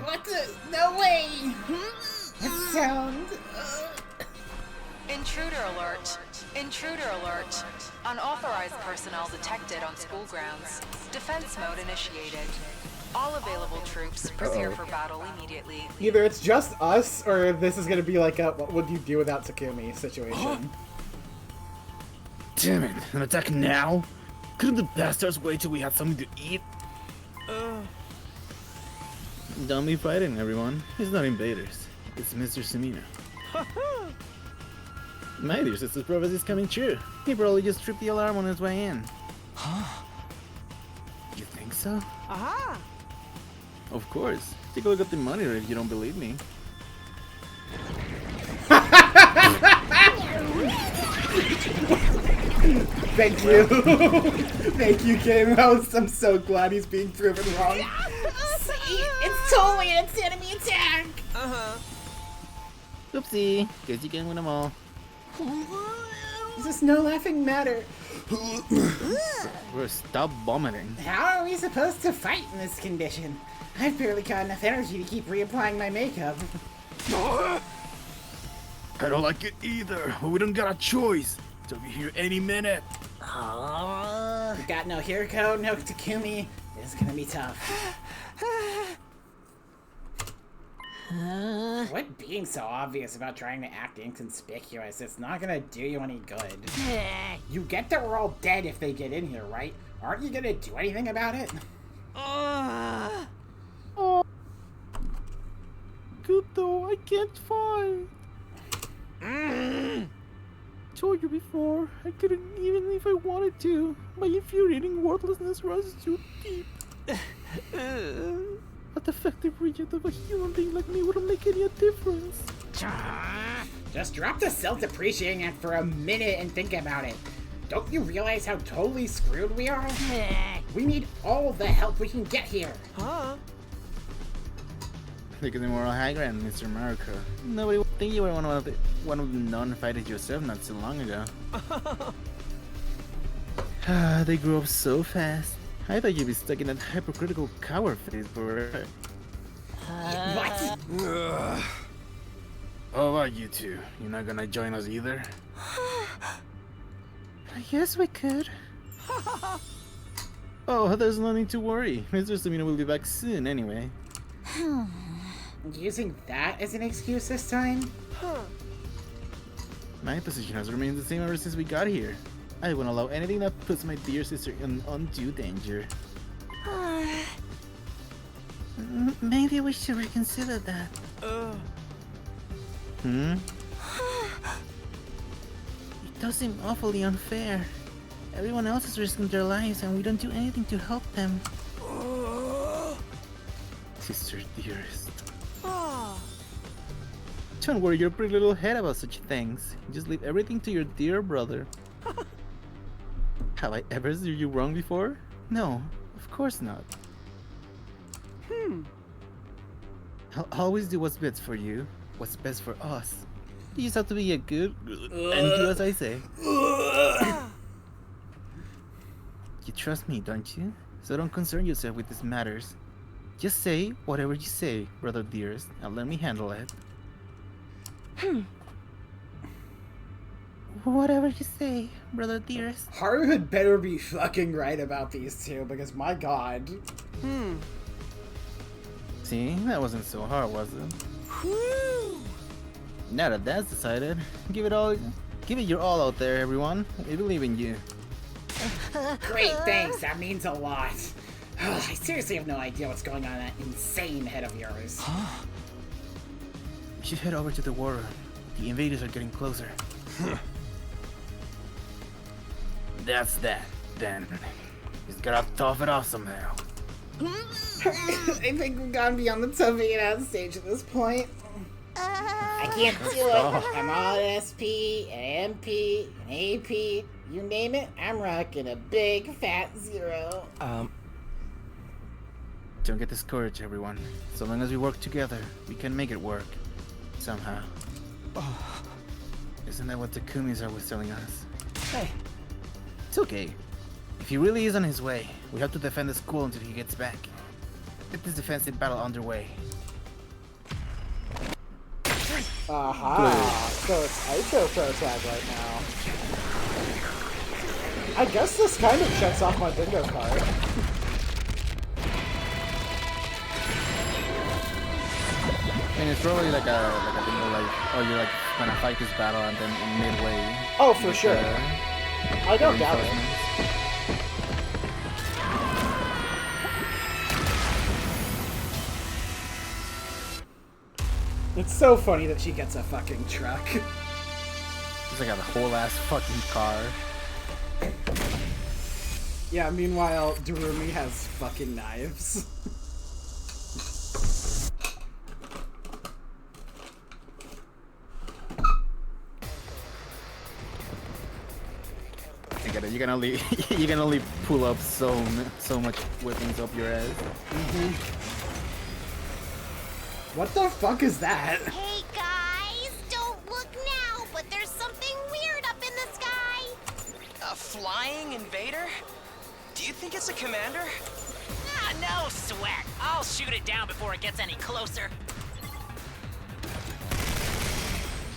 What the? No way! That sound... Intruder alert. Intruder alert. Unauthorized personnel detected on school grounds. Defense mode initiated. All available troops prepare for battle immediately. Either it's just us, or this is gonna be like a what would you do without Takumi situation. Damn it, an attack now? Couldn't the bastards wait till we had something to eat? Don't be fighting, everyone. It's not invaders. It's Mr. Sumino. My dear sister's prophecy is coming true. He probably just tripped the alarm on his way in. You think so? Aha! Of course. Take a look at the monitor if you don't believe me. Thank you. Thank you, Kim. I'm so glad he's being proven wrong. See? It's totally an enemy attack! Oopsie. Guess you can win them all. This is no laughing matter. Bro, stop vomiting. How are we supposed to fight in this condition? I've barely got enough energy to keep reapplying my makeup. I don't like it either, but we don't got a choice. They'll be here any minute. We got no Hiriko, no Takumi. This is gonna be tough. Quit being so obvious about trying to act inconspicuous. It's not gonna do you any good. You get that we're all dead if they get in here, right? Aren't you gonna do anything about it? good though. I can't fight. Told you before, I couldn't even if I wanted to. My infuriating worthlessness runs too deep. A defective reject of a human being like me wouldn't make any difference. Just drop the self-depreciating act for a minute and think about it. Don't you realize how totally screwed we are? We need all the help we can get here. Huh? Look at the moral high ground, Mr. America. Nobody would think you were one of the non-fighters yourself not so long ago. They grew up so fast. I thought you'd be stuck in that hypocritical coward phase forever. What? How about you two? You're not gonna join us either? I guess we could. Oh, there's no need to worry. Mr. Stamina will be back soon anyway. Using that as an excuse this time? My position has remained the same ever since we got here. I won't allow anything that puts my dear sister in undue danger. Maybe we should reconsider that. Hmm? It does seem awfully unfair. Everyone else is risking their lives and we don't do anything to help them. Sister dearest. Don't worry your pretty little head about such things. Just leave everything to your dear brother. Have I ever steered you wrong before? No, of course not. I'll always do what's best for you, what's best for us. You just have to be a good and do as I say. You trust me, don't you? So don't concern yourself with these matters. Just say whatever you say, brother dearest, and let me handle it. Whatever you say, brother dearest. Haru had better be fucking right about these two, because my god. See, that wasn't so hard, was it? Now that that's decided, give it your all out there, everyone. We believe in you. Great, thanks. That means a lot. I seriously have no idea what's going on in that insane head of yours. We should head over to the war room. The invaders are getting closer. That's that, then. Just gotta tough it off somehow. I think we've gone beyond the toughing it out stage at this point. I can't do it. I'm all SP, an MP, an AP. You name it, I'm rocking a big fat 0. Don't get discouraged, everyone. So long as we work together, we can make it work. Somehow. Isn't that what Takumi was telling us? Hey. It's okay. If he really is on his way, we have to defend the school until he gets back. Get this defensive battle underway. Aha! So it's Aiko Pro Tag right now. I guess this kind of checks off my bingo card. And it's probably like a thing where like, oh, you're like gonna fight this battle and then in midway. Oh, for sure. I don't doubt it. It's so funny that she gets a fucking truck. It's like a whole ass fucking car. Yeah, meanwhile, Darumi has fucking knives. You can only pull up so much weapons up your ass. What the fuck is that? Hey guys, don't look now, but there's something weird up in the sky. A flying invader? Do you think it's a commander? Ah, no sweat. I'll shoot it down before it gets any closer.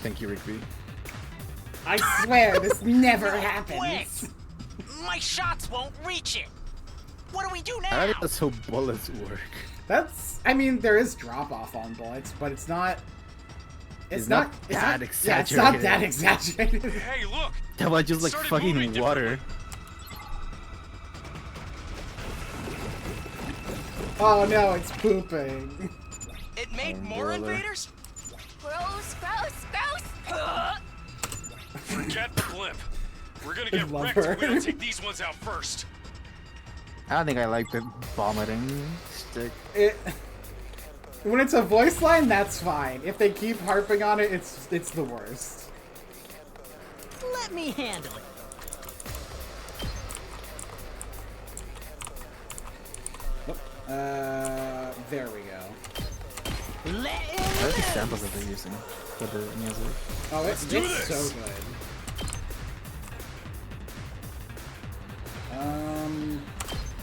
Thank you, Rigby. I swear this never happens. Quick! My shots won't reach it. What do we do now? How does how bullets work? That's, I mean, there is drop off on bullets, but it's not. It's not that exaggerated. Yeah, it's not that exaggerated. Hey, look! That was just like fucking water. Oh no, it's pooping. It made more invaders? Gross, gross, gross! Forget the blimp. We're gonna get love wrecked her. if we don't take these ones out first. I don't think I like the vomiting stick. When it's a voice line, that's fine. If they keep harping on it, it's the worst. Let me handle it. There we go. Where's the samples that they're using for the music? Oh, it's so good.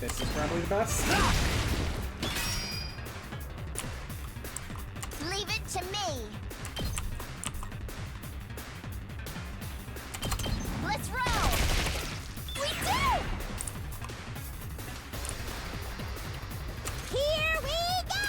This is probably the best. Leave it to me. Let's roll. We do. Here we go.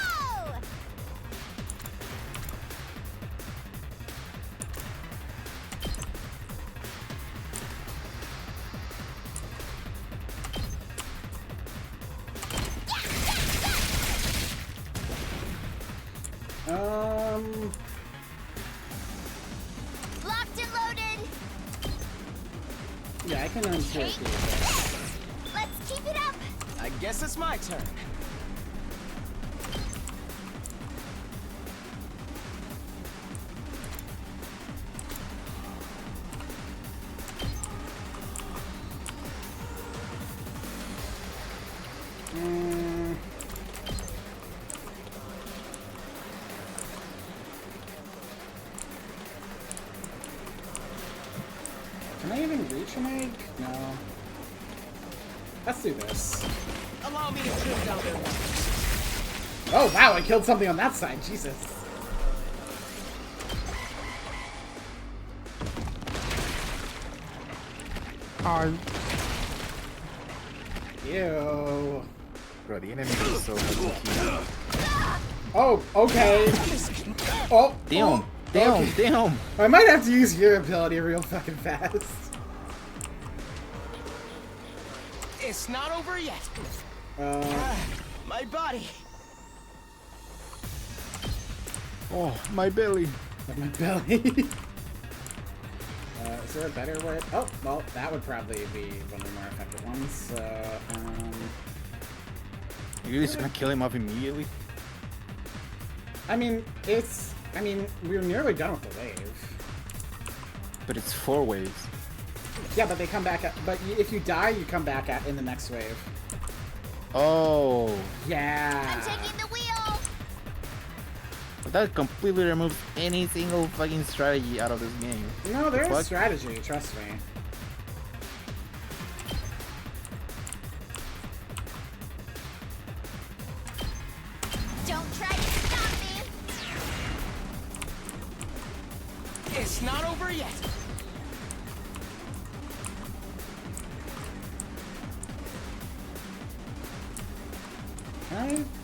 Locked and loaded. Yeah, I can unshake it. Let's keep it up. I guess it's my turn. Can I even reach an egg? No. Let's do this. Allow me to shoot down there. Oh wow, I killed something on that side. Jesus. Ew. Bro, the enemy is so hard. Oh, okay. Oh, Damn, damn, okay. damn. I might have to use your ability real fucking fast. It's not over yet. My body. Oh, my belly. My belly. Is there a better way? Oh, well, that would probably be one of the more effective ones. So, You're just gonna kill him off immediately? I mean, we're nearly done with the wave. But it's 4 waves. Yeah, but they come back at, but if you die, you come back at in the next wave. Oh. Yeah. I'm taking the wheel. But that completely removes any single fucking strategy out of this game. No, there's Fuck. strategy, trust me. Don't try to stop me. It's not over yet.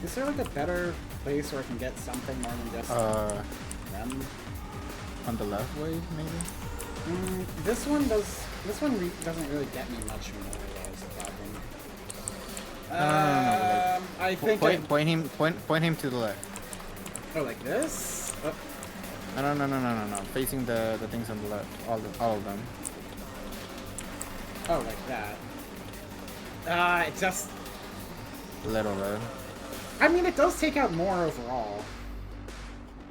Is there like a better place where I can get something more than just them? On the left wave, maybe? This one doesn't really get me much more. Is the problem. I think point him to the left. Oh, like this? Oh. No. Facing the things on the left, all of them. Oh, like that. It just. Little red. I mean, it does take out more overall.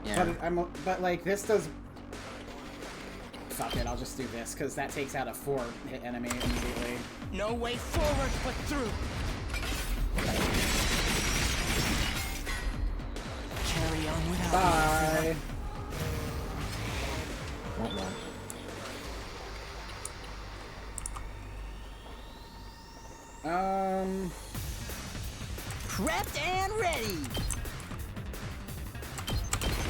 Yeah. But like this does. Fuck it, I'll just do this because that takes out a 4-hit enemy immediately. No way forward but through. Carry on without Bye. me. Prepped and ready.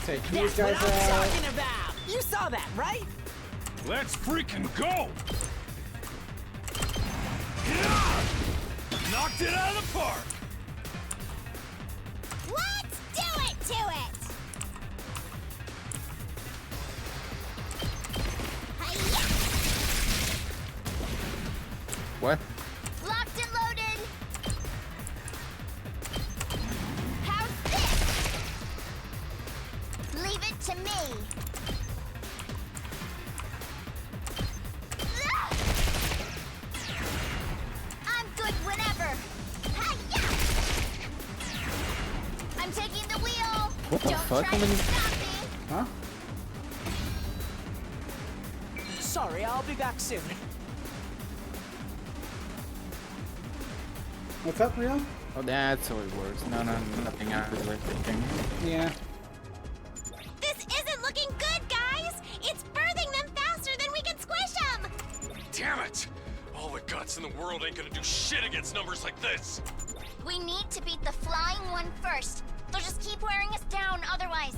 Take That's these guys what I'm out. talking about. You saw that, right? Let's freaking go! Knocked it out of the park! Let's do it to it. Hi-ya. What? Locked and loaded. How's this? to me. I'm good whenever. Hi-ya! I'm taking the wheel. What the Don't fuck? try to stop me. Huh? Sorry, I'll be back soon. What's up, Rio? Oh, that's how it works. No, nothing I was like thinking. Yeah. This isn't looking good, guys! It's birthing them faster than we can squish them! Damn it! All the guts in the world ain't gonna do shit against numbers like this! We need to beat the flying one first. They'll just keep wearing us down otherwise.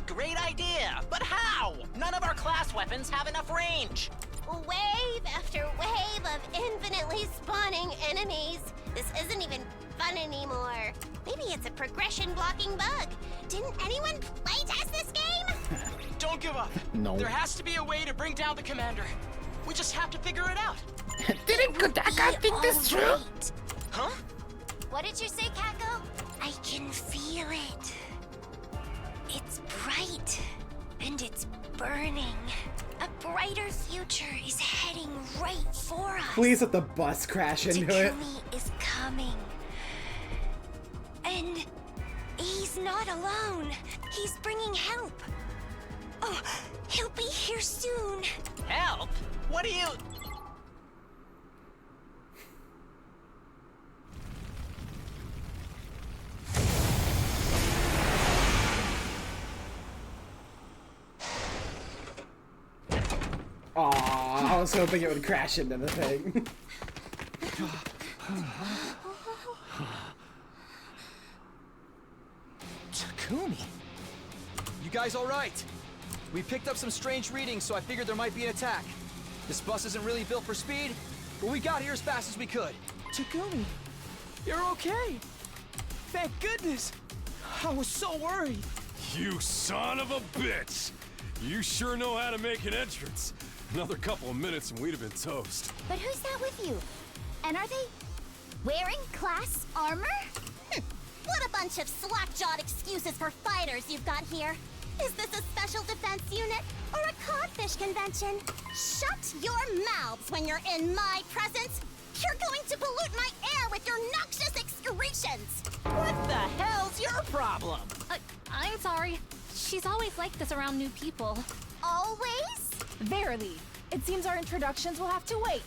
Great idea, but how? None of our class weapons have enough range. Wave after wave of infinitely spawning enemies. This isn't even fun anymore. Maybe it's a progression blocking bug. Didn't anyone playtest this game? Don't give up. No. There has to be a way to bring down the commander. We just have to figure it out. Didn't Kodaka think this through? Huh? What did you say, Kako? I can feel it. It's bright, and it's burning. A brighter future is heading right for us. Please let the bus crash into it. Takumi is coming. And he's not alone. He's bringing help. Oh, he'll be here soon. Help? What do you... Aw, I was hoping it would crash into the thing. Takumi. You guys all right? We picked up some strange readings, so I figured there might be an attack. This bus isn't really built for speed, but we got here as fast as we could. Takumi, you're okay. Thank goodness. I was so worried. You son of a bitch! You sure know how to make an entrance. Another couple of minutes and we'd have been toast. But who's that with you? And are they wearing class armor? What a bunch of slack-jawed excuses for fighters you've got here. Is this a special defense unit or a codfish convention? Shut your mouths when you're in my presence. You're going to pollute my air with your noxious excretions. What the hell's your problem? I'm sorry. She's always like this around new people. Always? Verily. It seems our introductions will have to wait.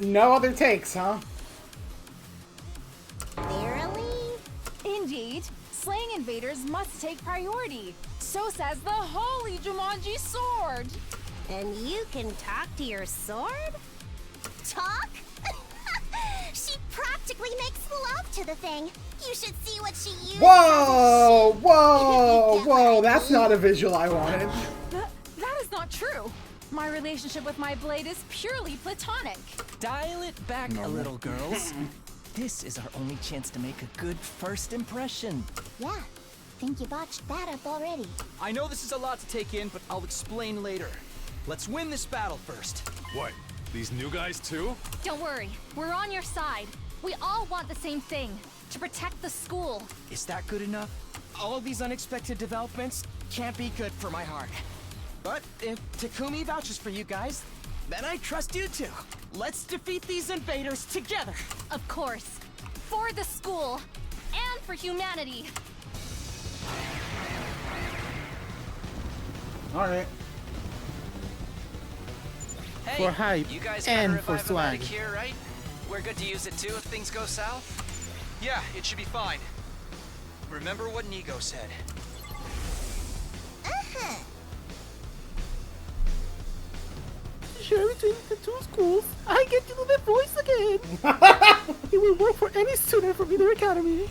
No other takes, huh? Verily? Indeed. Slaying invaders must take priority. So says the holy Jumanji sword. And you can talk to your sword? Talk? She practically makes love to the thing. You should see what she uses. Whoa! Whoa! Whoa! That's not a visual I wanted. That is not true. My relationship with my blade is purely platonic. Dial it back a little, girls. This is our only chance to make a good first impression. Yeah, think you botched that up already. I know this is a lot to take in, but I'll explain later. Let's win this battle first. What? These new guys too? Don't worry, we're on your side. We all want the same thing, to protect the school. Is that good enough? All of these unexpected developments can't be good for my heart. But if Takumi vouches for you guys, then I trust you too. Let's defeat these invaders together. Of course. For the school. And for humanity. Alright. Hey, For hype you guys and got a for revive-o-matic swag. here, right? We're good to use it too if things go south? Yeah, it should be fine. Remember what Nigo said. Share between the two schools, I get to do that voice again. It will work for any student from either academy.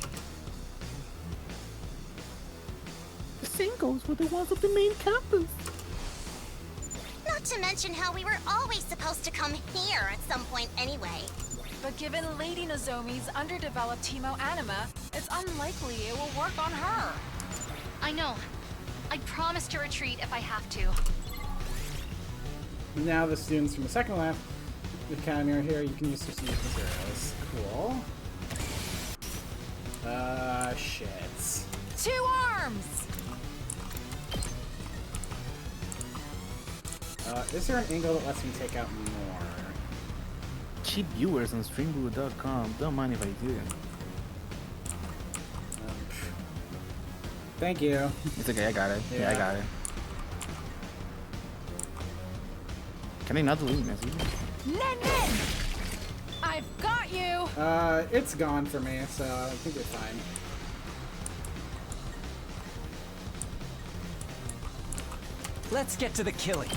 The same goes for the ones of the main campus. Not to mention how we were always supposed to come here at some point anyway. But given Lady Nozomi's underdeveloped hemo-anima, it's unlikely it will work on her. I know. I promise to retreat if I have to. Now the students from the second lab, the academy are here. You can use some materials. Cool. Shit. 2 arms! Is there an angle that lets me take out more? Cheap viewers on streamboot.com. Don't mind if I do. Thank you. It's okay, I got it. Yeah, I got it. Can I not delete messages? Nen! I've got you! It's gone for me, so I think it's fine. Let's get to the killing.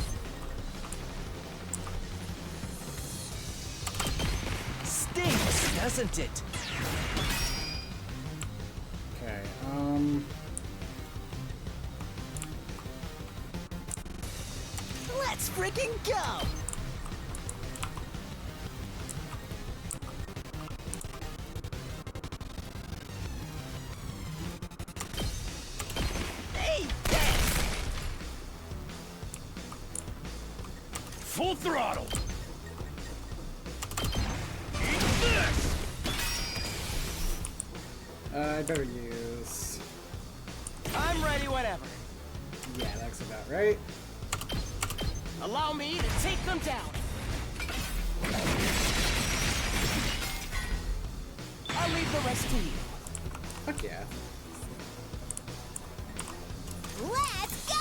Stinks, doesn't it? Okay, Let's freaking go! Hey, Full throttle! I better use... I'm ready whenever. Yeah, that's about right. Allow me to take them down. I'll leave the rest to you. Fuck yeah. Let's go!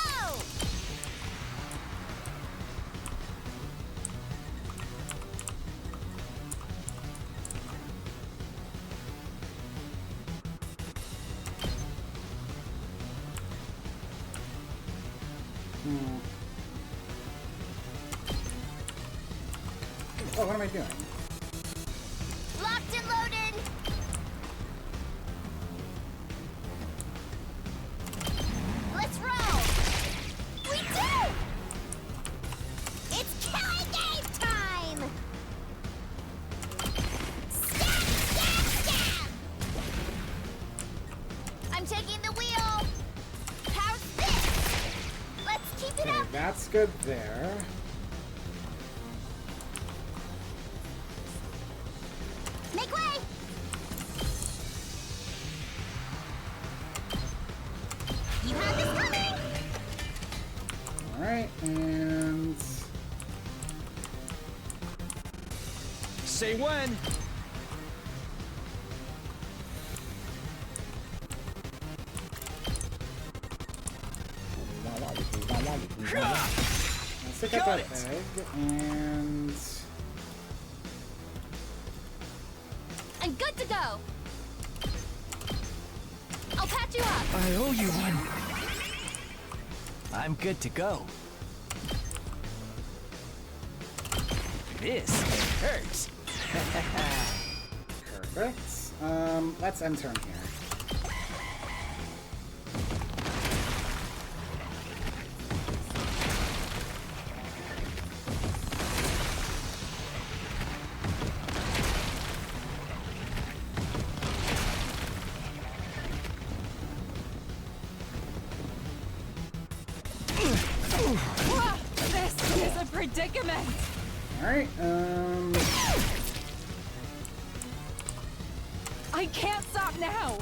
Oh, what am I doing? Locked and loaded! Let's roll! We do! It's killing game time! Stab, stab, stab! I'm taking the wheel! Power stick! Let's keep it Okay, up! that's good there. Make way! You have this coming! Alright, and... Say when. Let's pick up that egg, and... I'm good to go! I'll patch you up! I owe you one. I'm good to go. This hurts. Perfect. Let's end turn here. This is a predicament! Alright, I can't stop now!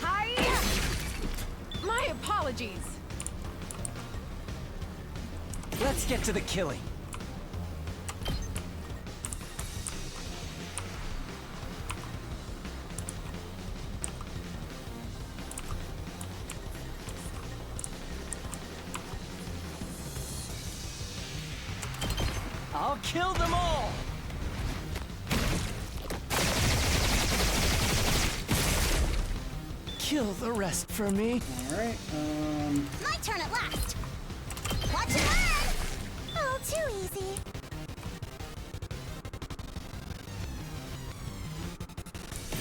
Hi! My apologies! Let's get to the killing. I'll kill them all! Kill the rest for me. Alright, My turn at last! Watch it burn! Oh, too easy.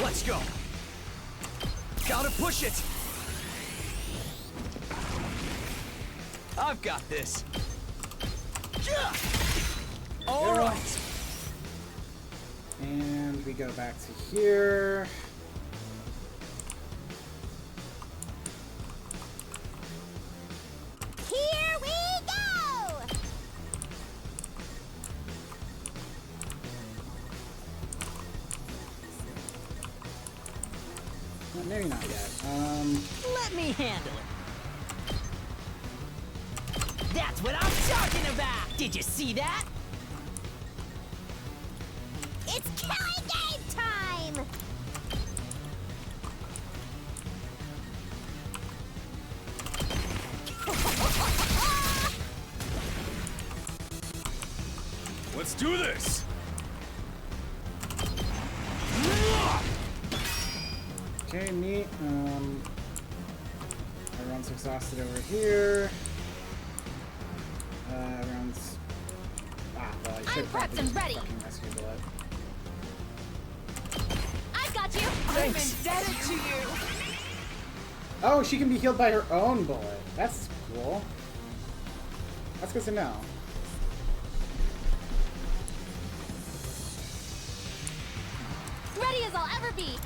Let's go. Gotta push it. I've got this. Yeah. All right. and we go back to here. Here Maybe not yet. Let me handle it. That's what I'm talking about! Did you see that? It's killing game time! Let's do this! Okay, neat. Everyone's exhausted over here. Everyone's... well, I should probably use my fucking rescue bullet. I've got you! I'm indebted to you! Oh, she can be healed by her own bullet. That's cool. That's good to know. Ready as I'll ever be!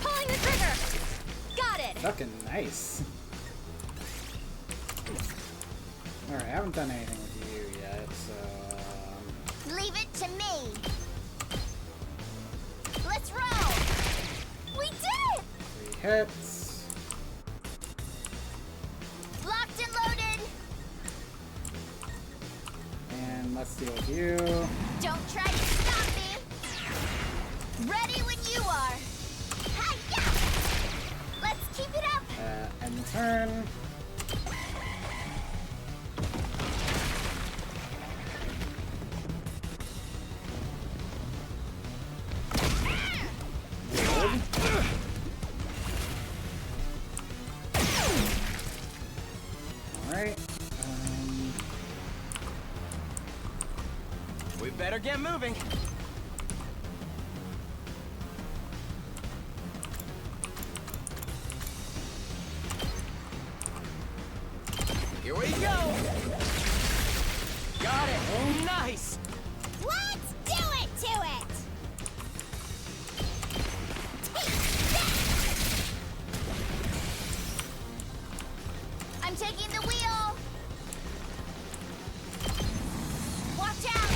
Pulling the trigger! Got it! Fucking nice. Alright, I haven't done anything with you yet, so... Leave it to me! Let's roll! We did it! 3 hits. Locked and loaded! And let's deal with you. Don't try to stop me! Ready when you are! Hi-ya! Let's keep it up! End turn. Alright. We better get moving. Here we go. Got it. Oh, nice. Let's do it to it! I'm taking the wheel! Watch out!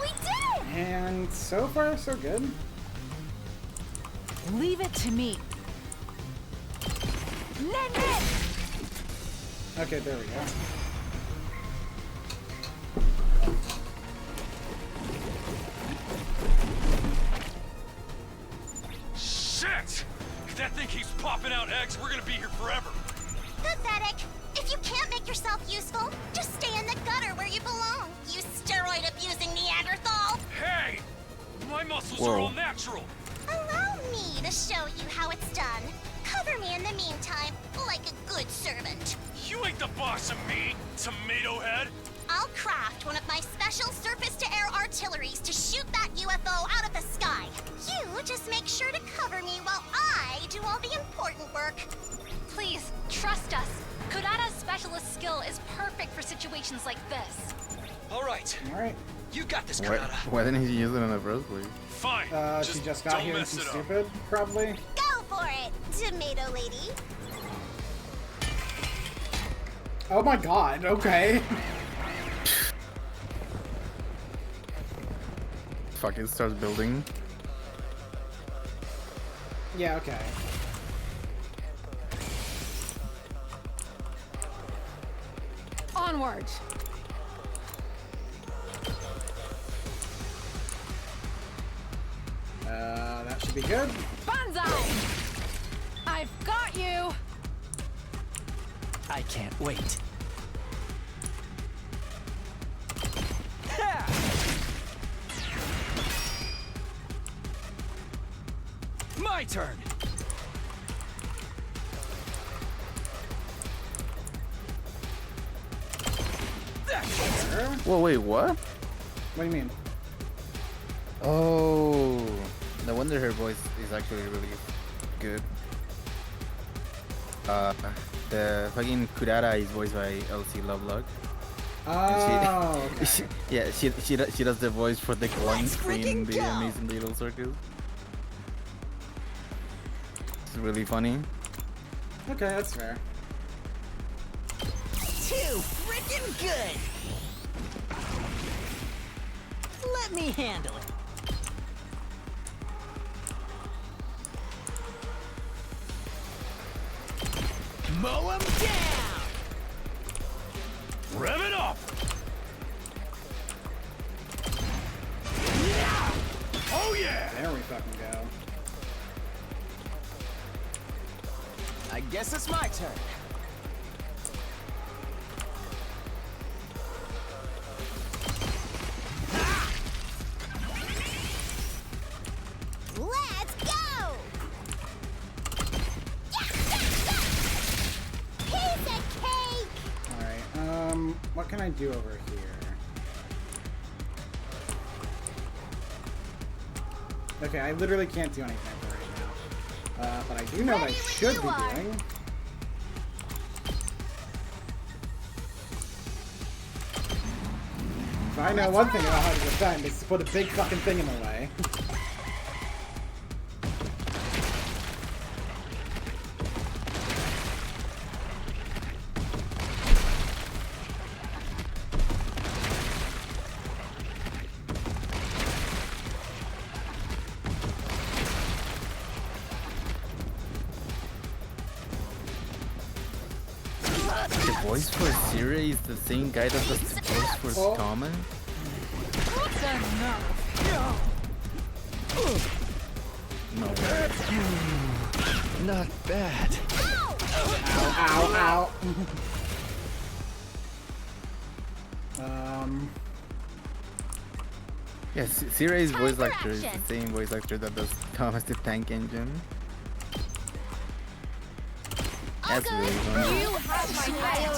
We did it! And so far, so good. Leave it to me. Net! Okay, there we go. Shit! If that thing keeps popping out eggs, we're gonna be here forever. Pathetic! If you can't make yourself useful, just stay in the gutter where you belong, you steroid-abusing Neanderthal! Hey! My muscles Whoa. are all natural. Allow me to show you how it's done. Cover me in the meantime, like a good servant. You ain't the boss of me, tomato head. I'll craft one of my special surface-to-air artilleries to shoot that UFO out of the sky. You just make sure to cover me while I do all the important work. Please, trust us. Kodaka's specialist skill is perfect for situations like this. All right. Alright. You got this, Why, Kodaka. why didn't he use it in the first place? Fine. She just got don't here and mess she's it up. stupid, probably. Go for it, tomato lady. Oh my god, okay. Fucking starts building. Yeah, okay. Onward! That should be good. Banzai! I've got you! I can't wait. My turn. Whoa, wait, what? What do you mean? Oh, no wonder her voice is actually really good. The fucking Kurara is voiced by LC Lovelock. Oh, okay. She does the voice for the glowing queen in the Amazing Little Circus. It's really funny. Okay, that's fair. Too freaking good! Let me handle it. Mow him down! Rev it up! Oh yeah! There we fucking go. I guess it's my turn. Let's go! Piece of cake! Alright, what can I do over here? Okay, I literally can't do anything right now. But I do know what I should be doing. If I know one thing about how to defend, it's to put a big fucking thing in the way. The voice for Siri is the same guy that does the voice for Thomas? No way. Not bad. Ow, ow, ow. Yeah, Siri's voice actor is the same voice actor that does Thomas the Tank Engine. That's really funny. You have my right.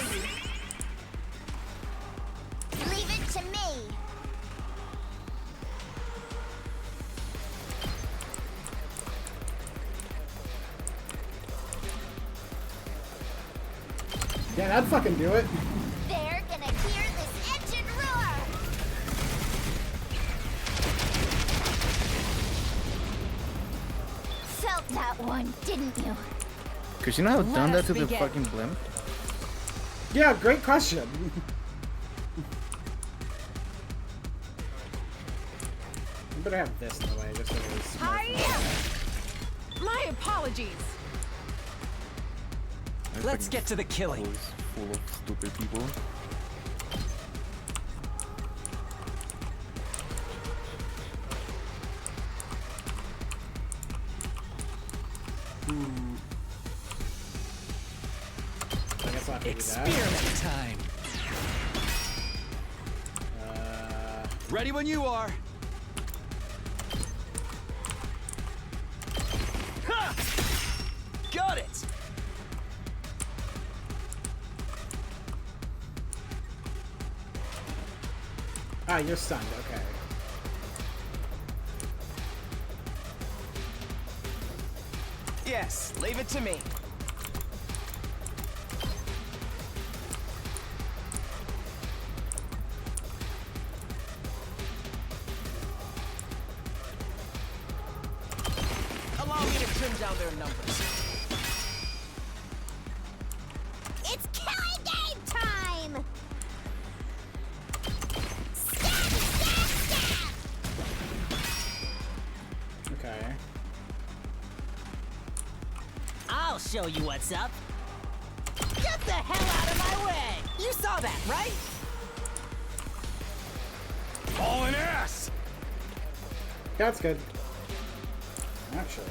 Leave it to me. Yeah, that'd fucking do it. They're gonna hear this engine roar. Felt that one, didn't you? Could she not have done that to the fucking blimp? Yeah, great question. I better have this in the way, just so it's more fun. My apologies. Let's get to the killing. Full of stupid people. I guess I'll have to Experiment time. Ready when you are. Ha! Got it. Ah, you're stunned, okay. Yes, leave it to me. Allow me to trim down their numbers. It's killing game time! Okay. I'll show you what's up. Get the hell out of my way! You saw that, right? Hauling ass! That's good. Actually.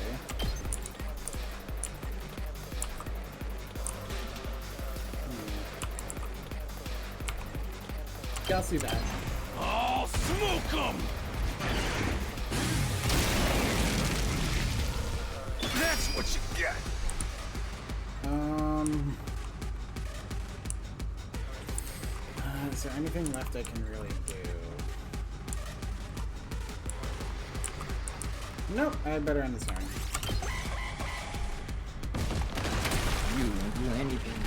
Yeah, I'll see that. I'll smoke them! That's what you get! Is there anything left I can really do? Nope, I'd better end this turn. You won't do anything.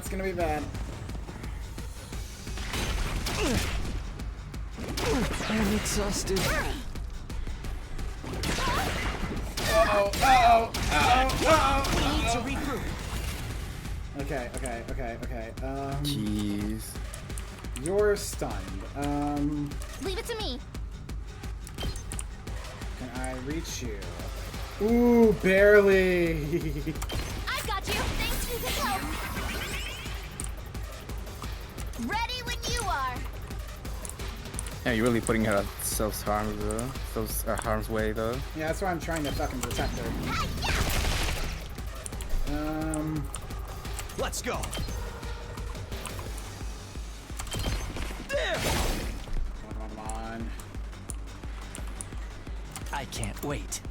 that's gonna be bad. I'm exhausted. We need to regroup. Okay. Jeez. You're stunned. Leave it to me. Can I reach you? Ooh, barely. I've got you. Thanks for the help. Ready when you are. Yeah, you're really putting her at harm's harm's way though. Yeah, that's why I'm trying to fucking protect her. Let's go. Come on. I can't wait.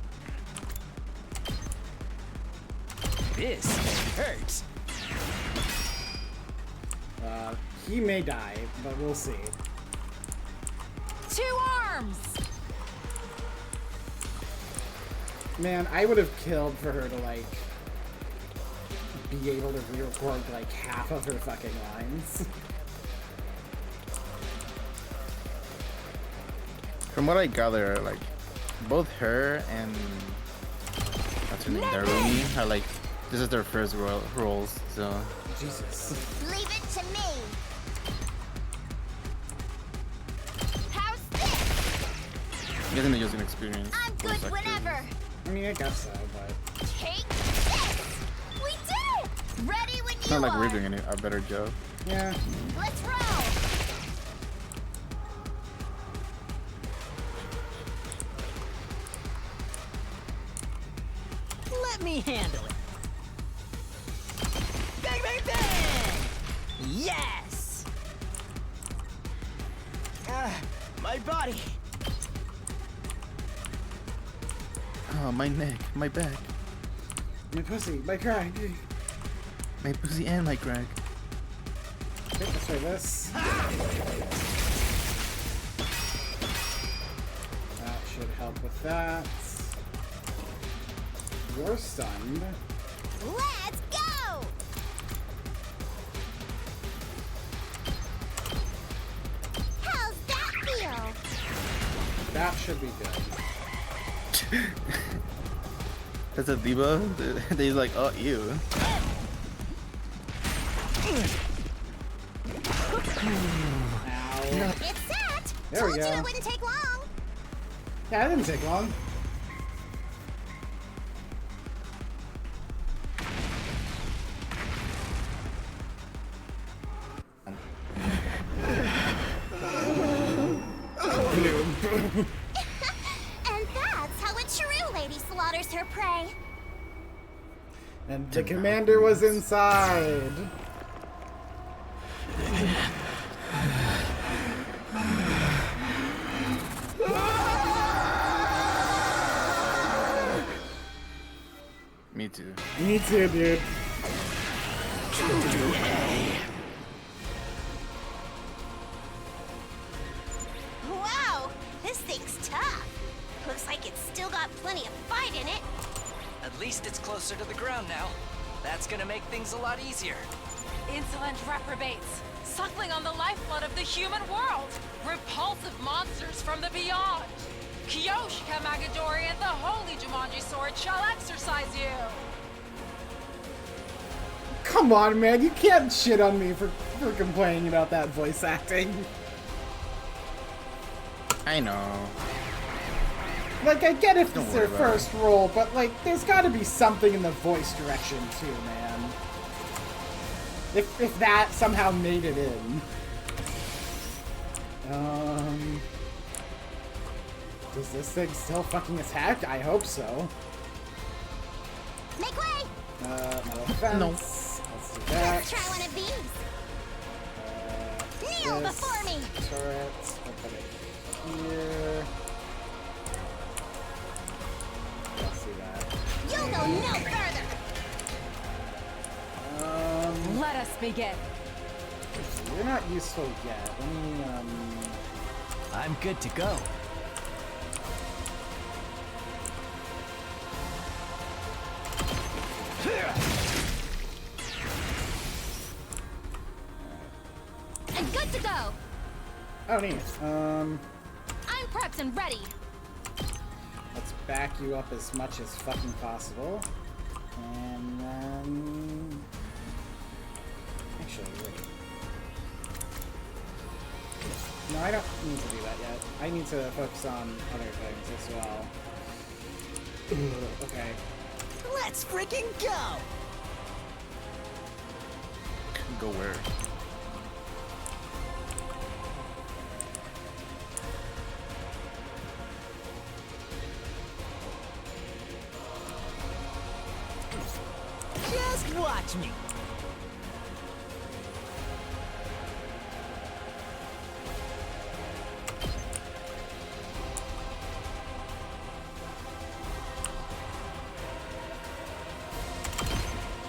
This hurts. He may die, but we'll see. 2 arms! Man, I would have killed for her to, like, be able to re-record, like, half of her fucking lines. From what I gather, like, both her and what's her name, Darumi, are like, this is their first roles, so. Jesus. Leave it to me. How's this? I guess they're just an experience. I'm good whenever. I mean, I guess so, but... Take this. We did it. Ready when It's you not like are. we're doing a better job. Yeah. Let's roll. Let me handle it. Bang, bang, bang! Yes! My body. Oh, my neck, my back, My pussy, my crack. my pussy and my crack. Okay, let's try this. That should help with that. You're stunned. Let's go. How's that feel? That should be good. That's a debuff? He's like, oh, ew. Ow. It's set. There we Told you go. it wouldn't take long. Yeah, it didn't take long. And that's how a true lady slaughters her prey. And the commander was inside. Me too. Me too, dude. Wow, this thing's tough. Looks like it's still got plenty of fight in it. At least it's closer to the ground now. That's gonna make things a lot easier. Insolent reprobates, suckling on the lifeblood of the human world. Repulsive monsters from the beyond. Kyoshika Magadori and the Holy Jumanji Sword shall exercise you. Come on, man. You can't shit on me for complaining about that voice acting. I know. Like, I get if Don't it's worry their about first role, but, like, there's gotta be something in the voice direction, too, man. If that somehow made it in. Does this thing still fucking attack? I hope so. Make way! Metal defense. No. Let's do that. Let's try one of these. Kneel This before me! turret. We'll put it here. Let's see that. You'll go no further! Let us begin. You're not useful yet. Let me, I'm good to go. Good to go. Oh, neat. I'm prepped and ready. Let's back you up as much as fucking possible. And then... Actually, wait. No, I don't need to do that yet. I need to focus on other things as well. Okay. Let's freaking go! Go where? Just watch me.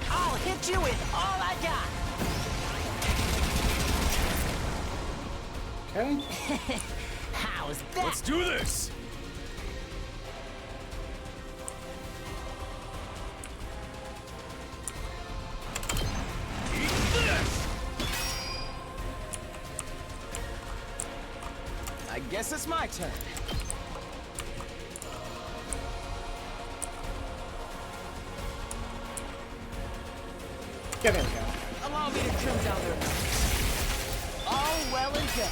I'll hit you with all I got. Okay. How's that? Let's do this! I guess it's my turn. Yeah, there we go. Allow me to trim down their numbers. All well and good.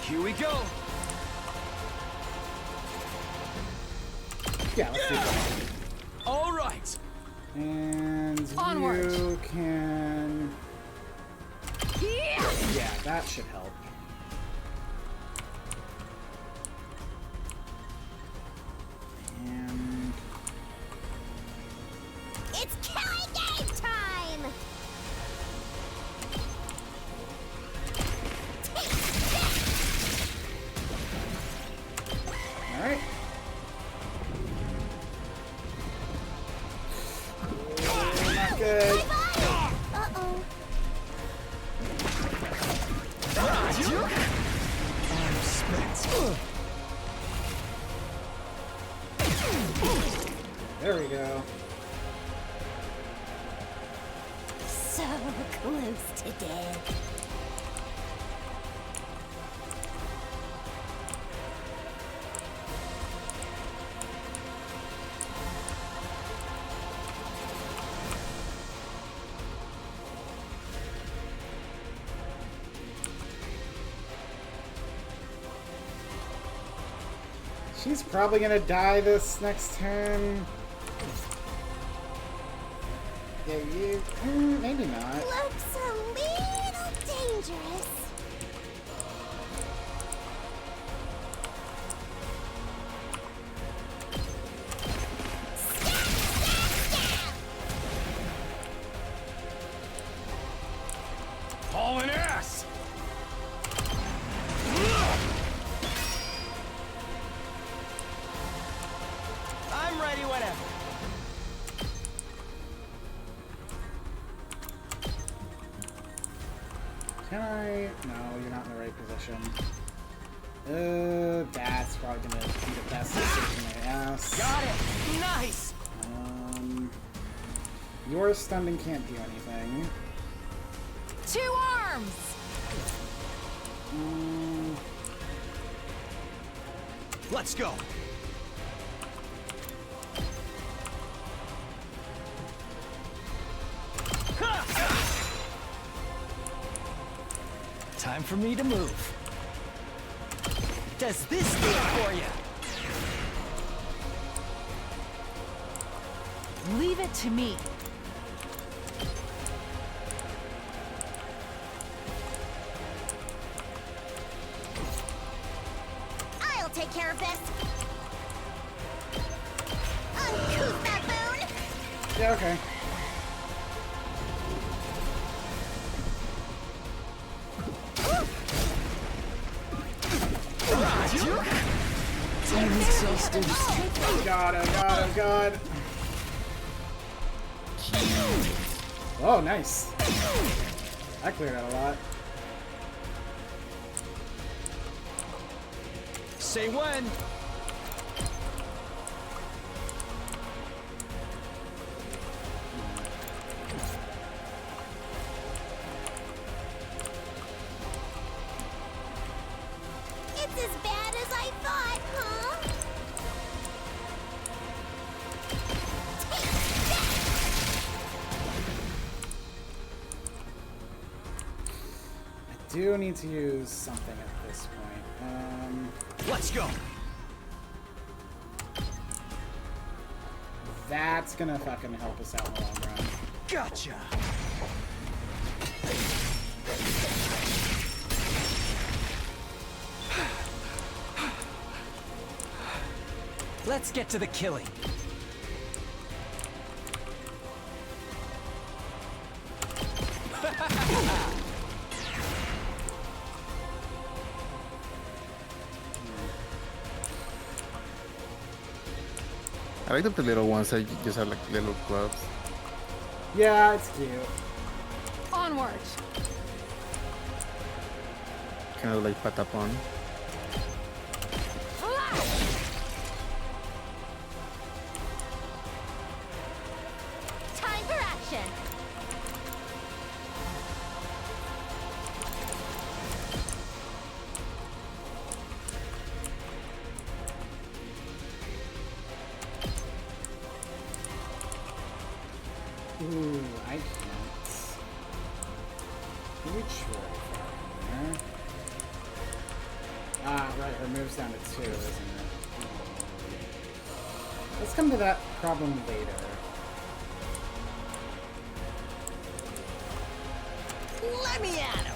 Here we go. Yeah, let's do that. All right. And Onward. you can... Yeah. Yeah, that should help. And... It's killing game time! Alright. Not good. Uh-oh. There we go. So close to death. She's probably gonna die this next turn. Yeah, you... maybe not. Looks a little dangerous. Hauling ass! I'm ready whenever. Can I? No, you're not in the right position. That's probably gonna be the best decision I ask. Got it. Nice. Your stunning can't do anything. 2 arms. Let's go. Time for me to move. Does this do it for you? Leave it to me. I'll take care of this. Uncouth baboon! Yeah, okay. I'm exhausted. God, oh god, oh god. Oh, nice. That cleared out a lot. Say when. as bad as I thought, huh? I do need to use something at this point. Let's go. That's gonna fucking help us out in the long run. Gotcha. Let's get to the killing. I like the little ones that just have like little gloves. Yeah, it's cute. Onward. Kind of like patapon. Time for action. Ooh, I can't reach very far in there. Ah, right, her move's down to 2, isn't it? Let's come to that problem later. Let me at him!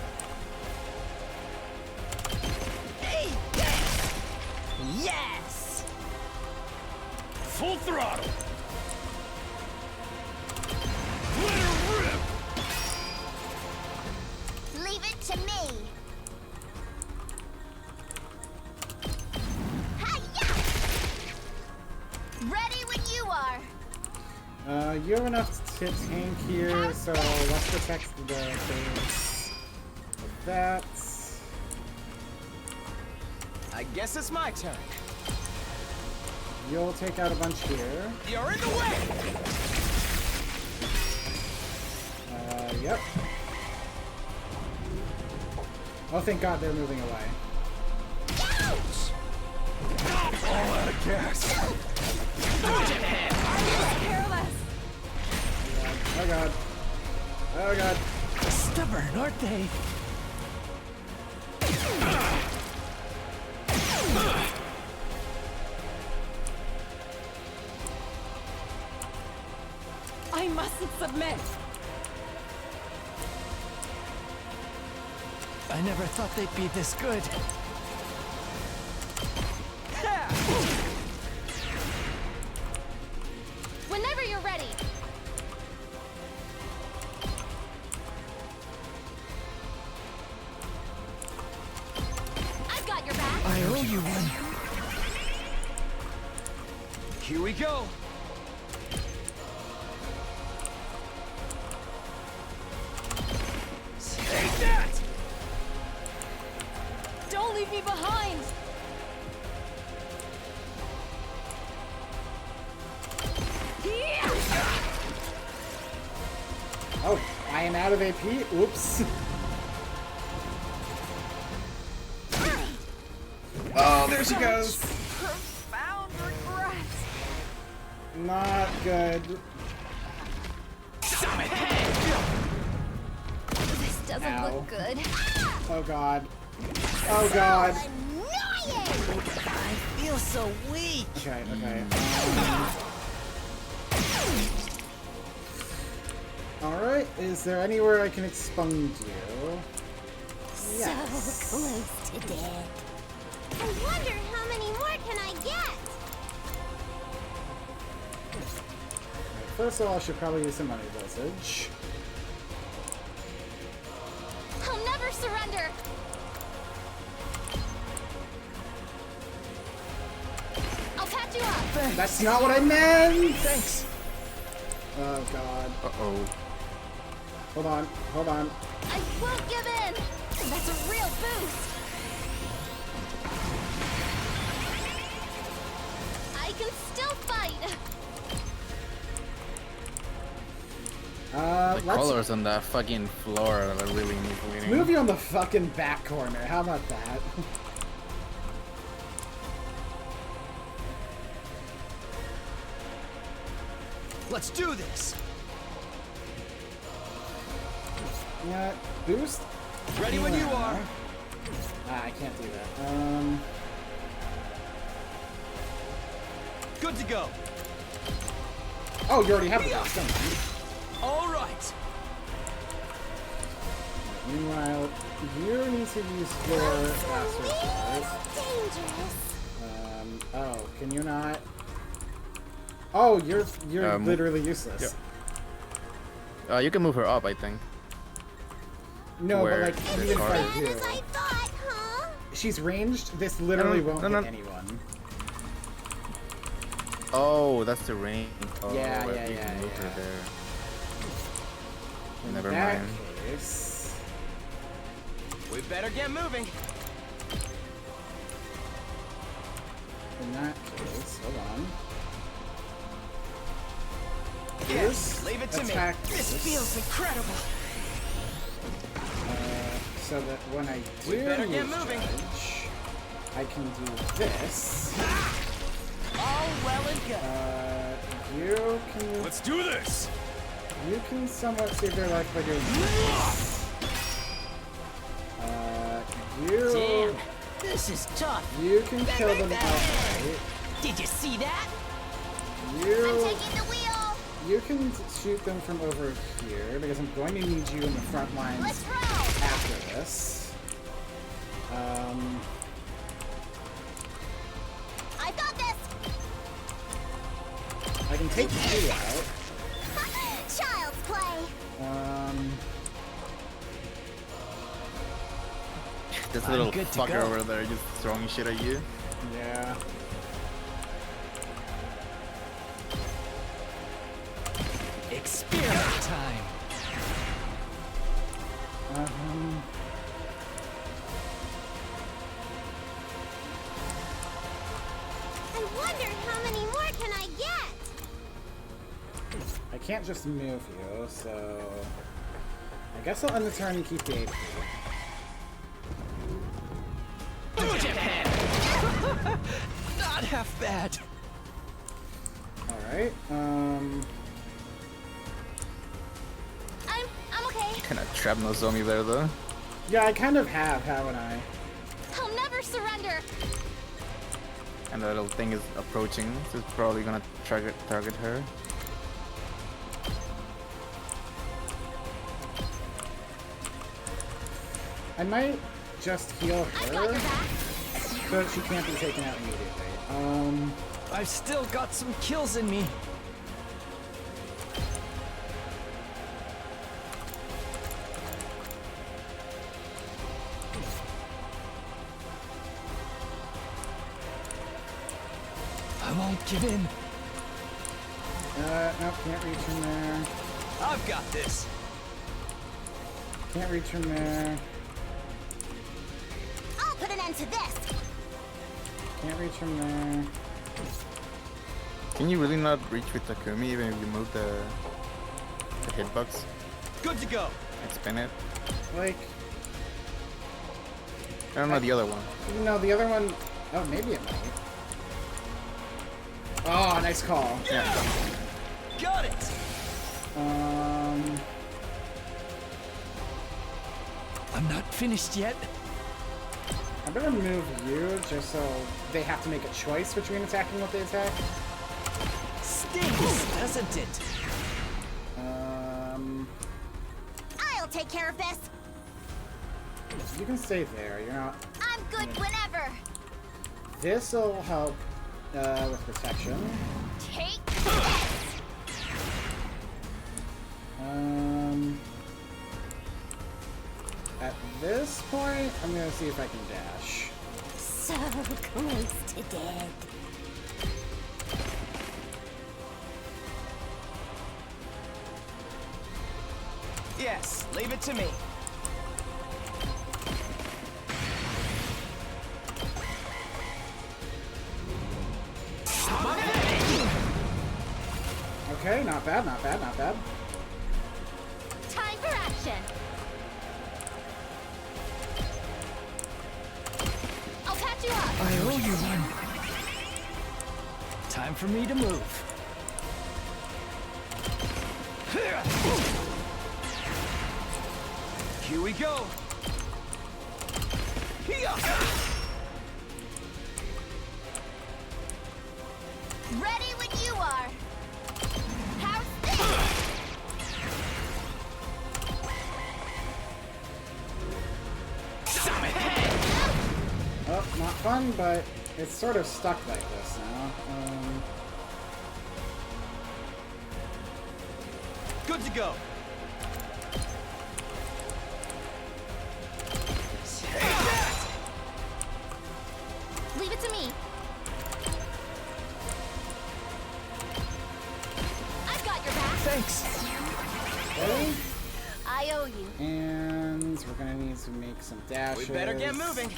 Hey, yes! Yes! Full throttle! Leave it to me. Hi-ya! Ready when you are. You have enough to tank here, so let's protect the base of that. I guess it's my turn. You'll take out a bunch here. You're in the way! Yep. Oh, thank God they're moving away. Ouch! All out of gas. Careless. Oh God. Oh God. Stubborn, aren't they? I mustn't submit. I never thought they'd be this good. Whenever you're ready. I've got your back. I owe you one. Here we go. Take that! Don't leave me behind. Oh, I am out of AP. Oops. Oh, there she goes. Profound regret. Not good. This doesn't Ow. look good. Oh God. Oh God. Annoying! I feel so weak. Okay, okay. Alright, is there anywhere I can expunge you? Yes. So close to dead. I wonder how many more can I get? Right, first of all, I should probably use some money dosage. I'll never surrender. I'll patch you up. That's not what I meant! Thanks. Oh God. Uh-oh. Hold on, hold on. I won't give in. That's a real boost. I can still fight. The Let's colors on that fucking floor are really misleading. move you on the fucking back corner. How about that? Let's do this. Yeah, boost. Ready when you are. I can't do that. Good to go. Oh, you already have the boost, don't you? All right. Meanwhile, you need to use your master sword. Dangerous. Oh, can you not? Oh, you're literally useless. Yeah. You can move her up, I think. No, but like even if I do, As I thought, huh? she's ranged. This literally won't hit anyone. Oh, that's the range. Oh, Yeah. Move her there. In Never that mind. case, We better get moving. in that case, hold on. Yes, leave it to me. Attack This feels incredible. So that when I do We better get use moving. Judge, I can do this. All well and good. You can. Let's do this. You can somewhat save their life by doing this. Damn, this is tough. You can kill them outright. Did you see that? I'm taking the wheel. You can shoot them from over here because I'm going to need you in the front lines Let's roll. after this. I've got this. I can take you out. Child's play. This I'm little good to fucker go. over there just throwing shit at you. Yeah. Experiment time. I wonder how many more can I get? I can't just move you, so I guess I'll end the turn and keep the AP. Not half bad. Alright, I'm okay. Kind of trap no zombie there though. yeah, I kind of have, haven't I? I'll never surrender. And the little thing is approaching, so it's probably gonna target her. I might just heal her so that she can't be taken out immediately. I've still got some kills in me. I won't give in. Nope, can't reach from there. I've got this. Can't reach from there. I'll put an end to this. Can't reach from there. Can you really not reach with Takumi even if you move the hitbox Good to go. and spin it? Like, I don't know the other one. no, the other one. Oh, maybe it might. Oh, nice call. Yeah. Got it. I'm not finished yet. I'm gonna move you just so they have to make a choice between attacking what they attack. Stings, doesn't it? I'll take care of this. You can stay there. You're not. I'm good whenever. This'll help with protection. Take this. At this point, I'm gonna see if I can dash. So close to dead. Yes, leave it to me. Okay, not bad, not bad, not bad. Time for action. I'll patch you up. I owe you one. Time for me to move. Here we go. Ready when you are. How's this? Oh, not fun, but it's sort of stuck like this now. Good to go. Leave it to me. I've got your back. Thanks. Okay. I owe you. And we're gonna need to make some dashes. We better get moving.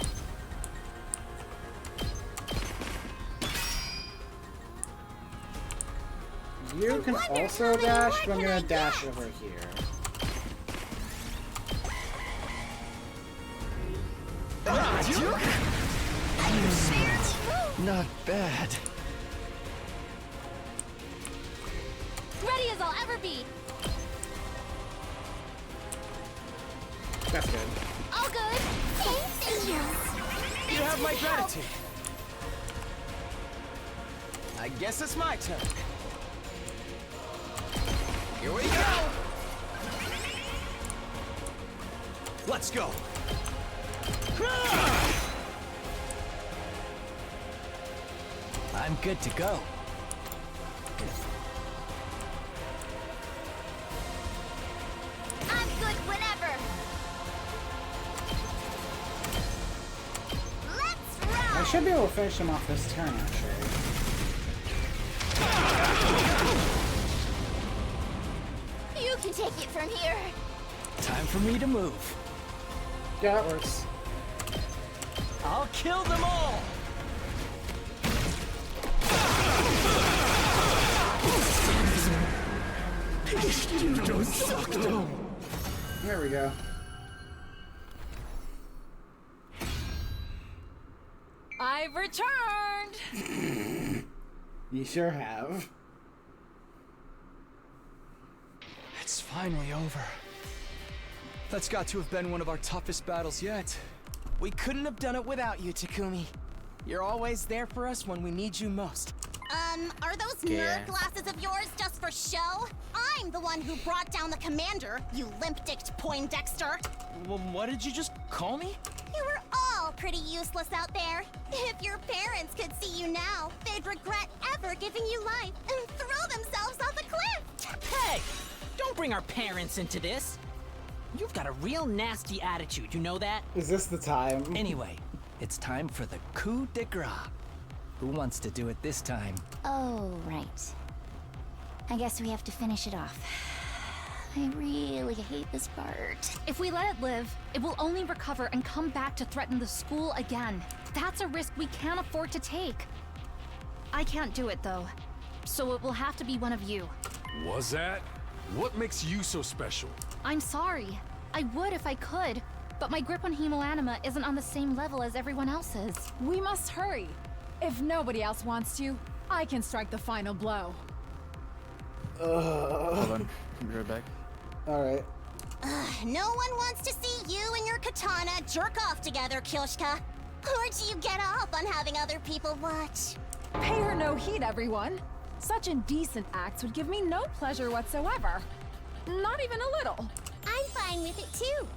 You can also dash, but I'm gonna dash over here. Not bad. Ready as I'll ever be. That's good. All good. Thank you. You have my gratitude. I guess it's my turn. Here we go. Let's go. I'm good to go. I'm good whenever. Let's rock. I should be able to finish him off this turn, actually. You can take it from here. Time for me to move. Yeah, that works. I'll kill them all. You don't suck, though. There we go. I've returned! You sure have. It's finally over. That's got to have been one of our toughest battles yet. We couldn't have done it without you, Takumi. You're always there for us when we need you most. Are those nerd glasses of yours just for show? I'm the one who brought down the commander, you limp-dicked Poindexter. Well, what did you just call me? You were all pretty useless out there. If your parents could see you now, they'd regret ever giving you life and throw themselves off a cliff. Hey! Don't bring our parents into this. You've got a real nasty attitude, you know that? Is this the time? Anyway, it's time for the coup de grace. Who wants to do it this time? Oh, right. I guess we have to finish it off. I really hate this part. If we let it live, it will only recover and come back to threaten the school again. That's a risk we can't afford to take. I can't do it, though. So it will have to be one of you. Was that? What makes you so special? I'm sorry. I would if I could, but my grip on Hemoanima isn't on the same level as everyone else's. We must hurry. If nobody else wants to, I can strike the final blow. Hold on. I'll be right back. Alright. No one wants to see you and your katana jerk off together, Kyoshka. Or do you get off on having other people watch? Pay her no heed, everyone. Such indecent acts would give me no pleasure whatsoever. Not even a little. I'm fine with it too.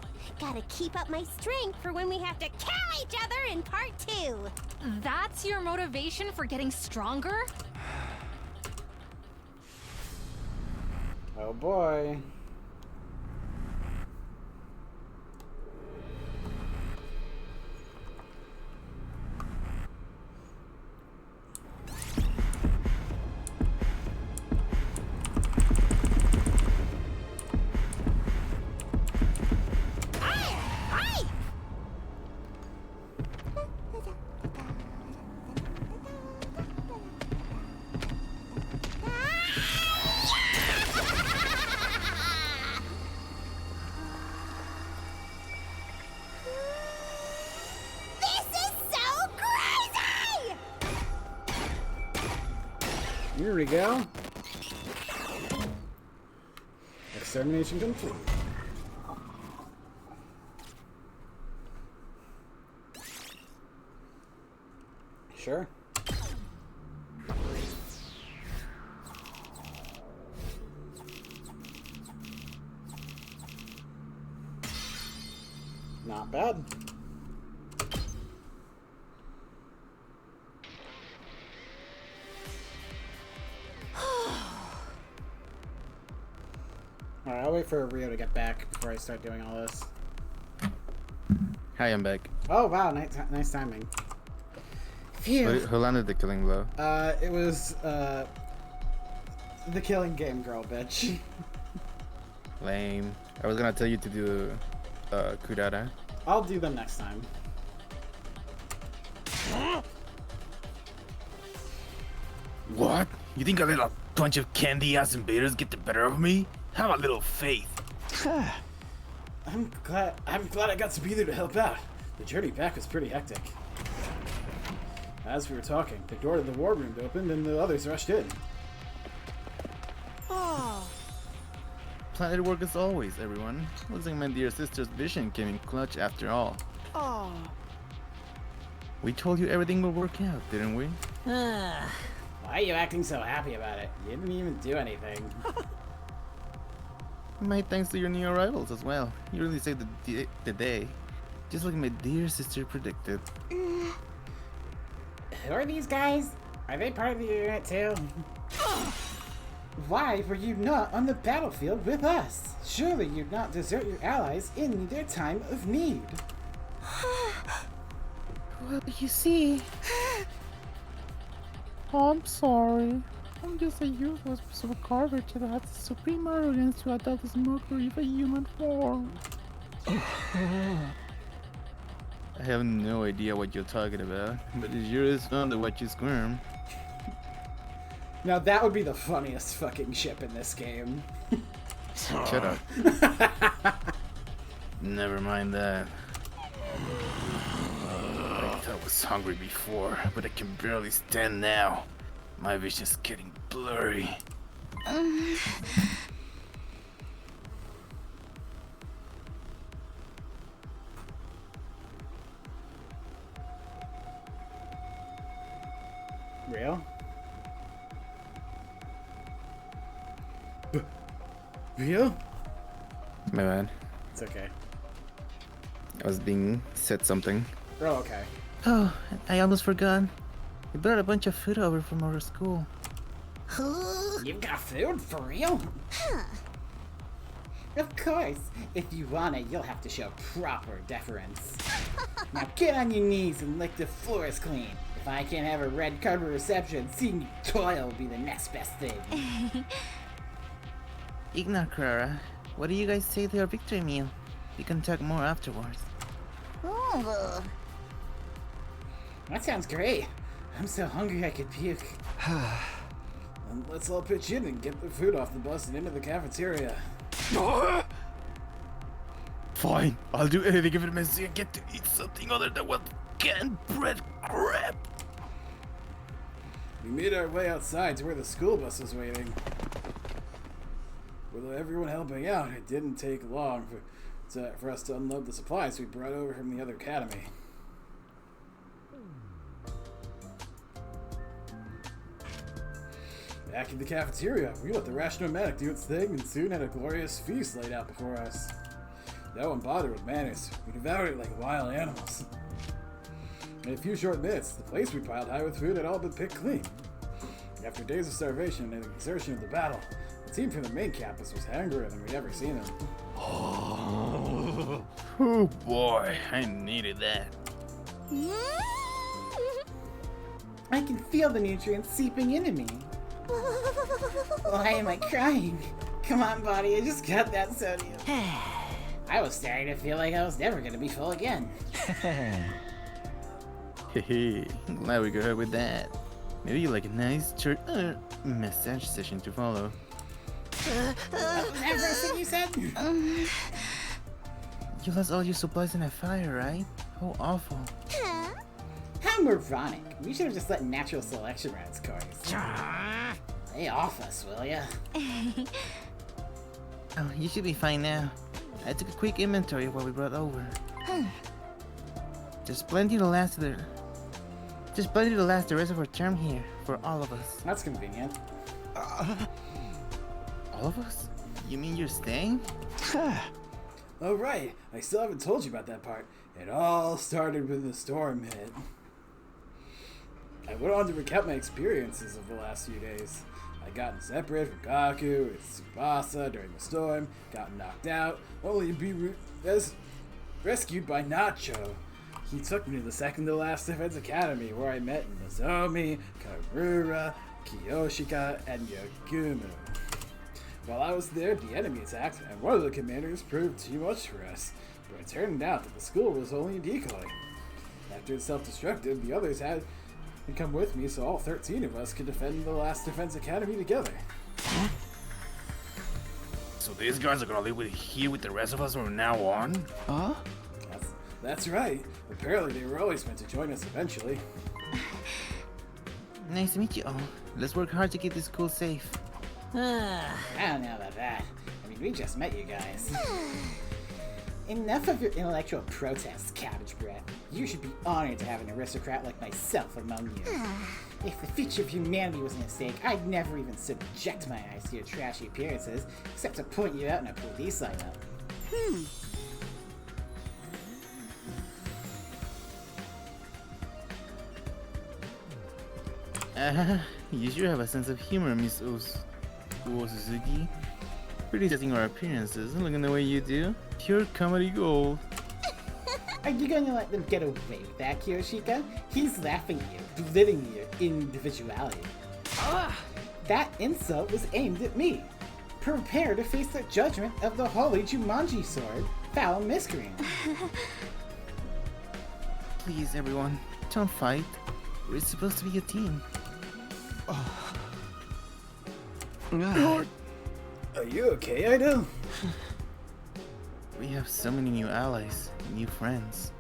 Gotta keep up my strength for when we have to kill each other in part 2. That's your motivation for getting stronger? Oh boy. Here we go. Extermination complete. Sure. Not bad. Alright, I'll wait for Rio to get back before I start doing all this. Hi, I'm back. Oh wow, nice timing. Phew. Who landed the killing blow? It was the killing game girl, bitch. Lame. I was gonna tell you to do Kurara. I'll do them next time. What? You think a little bunch of candy-ass invaders get the better of me? Have a little faith. I'm glad I got to be there to help out. The journey back was pretty hectic. As we were talking, the door to the war room opened and the others rushed in. Oh. Planet work as always, everyone. Looks like my dear sister's vision came in clutch after all. Oh. We told you everything would work out, didn't we? Why are you acting so happy about it? You didn't even do anything. My thanks to your new arrivals as well. You really saved the day. Just like my dear sister predicted. Who are these guys? Are they part of the unit too? Why were you not on the battlefield with us? Surely you'd not desert your allies in their time of need. Well, you see... Oh, I'm sorry. I'm just a useless piece of garbage that has the supreme arrogance to adopt this mockery of a human form. I have no idea what you're talking about, but it sure is fun to watch you squirm. Now that would be the funniest fucking ship in this game. Shut up. Never mind that. I thought I was hungry before, but I can barely stand now. My vision's getting blurry. Real? Real? My bad. It's okay. I was being said something. Oh, okay. Oh, I almost forgot. We brought a bunch of food over from our school. You've got food for real? Huh. Of course. If you want it, you'll have to show proper deference. Now get on your knees and lick the floors clean. If I can't have a red carpet reception, seeing you toil will be the next best thing. Ignore Clara. What do you guys say to our victory meal? We can talk more afterwards. That sounds great. I'm so hungry I could puke. Let's all pitch in and get the food off the bus and into the cafeteria. Fine, I'll do anything if it means I get to eat something other than what canned bread crap. We made our way outside to where the school bus was waiting. With everyone helping out, it didn't take long for us to unload the supplies we brought over from the other academy. Back in the cafeteria, we let the Rashnomanic do its thing and soon had a glorious feast laid out before us. No one bothered with manners. We devoured it like wild animals. In a few short minutes, the place we piled high with food had all been picked clean. After days of starvation and the exertion of the battle, the team from the main campus was hungrier than we'd ever seen them. Oh boy, I needed that. I can feel the nutrients seeping into me. Why am I crying? Come on, body, I just got that sodium. I was starting to feel like I was never gonna be full again. Hehe, glad we got ahead with that. Maybe you like a nice massage session to follow. What was that first thing you said? You lost all your supplies in a fire, right? How awful. How moronic. We should have just let natural selection run its course. Lay off us, will ya? Oh, you should be fine now. I took a quick inventory of what we brought over. There's plenty to last the rest of our term here for all of us. That's convenient. All of us? You mean you're staying? Oh right, I still haven't told you about that part. It all started when the storm hit. I went on to recount my experiences of the last few days. I'd gotten separated from Kaku and Tsubasa during the storm, gotten knocked out, only to be rescued by Nacho. He took me to the second to last Defense Academy where I met Nozomi, Karura, Kiyoshika, and Yagumu. While I was there, the enemy attacked, and one of the commanders proved too much for us, but it turned out that the school was only a decoy. After it self-destructed, the others had to come with me so all 13 of us could defend the last Defense Academy together. So these guys are gonna live here with the rest of us from now on? Huh? That's right. Apparently they were always meant to join us eventually. Nice to meet you all. Let's work hard to keep this school safe. I don't know about that. I mean, we just met you guys. Enough of your intellectual protests, Cabbage Breath. You should be honored to have an aristocrat like myself among you. If the future of humanity was at stake, I'd never even subject my eyes to your trashy appearances, except to point you out in a police lineup. You sure have a sense of humor, Miss Suzuki. Pretty judging our appearances, and looking the way you do. Pure comedy gold. Are you going to let them get away with that, Kiyoshika? He's laughing at you, belittling your individuality. That insult was aimed at me. Prepare to face the judgment of the holy Jumanji sword, foul miscreant. Please, everyone, don't fight. We're supposed to be a team. Are you okay, Ido? We have so many new allies, new friends.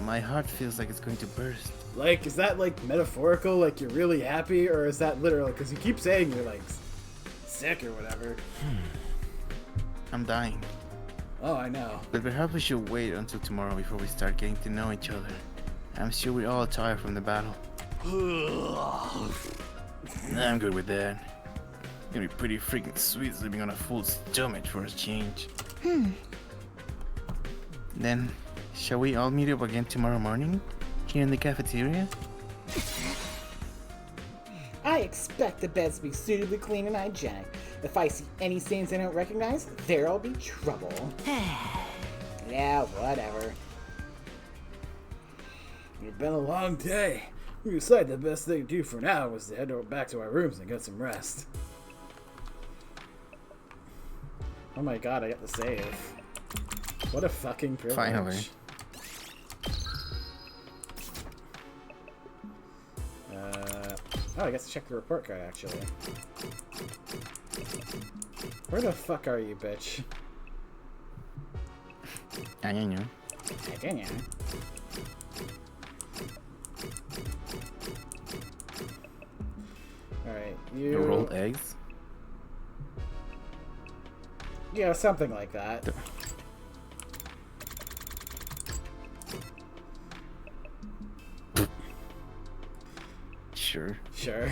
My heart feels like it's going to burst. Like, is that like metaphorical, like you're really happy, or is that literal? Because you keep saying you're like sick or whatever. I'm dying. Oh, I know. But perhaps we should wait until tomorrow before we start getting to know each other. I'm sure we're all tired from the battle. I'm good with that. It's gonna be pretty freaking sweet sleeping on a full stomach for a change. Then, shall we all meet up again tomorrow morning? Here in the cafeteria? I expect the beds to be suitably clean and hygienic. If I see any stains I don't recognize, there'll be trouble. Yeah, whatever. It's been a long day. We decided the best thing to do for now was to head back to our rooms and get some rest. Oh my god, I got the save. What a fucking privilege. Finally. Oh, I guess to check the report card, actually. Where the fuck are you, bitch? I don't know. Alright, You rolled eggs? Yeah, something like that. Sure. Sure.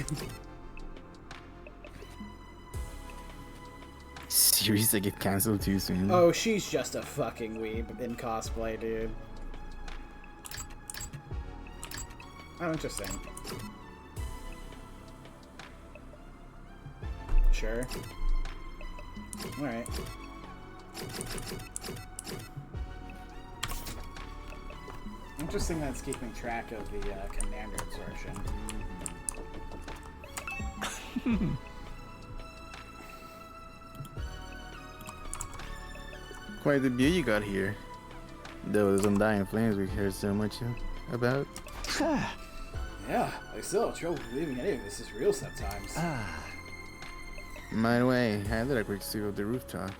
Series that get cancelled too soon. Oh, she's just a fucking weeb in cosplay, dude. Oh, interesting. Sure. Alright. Interesting that's keeping track of the commander absorption. Quite the view you got here. Those undying flames we heard so much about. Yeah, I still have trouble believing any of this is real sometimes. By the way, I did a quick sweep of the rooftop,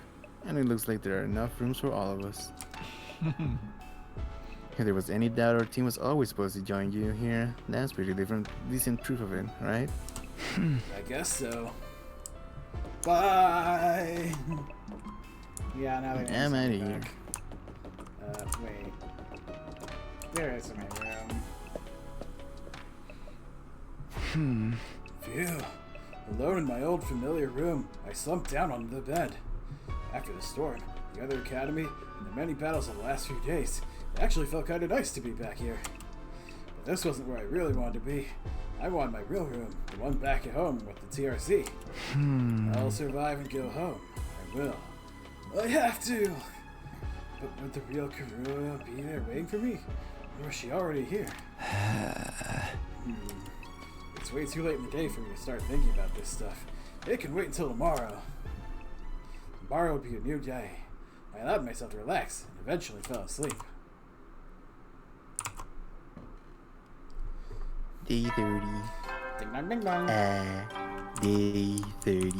and it looks like there are enough rooms for all of us. If there was any doubt our team was always supposed to join you here, that's pretty decent proof of it, right? I guess so. Bye! Yeah, now they I'm out of here. Wait. There is my room. Phew. Alone in my old familiar room, I slumped down on the bed. After the storm, the other academy, and the many battles of the last few days, it actually felt kind of nice to be back here. But this wasn't where I really wanted to be. I wanted my real room, the one back at home with the TRC. I'll survive and go home. I will. I have to! But would the real Karua be there waiting for me? Or is she already here? It's way too late in the day for me to start thinking about this stuff. It can wait until tomorrow. Tomorrow will be a new day. I allowed myself to relax and eventually fell asleep. Day 30. Ding dong, ding dong. Day 30.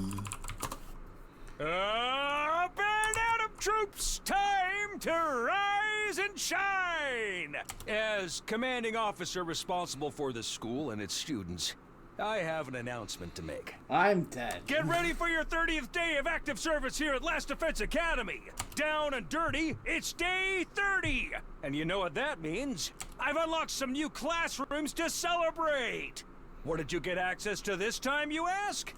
Band Adam troops, time to rise and shine! As commanding officer responsible for the school and its students, I have an announcement to make. I'm dead. Get ready for your 30th day of active service here at Last Defense Academy. Down and dirty, it's day 30. And you know what that means? I've unlocked some new classrooms to celebrate. What did you get access to this time, you ask?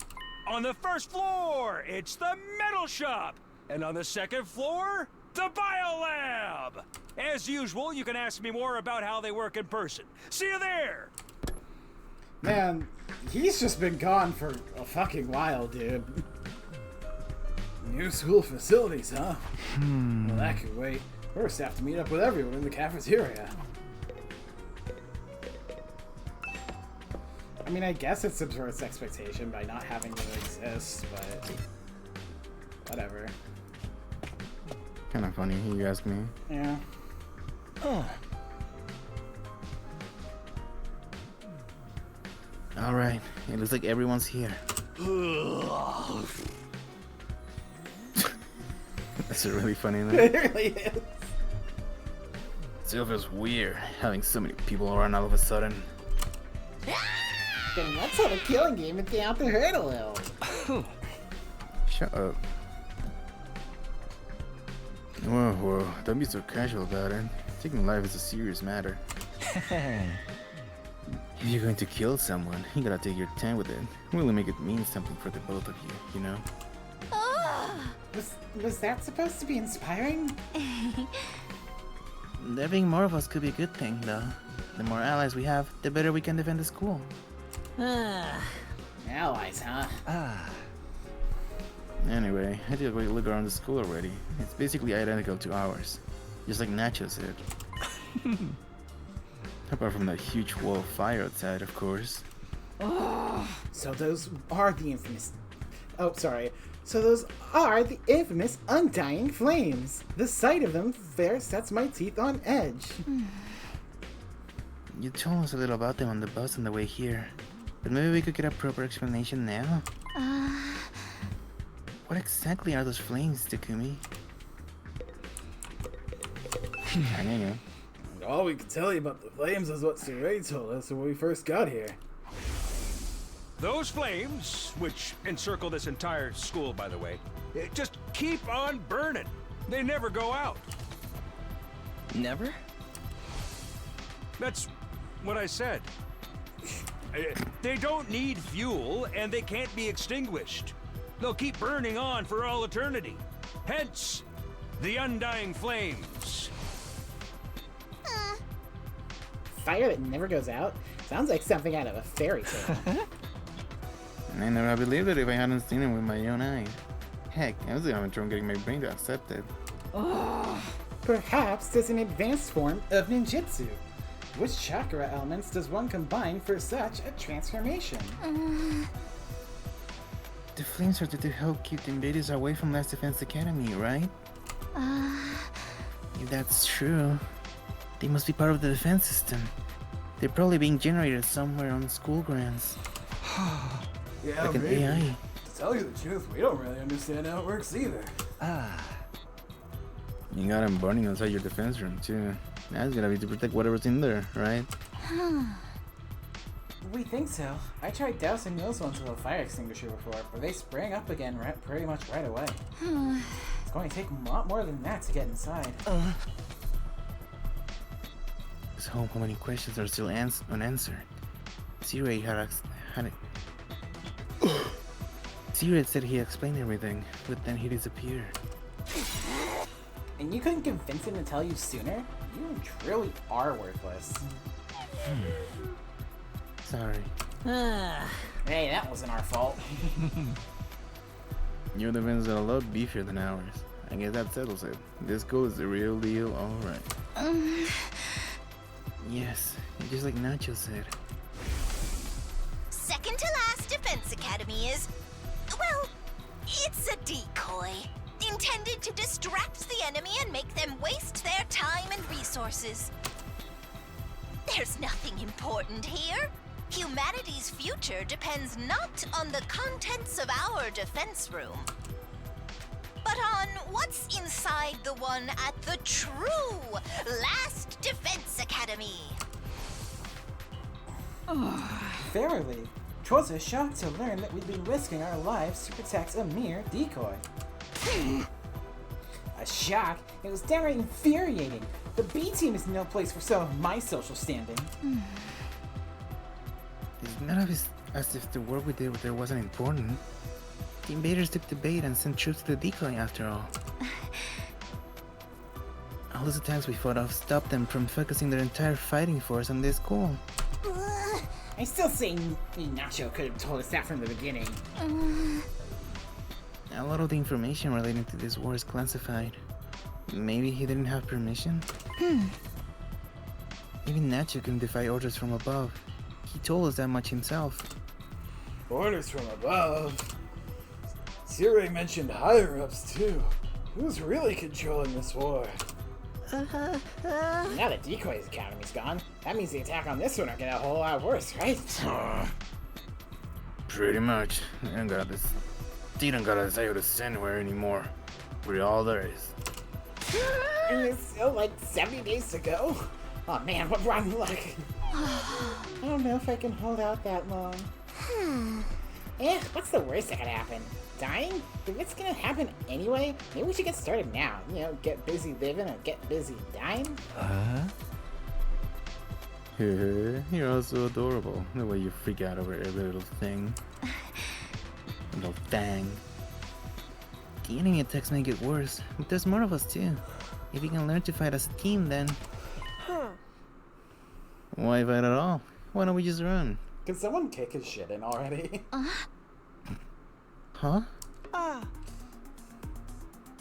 On the first floor, it's the metal shop. And on the second floor, the biolab. As usual, you can ask me more about how they work in person. See you there. Man, he's just been gone for a fucking while, dude. New school facilities, huh? Well, that could wait. First, I have to meet up with everyone in the cafeteria. I mean, I guess it subverts expectation by not having them exist, but whatever. Kind of funny, you ask me. Yeah. Alright, it looks like everyone's here. That's a really funny name. It really is. It still feels weird having so many people around all of a sudden. Then let's have a killing game and get out the hurt a little. Shut up. Whoa, don't be so casual about it. Taking life is a serious matter. If you're going to kill someone, you gotta take your time with it. Really make it mean something for the both of you, you know? Was that supposed to be inspiring? There being more of us could be a good thing, though. The more allies we have, the better we can defend the school. Allies, huh? Anyway, I did a great look around the school already. It's basically identical to ours. Just like Nacho said. Apart from that huge wall of fire outside, of course. So those are the infamous... Oh, sorry. So those are the infamous undying flames. The sight of them fair sets my teeth on edge. You told us a little about them on the bus on the way here. But maybe we could get a proper explanation now? What exactly are those flames, Takumi? I know. All we can tell you about the flames is what Surrey told us when we first got here. Those flames, which encircle this entire school, by the way, just keep on burning. They never go out. Never? That's what I said. They don't need fuel, and they can't be extinguished. They'll keep burning on for all eternity. Hence, the undying flames. Fire that never goes out? Sounds like something out of a fairy tale. I never have believed it if I hadn't seen it with my own eye. Heck, I was having trouble getting my brain to accept it. Perhaps there's an advanced form of ninjutsu. Which chakra elements does one combine for such a transformation? The flames are to help keep the invaders away from Last Defense Academy, right? If that's true, they must be part of the defense system. They're probably being generated somewhere on school grounds. Yeah, like an maybe. AI. To tell you the truth, we don't really understand how it works either. You got them burning inside your defense room too. That's gonna be to protect whatever's in there, right? We think so. I tried dousing those ones with a fire extinguisher before, but they sprang up again pretty much right away. It's going to take a lot more than that to get inside. There's how many questions are still unanswered. Zero had said he explained everything, but then he disappeared. And you couldn't convince him to tell you sooner? You truly are worthless. Sorry. Hey, that wasn't our fault. Your defense are a lot beefier than ours. I guess that settles it. This school is the real deal, alright. Yes, just like Nacho said. Second to last Defense Academy is, well, it's a decoy. Intended to distract the enemy and make them waste their time and resources. There's nothing important here. Humanity's future depends not on the contents of our defense room, but on what's inside the one at the true Last Defense Academy. Verily, 'twas a shock to learn that we'd been risking our lives to protect a mere decoy. A shock? It was downright infuriating. The B team is no place for some of my social standing. It's not as if the work we did there wasn't important. The invaders took the bait and sent troops to the decoy after all. All those attacks we fought off stopped them from focusing their entire fighting force on this goal. I still say Nacho could have told us that from the beginning. A lot of the information relating to this war is classified. Maybe he didn't have permission? Even Nacho can defy orders from above. He told us that much himself. Orders from above? Sirei mentioned higher-ups too. Who's really controlling this war? Now that Decoy's Academy's gone, that means the attack on this one will get a whole lot worse, right? Pretty much. They don't got a Zayo to send where anymore. We're all there is. And there's still like 70 days to go? Oh man, what rotten luck. I don't know if I can hold out that long. What's the worst that could happen? Dying? If it's gonna happen anyway, maybe we should get started now. You know, get busy living or get busy dying? You're also adorable, the way you freak out over every little thing. Little thing. The enemy attacks may get worse, but there's more of us too. If we can learn to fight as a team, then... Why fight at all? Why don't we just run? Can someone kick his shit in already? Huh?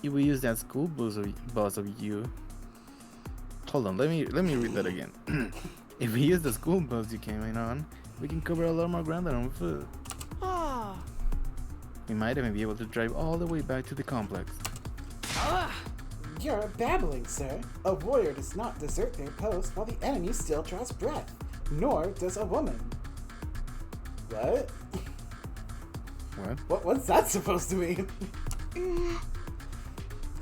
You will use that school boss of you. Hold on, let me read that again. If we use the school bus you came in on, we can cover a lot more ground than on foot. We might even be able to drive all the way back to the complex. You're babbling, sir. A warrior does not desert their post while the enemy still draws breath. Nor does a woman. What? What's that supposed to mean? You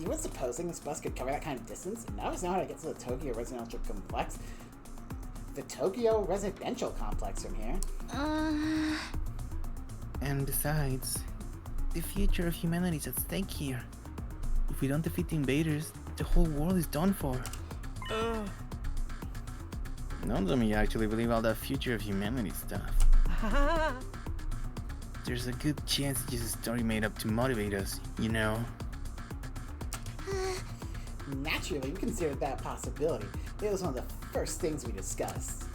were supposing this bus could cover that kind of distance, and now is not how to get to the Tokyo Residential Complex. The Tokyo Residential Complex from here. And besides, the future of humanity is at stake here. If we don't defeat the invaders, the whole world is done for. Don't tell me you actually believe all that future of humanity stuff. There's a good chance it's just a story made up to motivate us, you know. Naturally, we considered that possibility. It was one of the first things we discussed.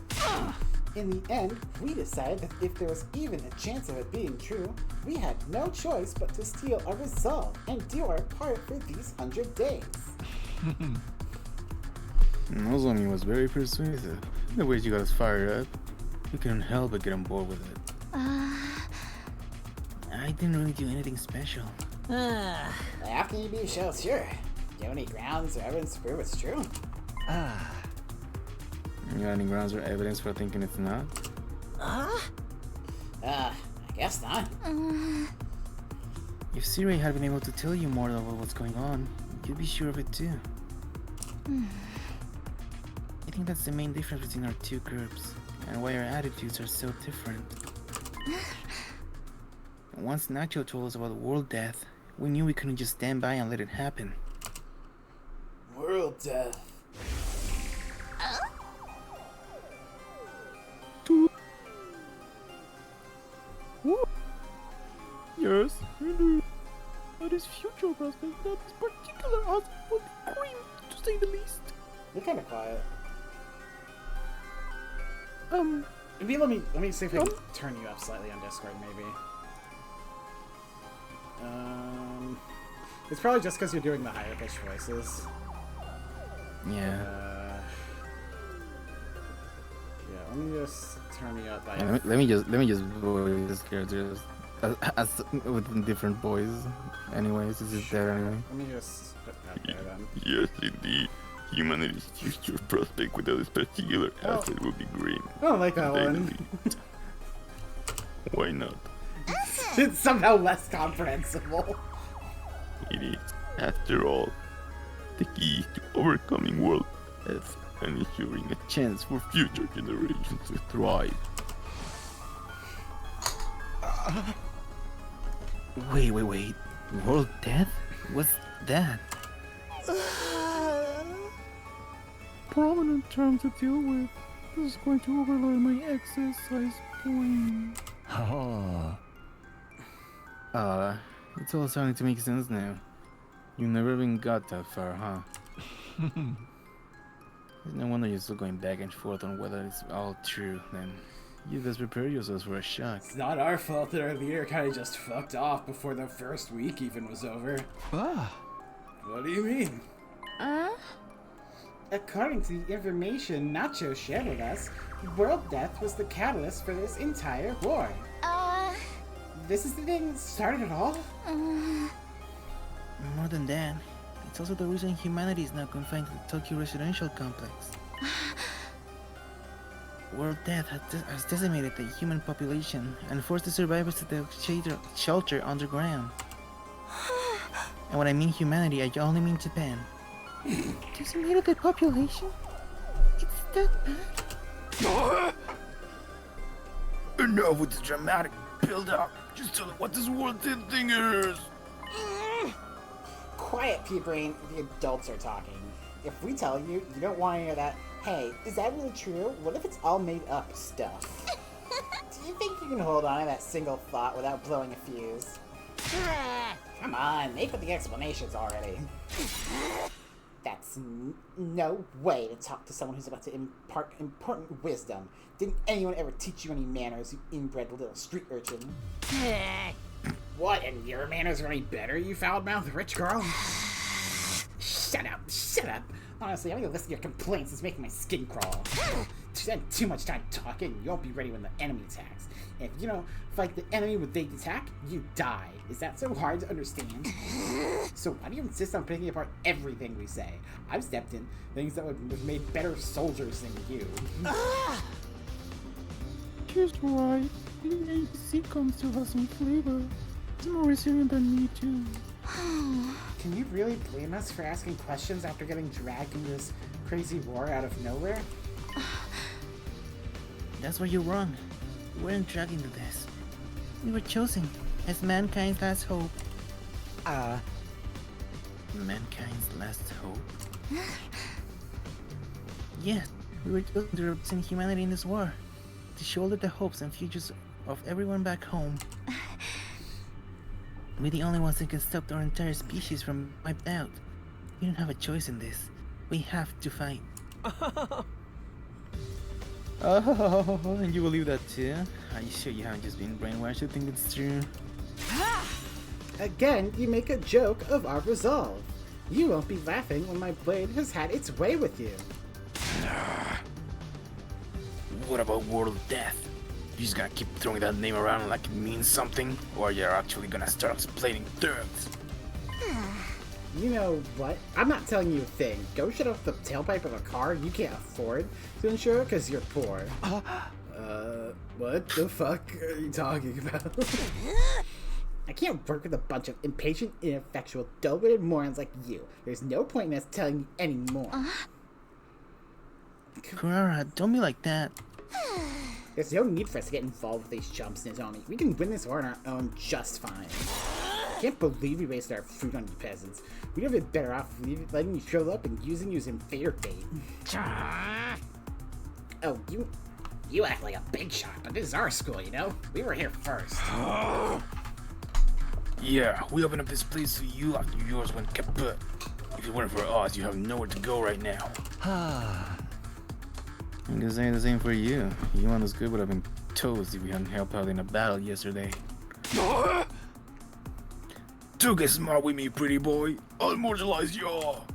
In the end, we decided that if there was even a chance of it being true, we had no choice but to steel our resolve and do our part for these 100 days. Nozomi was very persuasive. The way you got us fired up, we couldn't help but get on board with it. I didn't really do anything special. After you beat show, sure. Do you have any grounds or evidence to prove it's true? You got any grounds or evidence for thinking it's not? I guess not. If Siri had been able to tell you more about what's going on, you'd be sure of it too. I think that's the main difference between our two groups, and why our attitudes are so different. Once Nacho told us about world death, We knew we couldn't just stand by and let it happen. World death. Yes, really. But his future prospect, that is particular awesome would be grim, to say the least. You're kind of quiet. Maybe let me see if I can turn you up slightly on Discord, maybe. It's probably just because you're doing the higher pitched voices. Yeah. Yeah, let me just turn you up by. Yeah, let me just voice this character as with different voice. Anyways, is it there anyway? Let me just put that there then. Yes, indeed. Humanity's future prospect without this particular asset will be grim. I don't like that to say the one. least. Why not? It's somehow less comprehensible. It is, after all, the key to overcoming world death and ensuring a chance for future generations to thrive. Wait. World death? What's that? Prominent terms to deal with. This is going to overload my exercise point. It's all starting to make sense now. You never even got that far, huh? It's no wonder you're still going back and forth on whether it's all true, then. You just prepare yourselves for a shock. It's not our fault that our leader kind of just fucked off before the first week even was over. What do you mean? According to the information Nacho shared with us, world death was the catalyst for this entire war. This is the thing that started it all? More than that, it's also the reason humanity is now confined to the Tokyo residential complex. World death has decimated the human population and forced the survivors to take shelter underground. And when I mean humanity, I only mean Japan. Decimated the population? It's that bad? Enough with the dramatic build-up. Just tell them what this world death thing is. Quiet, P-Brain. The adults are talking. If we tell you, you don't want to hear that. Hey, is that really true? What if it's all made up stuff? Do you think you can hold on to that single thought without blowing a fuse? Come on, make up the explanations already. That's no way to talk to someone who's about to impart important wisdom. Didn't anyone ever teach you any manners, you inbred little street urchin? What, and your manners are any better, you foul-mouthed rich girl? Shut up. Honestly, I'm gonna listen to your complaints. It's making my skin crawl. Spend too much time talking, you won't be ready when the enemy attacks. And if you don't fight the enemy when they attack, you die. Is that so hard to understand? So why do you insist on picking apart everything we say? I've stepped in things that would have made better soldiers than you. Just right. The AC comes to have some flavor. It's more resilient than me too. Can you really blame us for asking questions after getting dragged into this crazy war out of nowhere? That's where you're wrong. We weren't dragged into this. We were chosen as mankind's last hope. Mankind's last hope? Yes, we were chosen to represent humanity in this war. To shoulder the hopes and futures of everyone back home. We're the only ones that can stop our entire species from wiped out. We don't have a choice in this. We have to fight. Oh, and you believe that too? Are you sure you haven't just been brainwashed to think it's true? Again, you make a joke of our resolve. You won't be laughing when my blade has had its way with you. What about world death? You just gonna keep throwing that name around like it means something? Or you're actually gonna start explaining things? You know what? I'm not telling you a thing. Go shut off the tailpipe of a car you can't afford to insure because you're poor. What the fuck are you talking about? I can't work with a bunch of impatient, ineffectual, dull-witted morons like you. There's no point in us telling you anymore. Kurara, don't be like that. There's no need for us to get involved with these chumps, Nozomi. We can win this war on our own just fine. can't believe we wasted our food on you peasants. We'd have been better off letting you show up and using you as invader bait. Oh, you act like a big shot, but this is our school, you know? We were here first. Yeah, we opened up this place for you after yours went kaput. If it weren't for us, you have nowhere to go right now. I'm gonna say the same for you. You and us good would have been toast if we hadn't helped out in a battle yesterday. Do get smart with me, pretty boy. I'll immortalize y'all.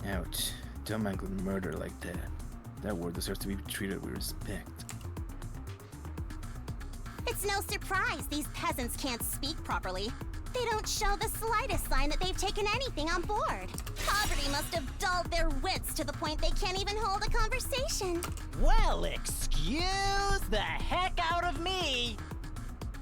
Ouch. Dumb man could murder like that. That word deserves to be treated with respect. It's no surprise these peasants can't speak properly. They don't show the slightest sign that they've taken anything on board. Poverty must have dulled their wits to the point they can't even hold a conversation. Well, excuse the heck out of me.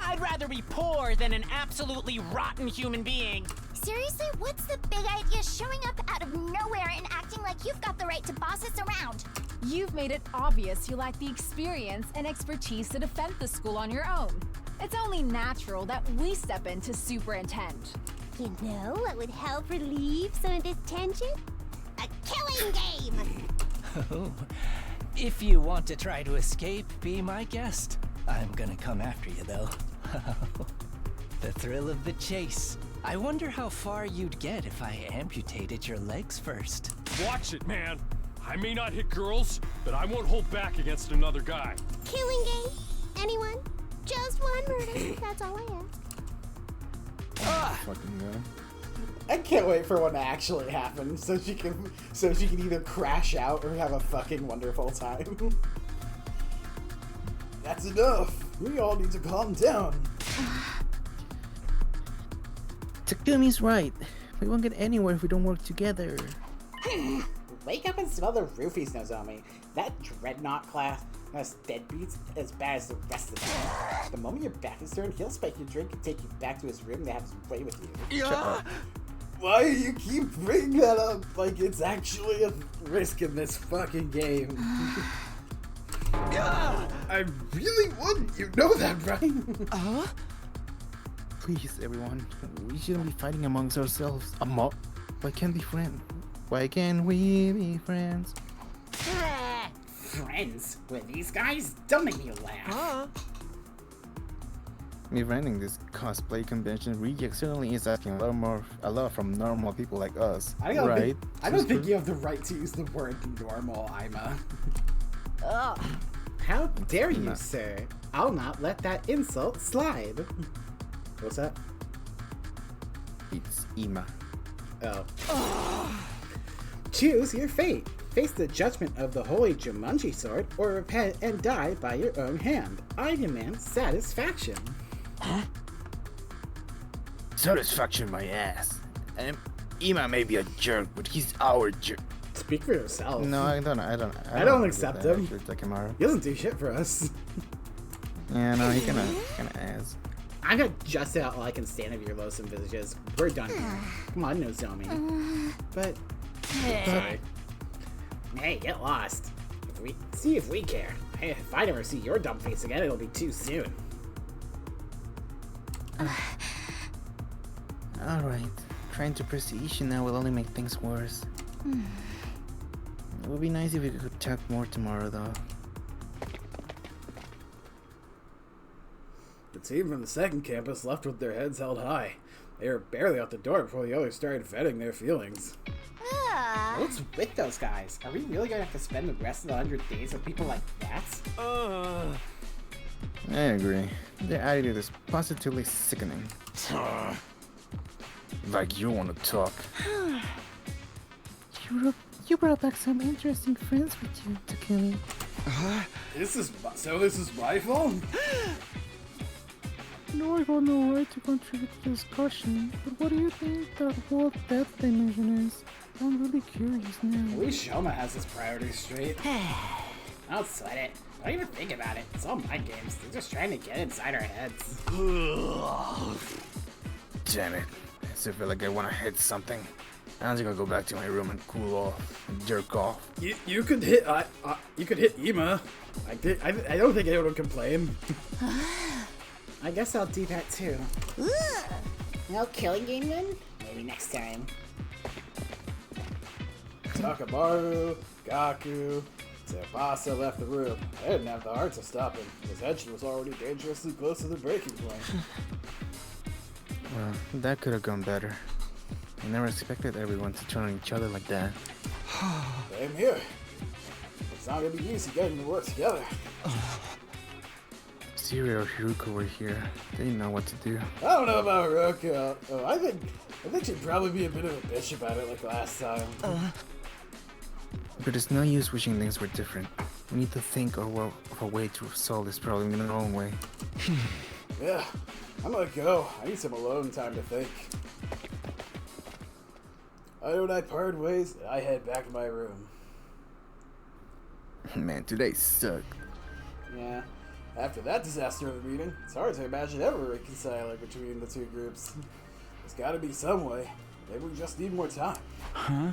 I'd rather be poor than an absolutely rotten human being. Seriously, what's the big idea showing up out of nowhere and acting like you've got the right to boss us around? You've made it obvious you lack the experience and expertise to defend the school on your own. It's only natural that we step in to superintend. You know what would help relieve some of this tension? A killing game! Oh, if you want to try to escape, be my guest. I'm gonna come after you, though. The thrill of the chase. I wonder how far you'd get if I amputated your legs first. Watch it, man. I may not hit girls, but I won't hold back against another guy. Killing game? Anyone? Just one murder. That's all I ask. Fucking guy. I can't wait for one to actually happen, so she can either crash out or have a fucking wonderful time. That's enough. We all need to calm down. Takumi's right. We won't get anywhere if we don't work together. Wake up and smell the roofies, Nozomi. That dreadnought class has deadbeats as bad as the rest of them. The moment your back is turned, he'll spike your drink and take you back to his room to have his way with you. Yeah. Why do you keep bringing that up like it's actually a risk in this fucking game? I really wouldn't. You know that, right? Please, everyone. We shouldn't be fighting amongst ourselves. Why can't we be friends? Why can't we be friends? Friends with these guys? Don't make me laugh. Me running this cosplay convention reject certainly is asking a lot from normal people like us. I don't think you have the right to use the word normal, Ima. How dare you, sir? I'll not let that insult slide. What's that? It's Ima. Oh. Choose your fate. Face the judgment of the holy Jumanji sword, or repent and die by your own hand. I demand satisfaction. Satisfaction, my ass. Ima may be a jerk, but he's our jerk. Speak for yourself. No, I don't accept him. He doesn't do shit for us. Yeah, no, he kinda ass. I got just about all I can stand of your loathsome visages. We're done here. Come on, Nozomi. But sorry. Hey, get lost. See if we care. Hey, if I never see your dumb face again, it'll be too soon. Alright. Trying to press the issue now will only make things worse. It would be nice if we could talk more tomorrow, though. The team from the second campus left with their heads held high. They were barely out the door before the others started vetting their feelings. What's with those guys? Are we really gonna have to spend the rest of the 100 days with people like that? I agree. Their attitude is positively sickening. Like you want to talk. You brought back some interesting friends with you, Takumi. This is my fault? No, I got no right to contribute to the discussion, but what do you think that world depth dimension is? I'm really curious now. At least Shoma has his priorities straight. Don't sweat it. Don't even think about it. It's all mind games. They're just trying to get inside our heads. Damn it. I still feel like I want to hit something. I'm just gonna go back to my room and cool off and jerk off. You could hit you could hit Ima. I don't think anyone would complain. I guess I'll do that too. Ugh. No killing game then? Maybe next time. Takamaru, Gaku, Tsubasa left the room. I didn't have the heart to stop him. His engine was already dangerously close to the breaking point. Well, that could have gone better. I never expected everyone to turn on each other like that. Same here. It's not gonna be easy getting to work together. Siri or Hiruko were here. They didn't know what to do. I don't know about Hiruko. I think she'd probably be a bit of a bitch about it like last time. But it's no use wishing things were different. We need to think of a way to solve this problem in our own way. Yeah, I'm gonna go. I need some alone time to think. I know I part ways, and I head back to my room. Man, today sucked. Yeah, after that disaster of the meeting, it's hard to imagine ever reconciling between the two groups. There's gotta be some way. Maybe we just need more time. Huh?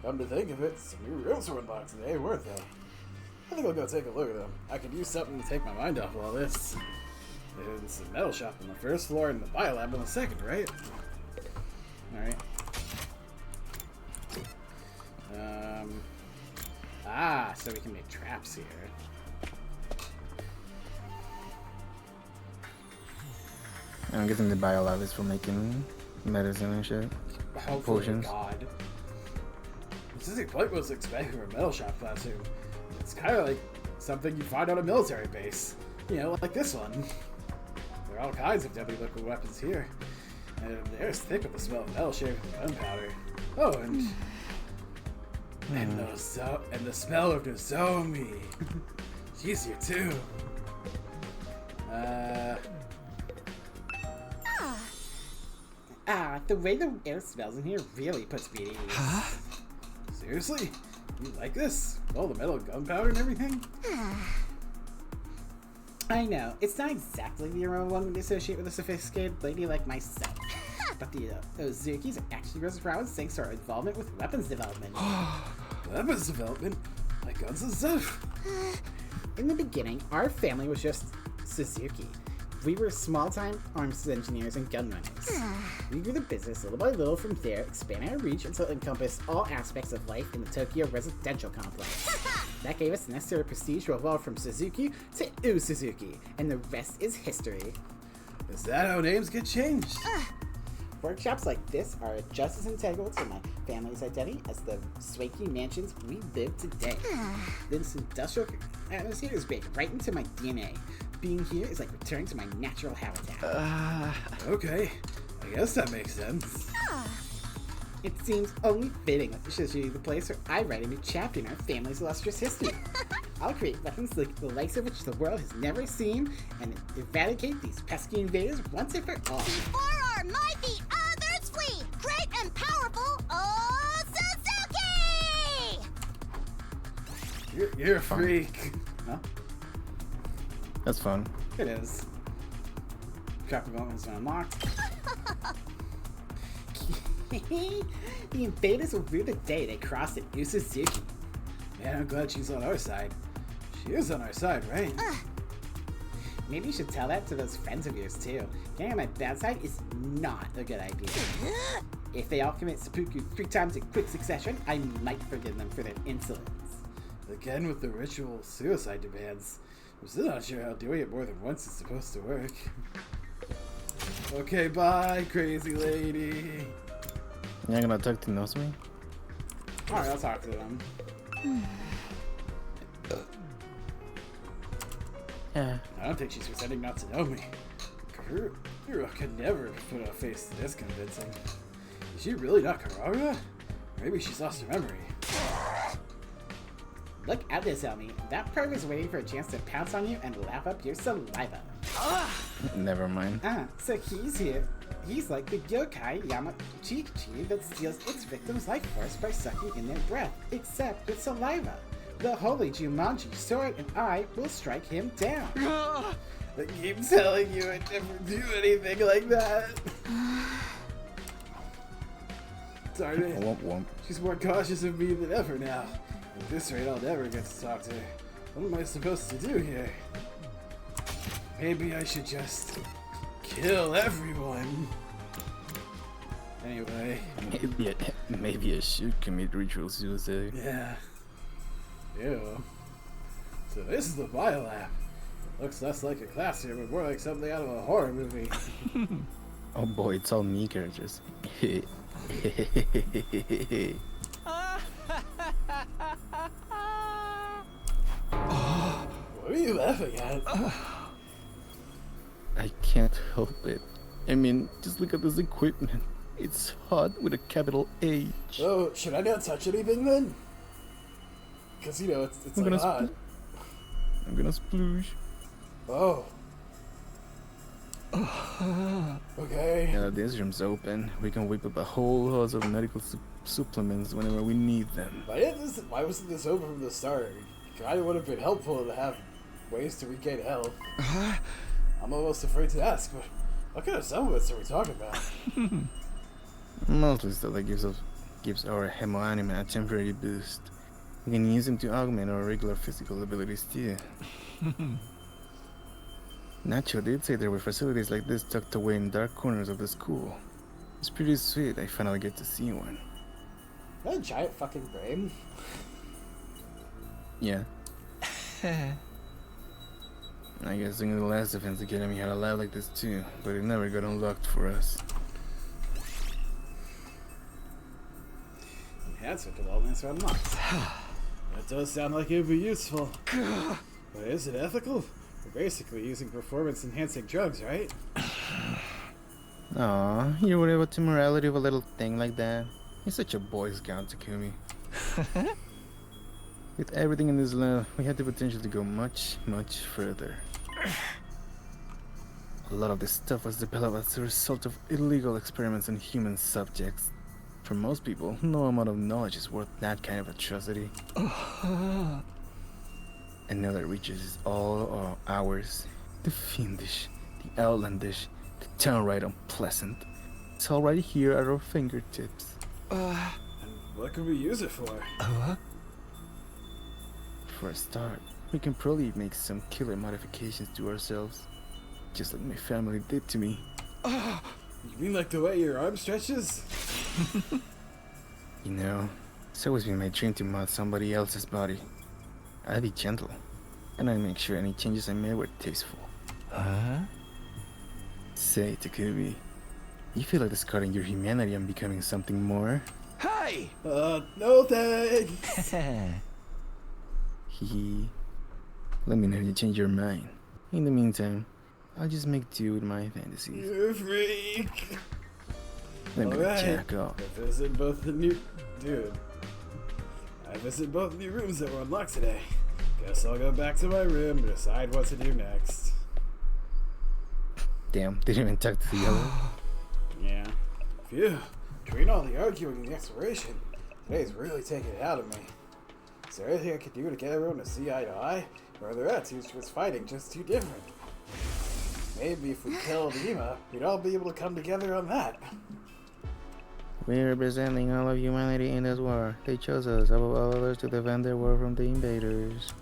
Come to think of it, some new rooms were unlocked today, weren't they? I think I'll go take a look at them. I could use something to take my mind off of all this. There's a metal shop on the first floor and the biolab on the second, right? Alright. So we can make traps here. I'm guessing the biolab is for making medicine and shit. Hopefully, Potions. God. This isn't quite what I was expecting from a metal shop classroom. It's kind of like something you find on a military base. You know, like this one. There are all kinds of deadly liquid weapons here. And there's thick with the smell of metal sharing with gunpowder. Oh, and the smell of Nozomi. She's here too. The way the air smells in here really puts me at ease. Huh? Seriously? You like this? All the metal gunpowder and everything? I know, it's not exactly the aroma one we associate with a sophisticated lady like myself. But the Ozukis are actually rose flowers thanks to our involvement with weapons development. Weapons development? Like guns and stuff? In the beginning, our family was just Suzuki. We were small-time arms engineers and gun runners. We grew the business little by little from there, expanding our reach until it encompassed all aspects of life in the Tokyo residential complex. That gave us the necessary prestige to evolve from Suzuki to Suzuki, and the rest is history. Is that how names get changed? Workshops like this are just as integral to my family's identity as the swanky mansions we live today. This industrial atmosphere is baked right into my DNA. Being here is like returning to my natural habitat. Okay. I guess that makes sense. It seems only fitting that this is the place where I write a new chapter in our family's illustrious history. I'll create weapons like the likes of which the world has never seen and eradicate these pesky invaders once and for all. Before our might the others flee! Great and powerful Suzuki! You're a freak. Huh? That's fun. It is. Trap development's been unlocked. The invaders will rue the day they crossed at New Suzuki. Man, I'm glad she's on our side. She is on our side, right? Maybe you should tell that to those friends of yours too. Getting on my bad side is not a good idea. If they all commit seppuku 3 times in quick succession, I might forgive them for their insolence. Again with the ritual suicide demands. I'm still not sure how doing it more than once is supposed to work. Okay, bye, crazy lady. You're gonna talk to Nozomi? Alright, I'll talk to them. Yeah. I don't think she's pretending not to know me. Kuro could never put a face to this convincing. Is she really not Karaga? Maybe she's lost her memory. Look at this, Elmi. That bird was waiting for a chance to pounce on you and lap up your saliva. Never mind. So he's here. He's like the yokai Yamachichi that steals its victim's life force by sucking in their breath, except with saliva. The holy Jumanji sword and I will strike him down. I keep telling you I'd never do anything like that. Darn it. Womp womp. She's more cautious of me than ever now. At this rate, I'll never get to talk to her. What am I supposed to do here? Maybe I should just kill everyone. Anyway. Maybe I should commit ritual suicide. Yeah. Ew. So this is the biolab. Looks less like a classroom and more like something out of a horror movie. Oh boy, it's all me characters. What are you laughing at? I can't help it. I mean, just look at this equipment. It's hot with a capital H. Oh, should I not touch anything then? Because, you know, it's like hot. I'm gonna sploosh. Oh. Okay. Now that this room's open, we can whip up a whole host of medical supplements whenever we need them. Why wasn't this open from the start? It kind of would have been helpful to have ways to regain health. I'm almost afraid to ask, but what kind of supplements are we talking about? Mostly stuff that gives our hemoanima a temporary boost. We can use them to augment our regular physical abilities too. Nacho did say there were facilities like this tucked away in dark corners of the school. It's pretty sweet I finally get to see one. That a giant fucking brain? Yeah. I guess the last Defense Academy had a lab like this too, but it never got unlocked for us. Enhancement developments are unlocked. That does sound like it would be useful. But is it ethical? We're basically using performance-enhancing drugs, right? Aw, you're worried about the morality of a little thing like that? You're such a Boy Scout, Takumi. With everything in this lab, we have the potential to go much, much further. A lot of this stuff was developed as a result of illegal experiments on human subjects. For most people, no amount of knowledge is worth that kind of atrocity. And now that reaches is all ours. The fiendish, the outlandish, the downright unpleasant. It's all right here at our fingertips. And what could we use it for? For a start, we can probably make some killer modifications to ourselves. Just like my family did to me. You mean like the way your arm stretches? You know, it's always been my dream to mod somebody else's body. I'd be gentle, and I'd make sure any changes I made were tasteful. Say, Takumi, you feel like discarding your humanity and becoming something more? Hey! No thanks! Hee. Let me know if you change your mind. In the meantime, I'll just make do with my fantasies. You're a freak! Let me jack off. I visit both the new... Dude. I visit both new rooms that were unlocked today. Guess I'll go back to my room and decide what to do next. Damn, didn't even talk to the other. Yeah. Phew. Between all the arguing and the exploration, today's really taking it out of me. Is there anything I could do to get everyone to see eye to eye? Or are their attitudes towards fighting just too different? Maybe if we killed Ima, we'd all be able to come together on that. We're representing all of humanity in this war. They chose us above all others to defend their world from the invaders.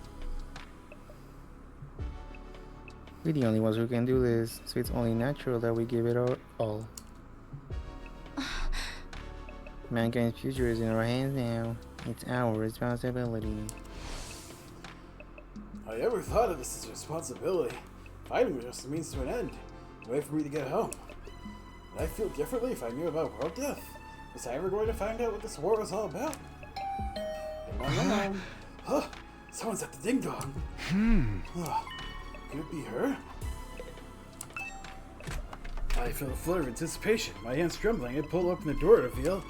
We're the only ones who can do this, so it's only natural that we give it our all. Mankind's future is in our hands now. It's our responsibility. I never thought of this as a responsibility. Fighting was just a means to an end. A way for me to get home. Would I feel differently if I knew about world death? Was I ever going to find out what this war was all about? Huh? Someone's at the ding dong. Could it be her? I felt a flutter of anticipation. My hands trembling. I pulled open the door to reveal.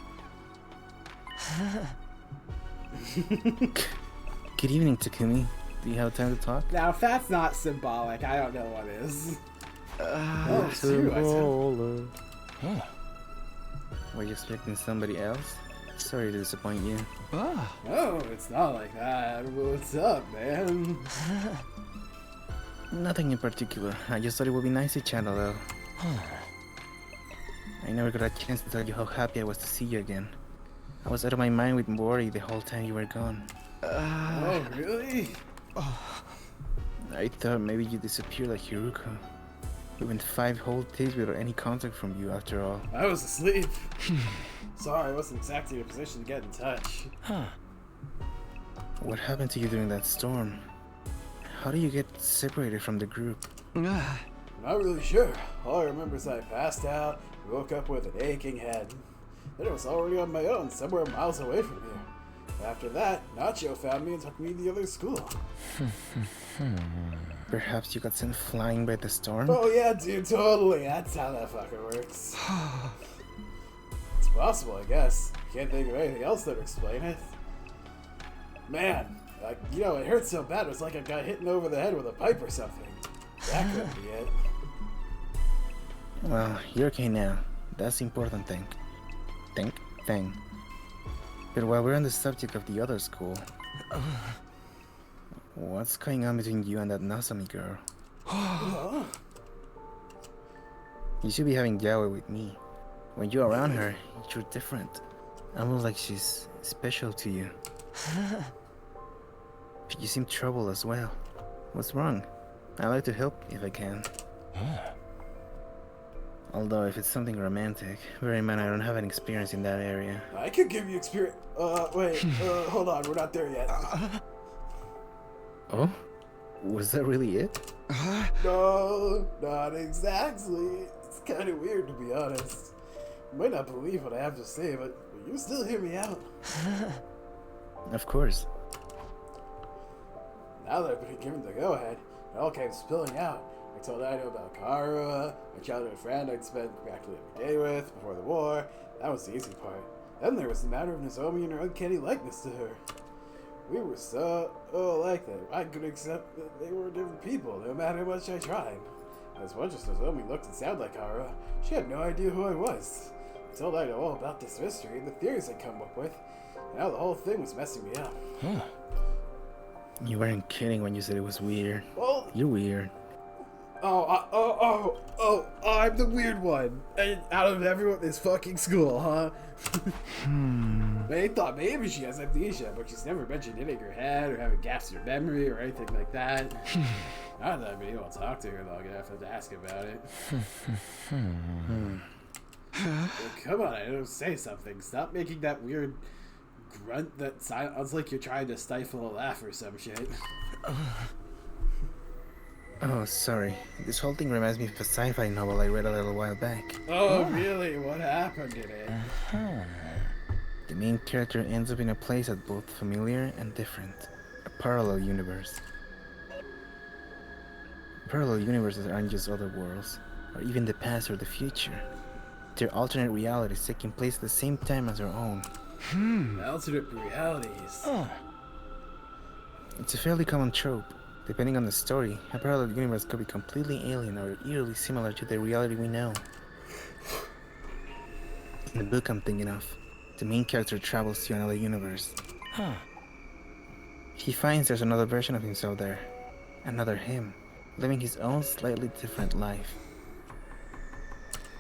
Good evening, Takumi. Do you have time to talk? Now, if that's not symbolic, I don't know what is. It's you, Huh. Were you expecting somebody else? Sorry to disappoint you. Oh, it's not like that. What's up, man? Nothing in particular. I just thought it would be nice to chat though. I never got a chance to tell you how happy I was to see you again. I was out of my mind with worry the whole time you were gone. Oh, really? I thought maybe you disappeared like Hiruko. We went 5 whole days without any contact from you after all. I was asleep. Sorry, I wasn't exactly in a position to get in touch. Huh. What happened to you during that storm? How do you get separated from the group? Not really sure. All I remember is I passed out, woke up with an aching head. Then I was already on my own, somewhere miles away from here. After that, Nacho found me and took me to the other school. Perhaps you got sent flying by the storm? Oh yeah, dude, totally. That's how that fucker works. It's possible, I guess. Can't think of anything else that would explain it. Man, like, you know, it hurts so bad, it was like I got hit over the head with a pipe or something. That couldn't be it. Well, you're okay now. That's the important thing. Thing. But while we're on the subject of the other school, what's going on between you and that Nozomi girl? You should be having yaoi with me. When you're around her, you're different. Almost like she's special to you. But you seem troubled as well. What's wrong? I like to help if I can. Although if it's something romantic, bear in mind I don't have any experience in that area. I could give you experience. Wait, hold on, we're not there yet. Oh? Was that really it? No, not exactly. It's kind of weird, to be honest. You might not believe what I have to say, but you still hear me out. Of course. Now that I've been given the go-ahead, it all came spilling out. I told Ido about Kara, my childhood friend I'd spent practically every day with before the war. That was the easy part. Then there was the matter of Nozomi and her uncanny likeness to her. We were so alike that I could accept that they were different people, no matter how much I tried. As much as Nozomi looked and sounded like Kara, she had no idea who I was. I told Ido all about this mystery and the theories I'd come up with, and how the whole thing was messing me up. You weren't kidding when you said it was weird. Well, you're weird. I'm the weird one. And out of everyone in this fucking school, huh? They thought maybe she has amnesia, but she's never mentioned hitting her head or having gaps in her memory or anything like that. Not that I've been able to talk to her long enough to ask about it. Well, come on, I don't say something. Stop making that weird grunt that sounds like you're trying to stifle a laugh or some shit. Oh, sorry. This whole thing reminds me of a sci-fi novel I read a little while back. Oh, really? What happened in it? The main character ends up in a place that's both familiar and different. A parallel universe. Parallel universes aren't just other worlds, or even the past or the future. They're alternate realities taking place at the same time as our own. Alternate realities. It's a fairly common trope. Depending on the story, a parallel universe could be completely alien or eerily similar to the reality we know. In the book I'm thinking of, the main character travels to another universe. He finds there's another version of himself there. Another him, living his own slightly different life.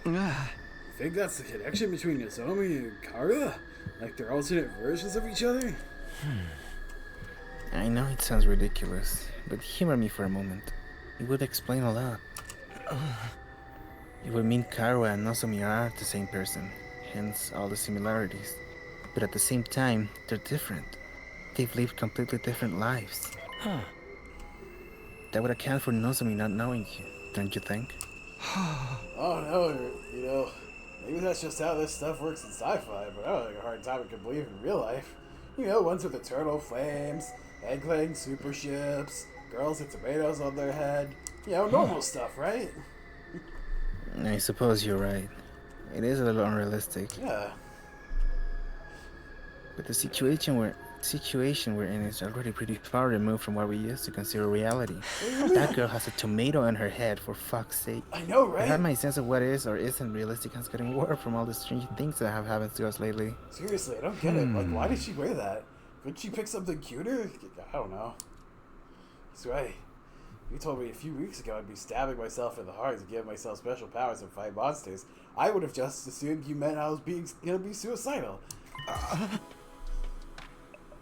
Think that's the connection between Nozomi and Kara? Like they're alternate versions of each other? I know it sounds ridiculous, but humor me for a moment. It would explain a lot. It would mean Kara and Nozomi are the same person, hence all the similarities. But at the same time, they're different. They've lived completely different lives. That would account for Nozomi not knowing you, don't you think? Oh no, you know, maybe that's just how this stuff works in sci-fi, but I don't have a hard time I can believe in real life. You know, ones with eternal flames, egg-laying super ships, girls with tomatoes on their head. You know, normal stuff, right? I suppose you're right. It is a little unrealistic. Yeah. But the situation we're in is already pretty far removed from what we used to consider reality. That girl has a tomato on her head, for fuck's sake. I know, right? Perhaps my sense of what is or isn't realistic has gotten warped from all the strange things that have happened to us lately. Seriously, I don't get it. Like, why did she wear that? Couldn't she pick something cuter? I don't know. That's right. You told me a few weeks ago I'd be stabbing myself in the heart to give myself special powers and fight monsters. I would have just assumed you meant I was gonna be suicidal.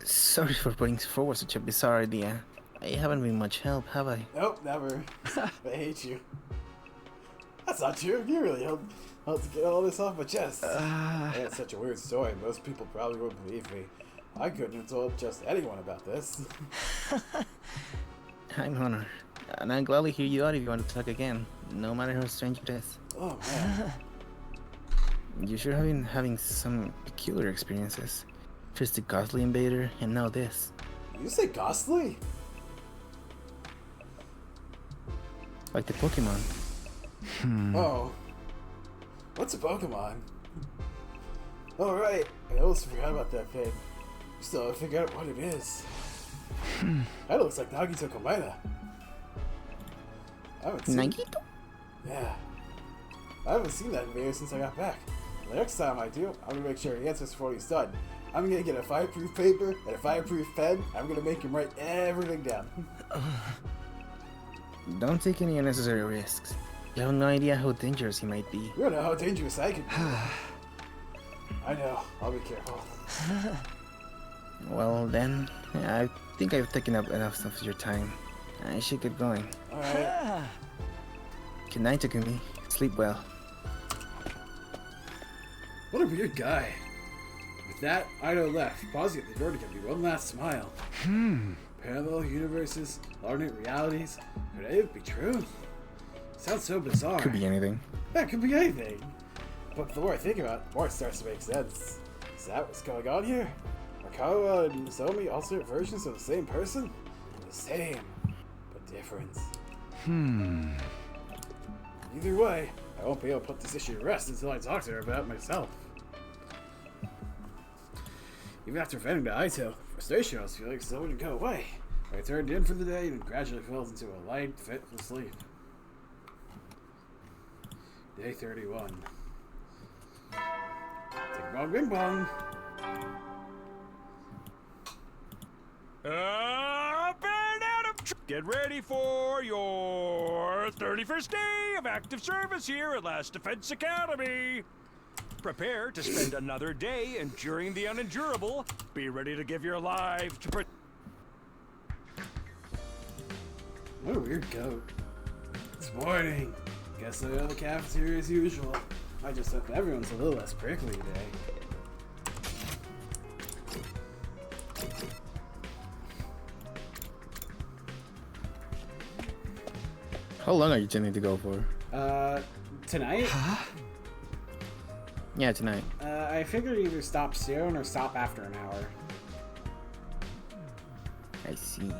Sorry for putting forward such a bizarre idea. I haven't been much help, have I? Nope, never. I hate you. That's not true. You really helped to get all this off my chest. That's such a weird story. Most people probably wouldn't believe me. I couldn't have told just anyone about this. I'm honored. And I'll gladly hear you out if you want to talk again, no matter how strange it is. Oh, man. You sure have been having some peculiar experiences. First the Ghostly Invader, and now this. You say Ghostly? Like the Pokemon. Oh. What's a Pokemon? Oh, right. I almost forgot about that thing. Still, I figured out what it is. That looks like Nagito Komaeda. I haven't seen... Nagito? Yeah. I haven't seen that video since I got back. The next time I do, I'm gonna make sure he answers before he's done. I'm gonna get a fireproof paper and a fireproof pen. I'm gonna make him write everything down. Don't take any unnecessary risks. You have no idea how dangerous he might be. You don't know how dangerous I could be. I know. I'll be careful. Well then, I think I've taken up enough of your time. I should get going. Alright. Good night, Takumi. Sleep well. What a weird guy. With that, Ido left, pausing at the door to give me one last smile. Parallel universes, alternate realities, could any of it be true? Sounds so bizarre. Could be anything. That could be anything. But the more I think about it, the more it starts to make sense. Is that what's going on here? Are Kawa and Nozomi alternate versions of the same person? The same, but different. Either way, I won't be able to put this issue to rest until I talk to her about it myself. Even after venting to Aito, frustration I was feeling still wouldn't go away. I turned in for the day and gradually fell into a light, fitful sleep. Day 31. Ding bong, bing bong. Get ready for your 31st day of active service here at Last Defense Academy. Prepare to spend another day enduring the unendurable. Be ready to give your life to What a weird goat. It's morning. Guess I go to the cafeteria as usual. I just hope everyone's a little less prickly today. How long are you intending to go for? Tonight? Yeah, tonight. I figured either stop soon or stop after an hour. I see.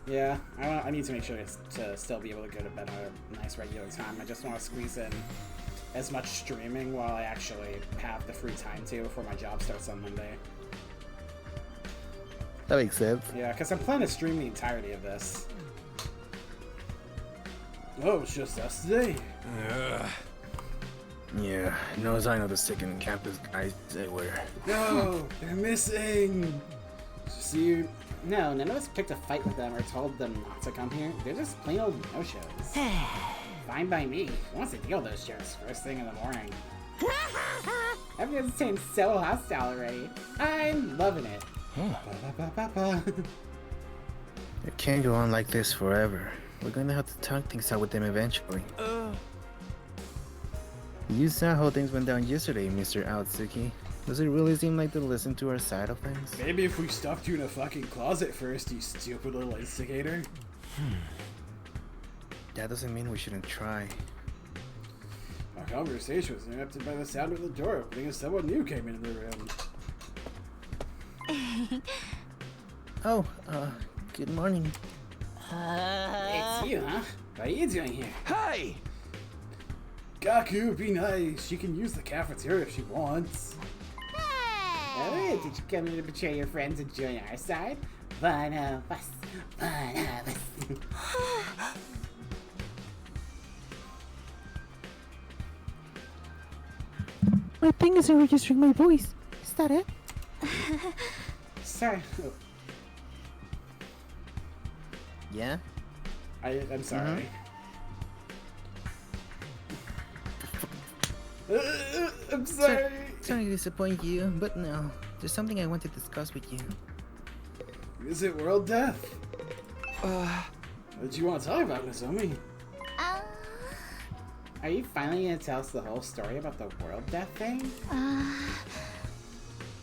Yeah, I need to make sure to still be able to go to bed at a nice regular time. I just want to squeeze in as much streaming while I actually have the free time to before my job starts on Monday. That makes sense. Yeah, because I'm planning to stream the entirety of this. Oh, it's just us today. Yeah, no sign of the second campus guys anywhere. No, they're missing. See you. No, none of us picked a fight with them or told them not to come here. They're just plain old no-shows. Fine by me. Who wants to deal with those jerks first thing in the morning? Everyone's turned so hostile already. I'm loving it. It can't go on like this forever. We're gonna have to talk things out with them eventually. You saw how things went down yesterday, Mr. Aotsuki. Does it really seem like they listen to our side of things? Maybe if we stuffed you in a fucking closet first, you stupid little instigator. That doesn't mean we shouldn't try. Our conversation was interrupted by the sound of the door opening as someone new came into the room. Oh, good morning. It's you, huh? What are you doing here? Hey! Gaku, be nice. She can use the cafeteria if she wants. Oh, did you come here to betray your friends and join our side? One of us. One of us. My thing isn't registering my voice. Is that it? Sorry. Yeah? I'm sorry. I'm sorry. Sorry to disappoint you, but no. There's something I want to discuss with you. Is it world death? What do you want to talk about, Nozomi? Are you finally gonna tell us the whole story about the world death thing?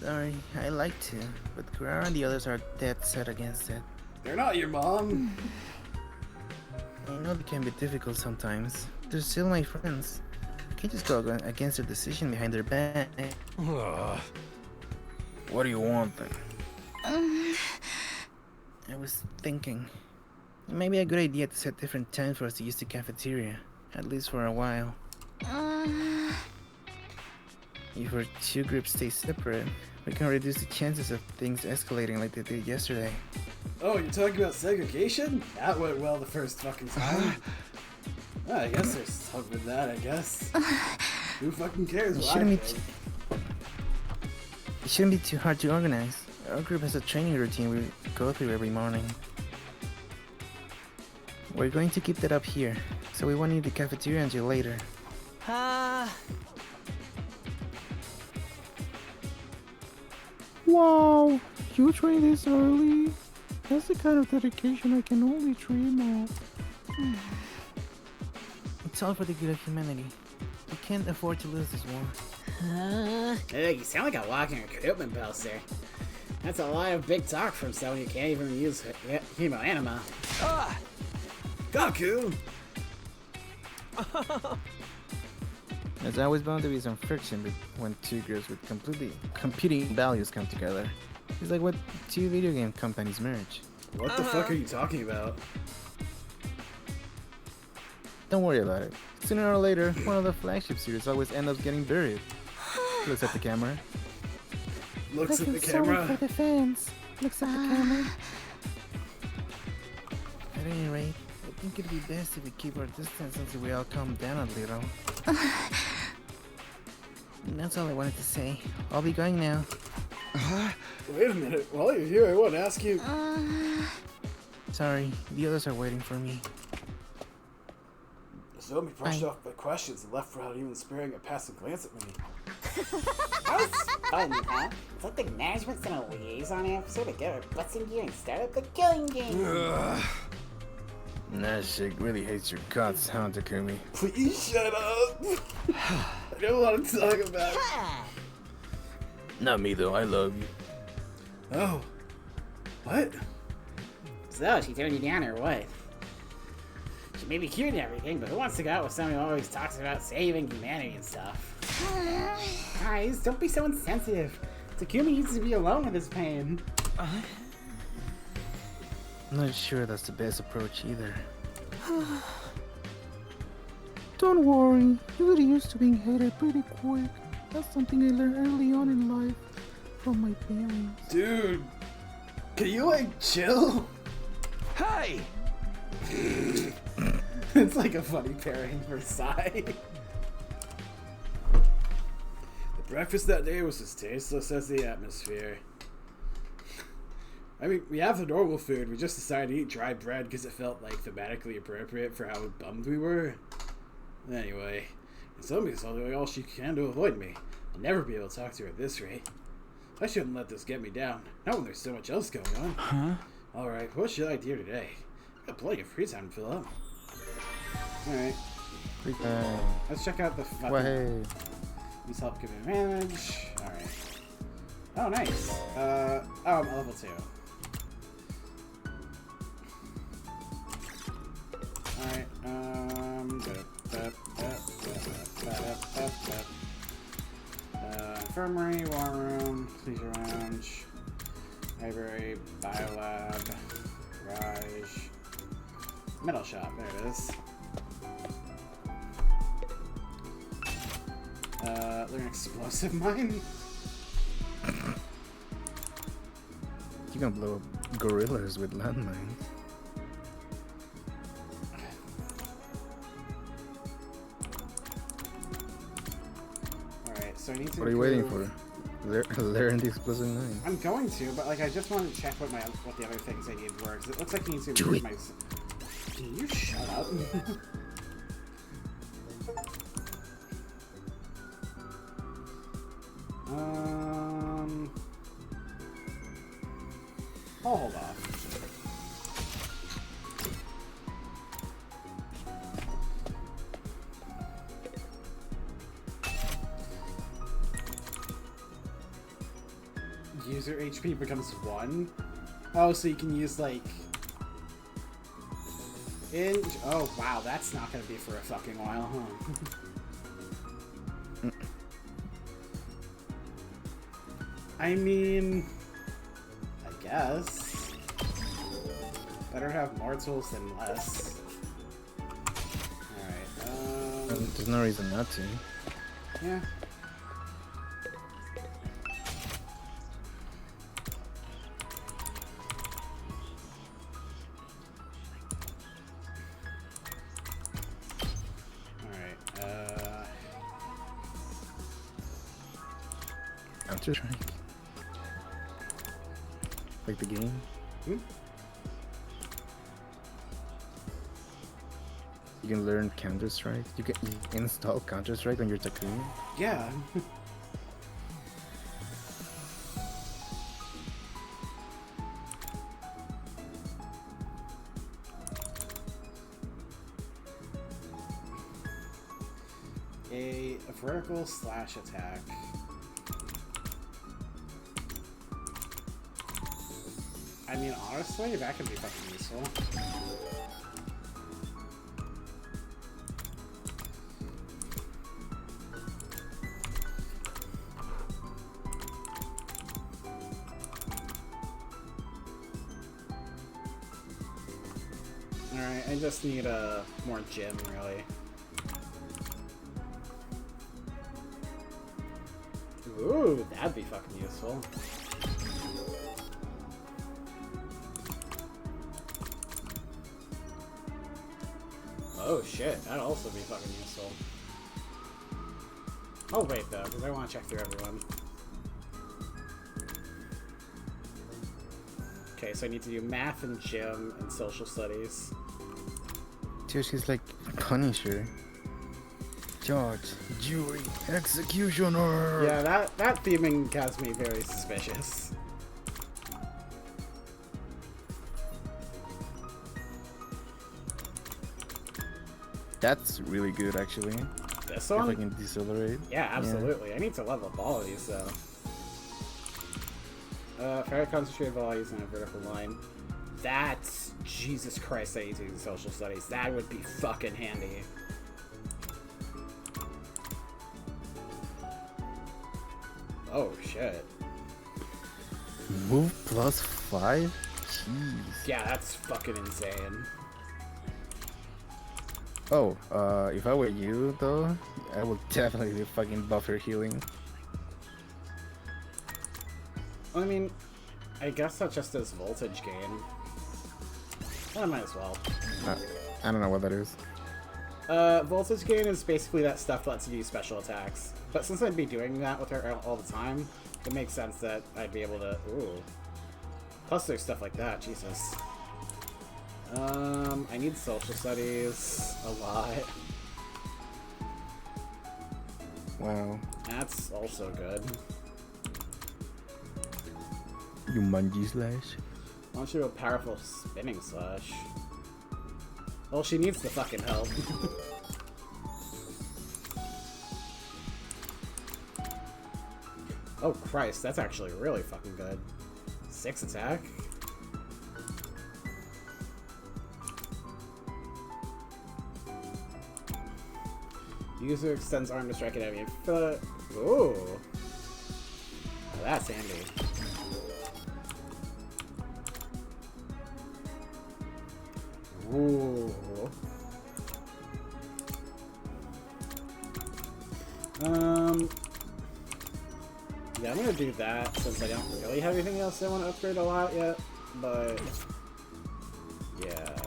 Sorry, I like to, but Guerrero and the others are dead set against it. They're not your mom. I know they can be difficult sometimes. They're still my friends. I can't just go against their decision behind their back. What do you want then? I was thinking, it might be a good idea to set different times for us to use the cafeteria, at least for a while. If our two groups stay separate, we can reduce the chances of things escalating like they did yesterday. Oh, you're talking about segregation? That went well the first fucking time. Well, I guess there's something with that, I guess. Who fucking cares what I think? It shouldn't be too hard to organize. Our group has a training routine we go through every morning. We're going to keep that up here, so we won't need the cafeteria until later. Wow, you train this early? That's the kind of dedication I can only dream of. It's all for the good of humanity. We can't afford to lose this war. Hey, you sound like a walking recruitment poster. That's a lot of big talk from someone who can't even use hemoanima. Gaku! There's always bound to be some friction when two groups with completely competing values come together. It's like what two video game companies merge. What the fuck are you talking about? Don't worry about it. Sooner or later, one of the flagship series always ends up getting buried. Looks at the camera. Looks at the Sorry camera. for the fans. Looks at the camera. At any rate, I think it'd be best if we keep our distance until we all calm down a little. And that's all I wanted to say. I'll be going now. Wait a minute. While you're here, I want to ask you... Sorry, the others are waiting for me. Zomi brushed off my questions and left without even sparing a passing glance at me. That was fun, huh? It's like the management sent a liaison officer to get our butts in gear and start up the killing game. That shit really hates your guts, huh, Takumi? Please shut up. I don't want to talk about it. Not me though, I love you. Oh. What? So, she turned you down or what? She may be cute and everything, but who wants to go out with someone who always talks about saving humanity and stuff? Guys, don't be so insensitive. Takumi needs to be alone with his pain. I'm not sure that's the best approach either. Don't worry, you get used to being hated pretty quick. That's something I learned early on in life from my parents. Dude, can you like chill? Hey! It's like a funny pairing for Sai. The breakfast that day was as tasteless as the atmosphere. I mean, we have the normal food, we just decided to eat dry bread because it felt like thematically appropriate for how bummed we were. Anyway, Zomi's doing all she can to avoid me. I'll never be able to talk to her at this rate. I shouldn't let this get me down, not when there's so much else going on. Huh? Alright, what should I do today? I've got plenty of free time to fill up. Alright. Let's check out the fucking... Use help give advantage. Alright. Oh, nice. Oh, I'm level 2. Alright, infirmary, war room, leisure lounge, library, biolab, garage, metal shop, there it is. Learn explosive mine. You can blow up gorillas with landmines. Alright, so I need to. What are you waiting for? Learn the explosive mine. I'm going to, but like I just wanted to check what the other things I need were. 'Cause it looks like he needs to improve my. Can you shut up? I'll hold off. User HP becomes 1. Oh, so you can use, like... Oh, wow, that's not gonna be for a fucking while, huh? I mean... I guess. Better have more tools than less. Alright, There's no reason not to. Yeah. Counter Strike. Like the game. Hmm? You can learn Counter Strike. You can install Counter Strike on your Takumi. Yeah. a vertical slash attack. I mean, honestly, that could be fucking useful. Alright, I just need more gym, really. Ooh, that'd be fucking useful. Oh shit, that'd also be fucking useful. Oh wait though, because I want to check through everyone. Okay, so I need to do math and gym and social studies. Dude, she's like Punisher. Judge, jury, executioner. Yeah, that theming has me very suspicious. That's really good, actually. This one? If I can decelerate. Yeah, absolutely. Yeah. I need to level up all of these, though. Very concentrated while using a vertical line. That's... Jesus Christ, I need to use social studies. That would be fucking handy. Oh, shit. Move +5? Jeez. Yeah, that's fucking insane. Oh, if I were you, though, I would definitely fucking buff her healing. I mean, I guess that just does voltage gain. Well, I might as well. I don't know what that is. Voltage gain is basically that stuff that lets you do special attacks. But since I'd be doing that with her all the time, it makes sense that I'd be able to... Ooh. Plus there's stuff like that, Jesus. I need social studies a lot. Wow. That's also good. Yumanji slash? Why don't you do a powerful spinning slash? Well, she needs the fucking help. Oh Christ, that's actually really fucking good. 6 attack? User extends arm to strike an enemy. Ooh. Oh, that's handy. Ooh. Yeah, I'm gonna do that since I don't really have anything else I want to upgrade a lot yet, but yeah.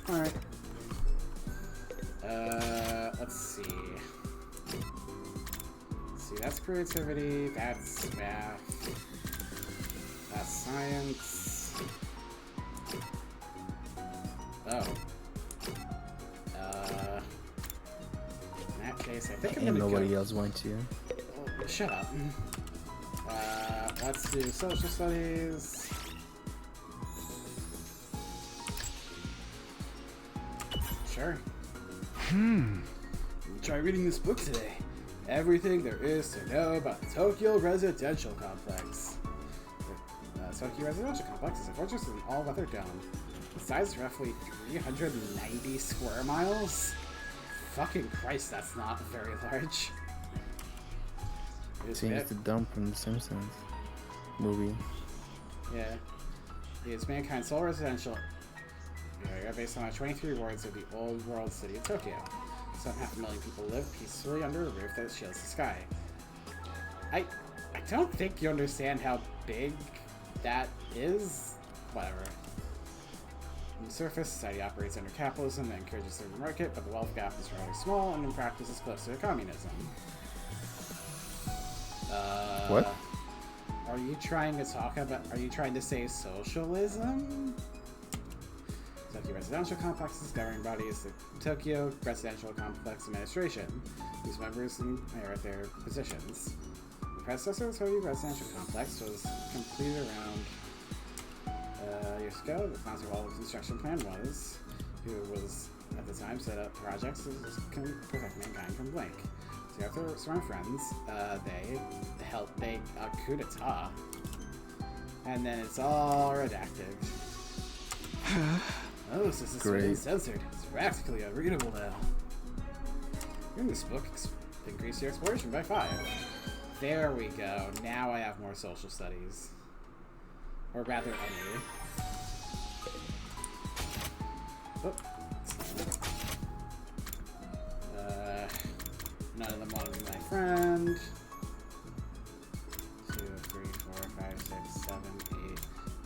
Alright. Let's see. That's creativity, that's math, that's science. Oh. In that case, I think I'm gonna nobody else wants you. Oh, shut up. Let's do social studies. Sure. Try reading this book today. Everything there is to know about the Tokyo Residential Complex. The Tokyo Residential Complex is a fortress in an all-weather dome. The size is roughly 390 square miles. Fucking Christ, that's not very large. It's the dump from the Simpsons movie. Yeah. It's mankind's sole residential area based on 23 wards of the old world city of Tokyo. Some 500,000 people live peacefully under a roof that shields the sky. I don't think you understand how big that is. Whatever. On the surface, society operates under capitalism that encourages the market, but the wealth gap is rather small and in practice is close to communism. What? Are you trying to say socialism? Tokyo Residential Complex's governing body is the Tokyo Residential Complex Administration, whose members inherit their positions. The predecessor of the Tokyo Residential Complex was completed around years ago. The sponsor of all the construction plan was, who was at the time set up projects to protect mankind from Blink. So after some friends, they helped make a coup d'etat, and then it's all redacted. Oh, so this is censored. It's practically unreadable now. In this book, increase your exploration by 5. There we go. Now I have more social studies. Or rather, any. Oh. None of them want to be my friend. 2, 3, 4, 5, 6, 7, 8,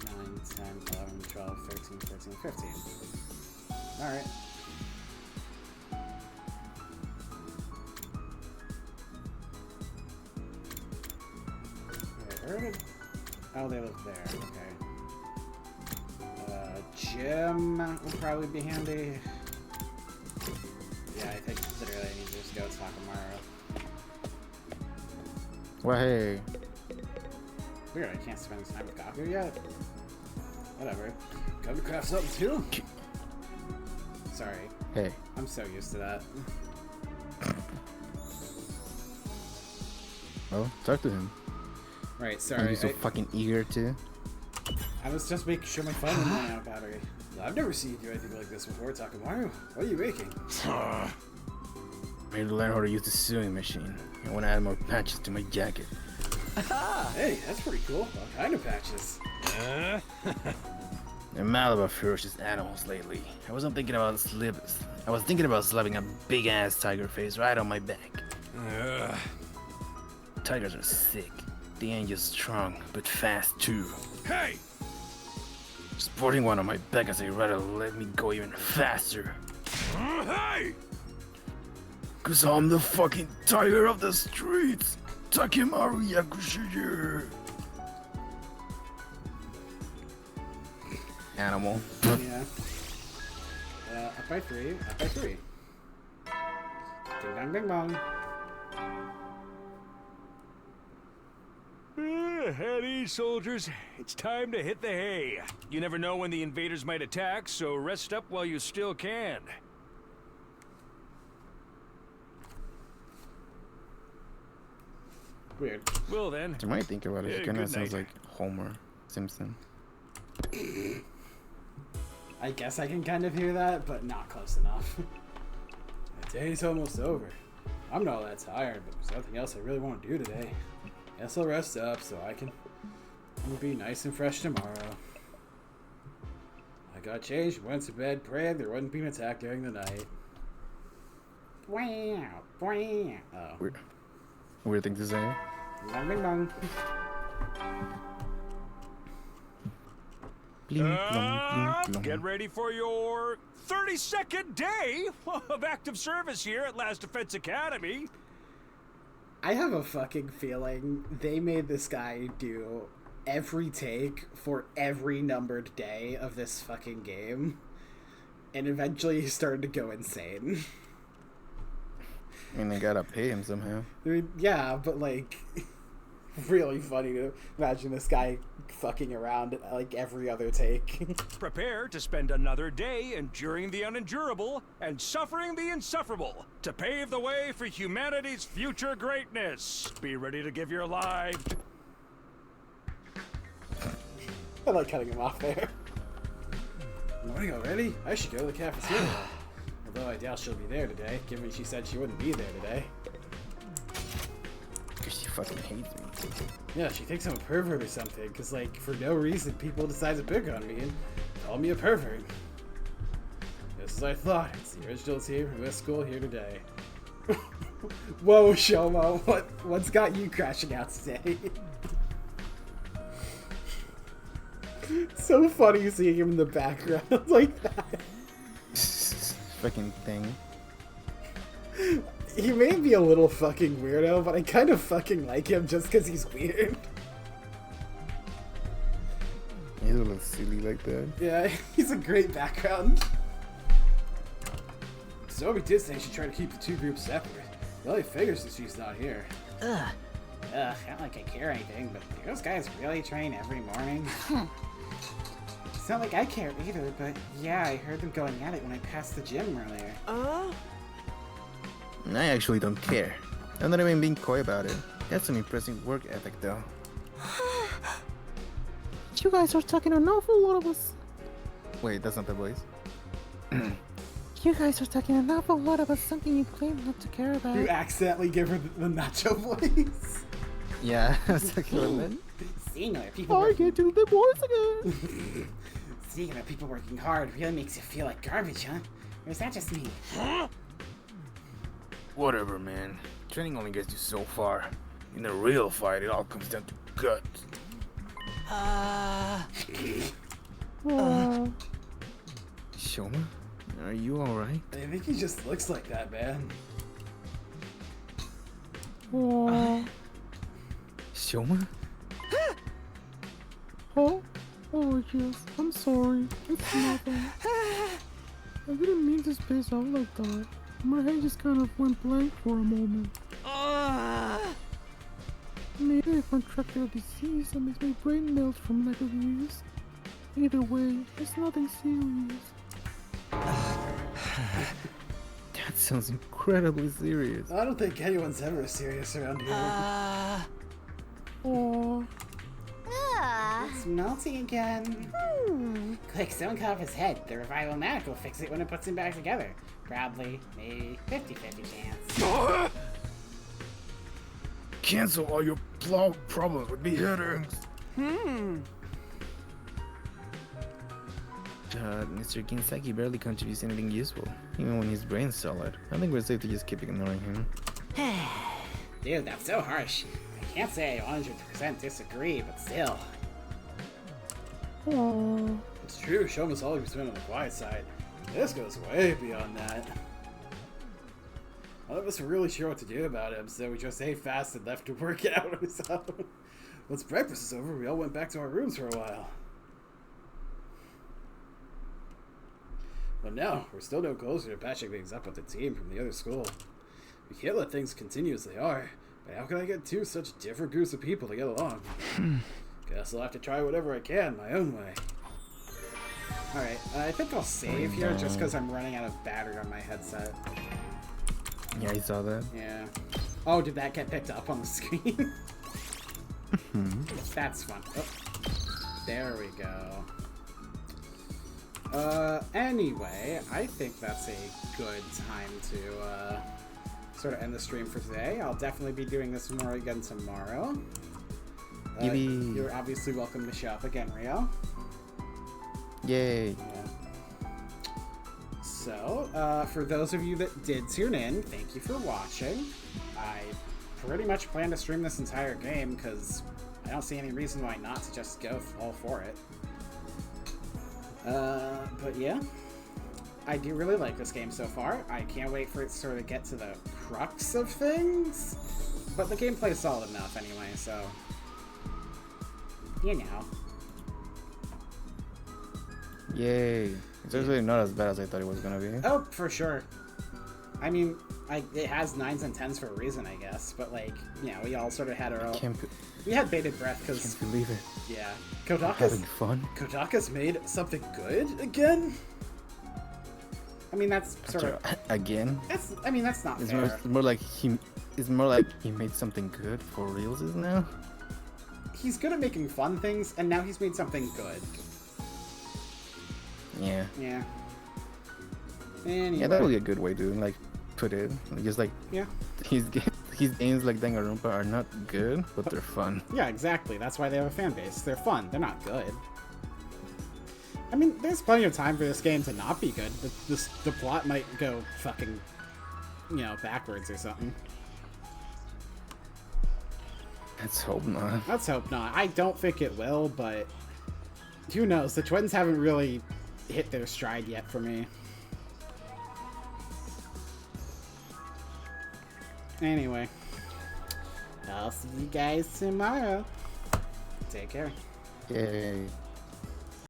9, 10, 11, 12, 13, 14, 15. Alright. Where did... Oh, they live there. Okay. Gym would probably be handy. Yeah, I think literally I need to just go to Takamaru. Well, hey. Weird, I can't spend time with Gaku yet. Whatever. Come to craft something too? Sorry. Hey. I'm so used to that. Oh, talk to him. Right, sorry. Are you so fucking eager to? I was just making sure my phone was running out of battery. I've never seen you do anything like this before, Takamaru. What are you making? I need to learn how to use the sewing machine. I want to add more patches to my jacket. Hey, that's pretty cool. What kind of patches? I'm mad about ferocious animals lately. I wasn't thinking about slippers. I was thinking about slapping a big-ass tiger face right on my back. Tigers are sick. They ain't just strong, but fast too. Hey! Sporting one on my back as I'd rather let me go even faster. Hey! Cause I'm the fucking tiger of the streets! Takemaru Yakushiji! Animal. Yeah. Up by 3. Up by 3. Ding dong ding bong. At ease, soldiers. It's time to hit the hay. You never know when the invaders might attack, so rest up while you still can. Weird. Well then. You might think about it. It kind of sounds night. like Homer Simpson. I guess I can kind of hear that, but not close enough. The day's almost over. I'm not that tired, but there's nothing else I really want to do today. Guess I'll rest up so I'm gonna be nice and fresh tomorrow. I got changed, went to bed, prayed there wouldn't be an attack during the night. Wow, wow. Oh. Weird thing to say. Ding ding dong. Get ready for your 32nd day of active service here at Last Defense Academy. I have a fucking feeling they made this guy do every take for every numbered day of this fucking game. And eventually he started to go insane. I mean, they gotta pay him somehow. I mean, yeah, but like, really funny to imagine this guy fucking around like every other take. Prepare to spend another day enduring the unendurable and suffering the insufferable to pave the way for humanity's future greatness. Be ready to give your life. I like cutting him off there. Morning already? I should go to the cafeteria. Although I doubt she'll be there today, given she said she wouldn't be there today. Because she fucking hates me. Yeah, she thinks I'm a pervert or something, because, like, for no reason, people decide to pick on me and call me a pervert. Just as I thought, it's the original team from this school here today. Whoa, Shomo, what's got you crashing out today? So funny seeing him in the background like that. Fucking thing. He may be a little fucking weirdo, but I kind of fucking like him just because he's weird. He's a little silly like that. Yeah, he's a great background. Zoe did say she tried to keep the two groups separate. It only figures that she's not here. Ugh. Not like I care or anything, but do those guys really train every morning? It's not like I care either, but yeah, I heard them going at it when I passed the gym earlier. I actually don't care. I'm not even being coy about it. That's some impressive work ethic, though. You guys are talking an awful lot of us. Wait, that's not the voice. You guys are talking an awful lot about something you claim not to care about. You accidentally give her the nacho voice. Yeah, that's actually what Seeing other people I get to the voice again. Seeing other people working hard really makes you feel like garbage, huh? Or is that just me? Whatever, man. Training only gets you so far. In a real fight, it all comes down to guts. Shoma? Are you alright? I think he just looks like that, man. Shoma? Oh, yes, I'm sorry. It's nothing. I didn't mean to space out like that. My head just kind of went blank for a moment. Maybe I contracted a disease that makes my brain melt from lack of use. Either way, it's nothing serious. That sounds incredibly serious. I don't think anyone's ever serious around here. It's melting again. Click stone cut off his head. The revival magic will fix it when it puts him back together. Probably, maybe 50-50 chance. Cancel all your problems with beheadings. Mr. Kinsaki barely contributes anything useful, even when his brain's solid. I think we're safe to just keep ignoring him. Dude, that's so harsh. I can't say I 100% disagree, but still. It's true, Shoma's always been on the quiet side. This goes way beyond that. None of us are really sure what to do about him, so we just ate fast and left to work it out on his own. Once breakfast is over, we all went back to our rooms for a while. But now, we're still no closer to patching things up with the team from the other school. We can't let things continue as they are, but how can I get two such different groups of people to get along? Guess I'll have to try whatever I can my own way. Alright, I think I'll save here just because I'm running out of battery on my headset. Yeah, I saw that. Yeah. Oh, did that get picked up on the screen? That's fun. Oh, there we go. Anyway, I think that's a good time to, sort of end the stream for today. I'll definitely be doing this more again tomorrow. You're obviously welcome to show up again, Rio. Yay. Yeah. So, for those of you that did tune in, thank you for watching. I pretty much plan to stream this entire game because I don't see any reason why not to just go all for it. But yeah, I do really like this game so far. I can't wait for it to sort of get to the crux of things, but the gameplay is solid enough anyway, so, you know. Yay. It's actually not as bad as I thought it was gonna be. Oh, for sure. I mean, it has 9s and 10s for a reason, I guess. But like, you know, we all sort of had our own. We had bated breath because. Can't believe it. Yeah, Having fun. Kodaka's made something good again. I mean, that's sort of again. That's. I mean, that's not fair. It's more like he. It's more like he made something good for reals now. He's good at making fun things, and now he's made something good. Yeah. Yeah. Anyway. Yeah, that would be a good way to like put it. Just like his games like Danganronpa are not good, but they're fun. Yeah, exactly. That's why they have a fan base. They're fun. They're not good. I mean, there's plenty of time for this game to not be good. The plot might go fucking, you know, backwards or something. Let's hope not. Let's hope not. I don't think it will, but who knows? The twins haven't really hit their stride yet for me. Anyway, I'll see you guys tomorrow. Take care. Yay.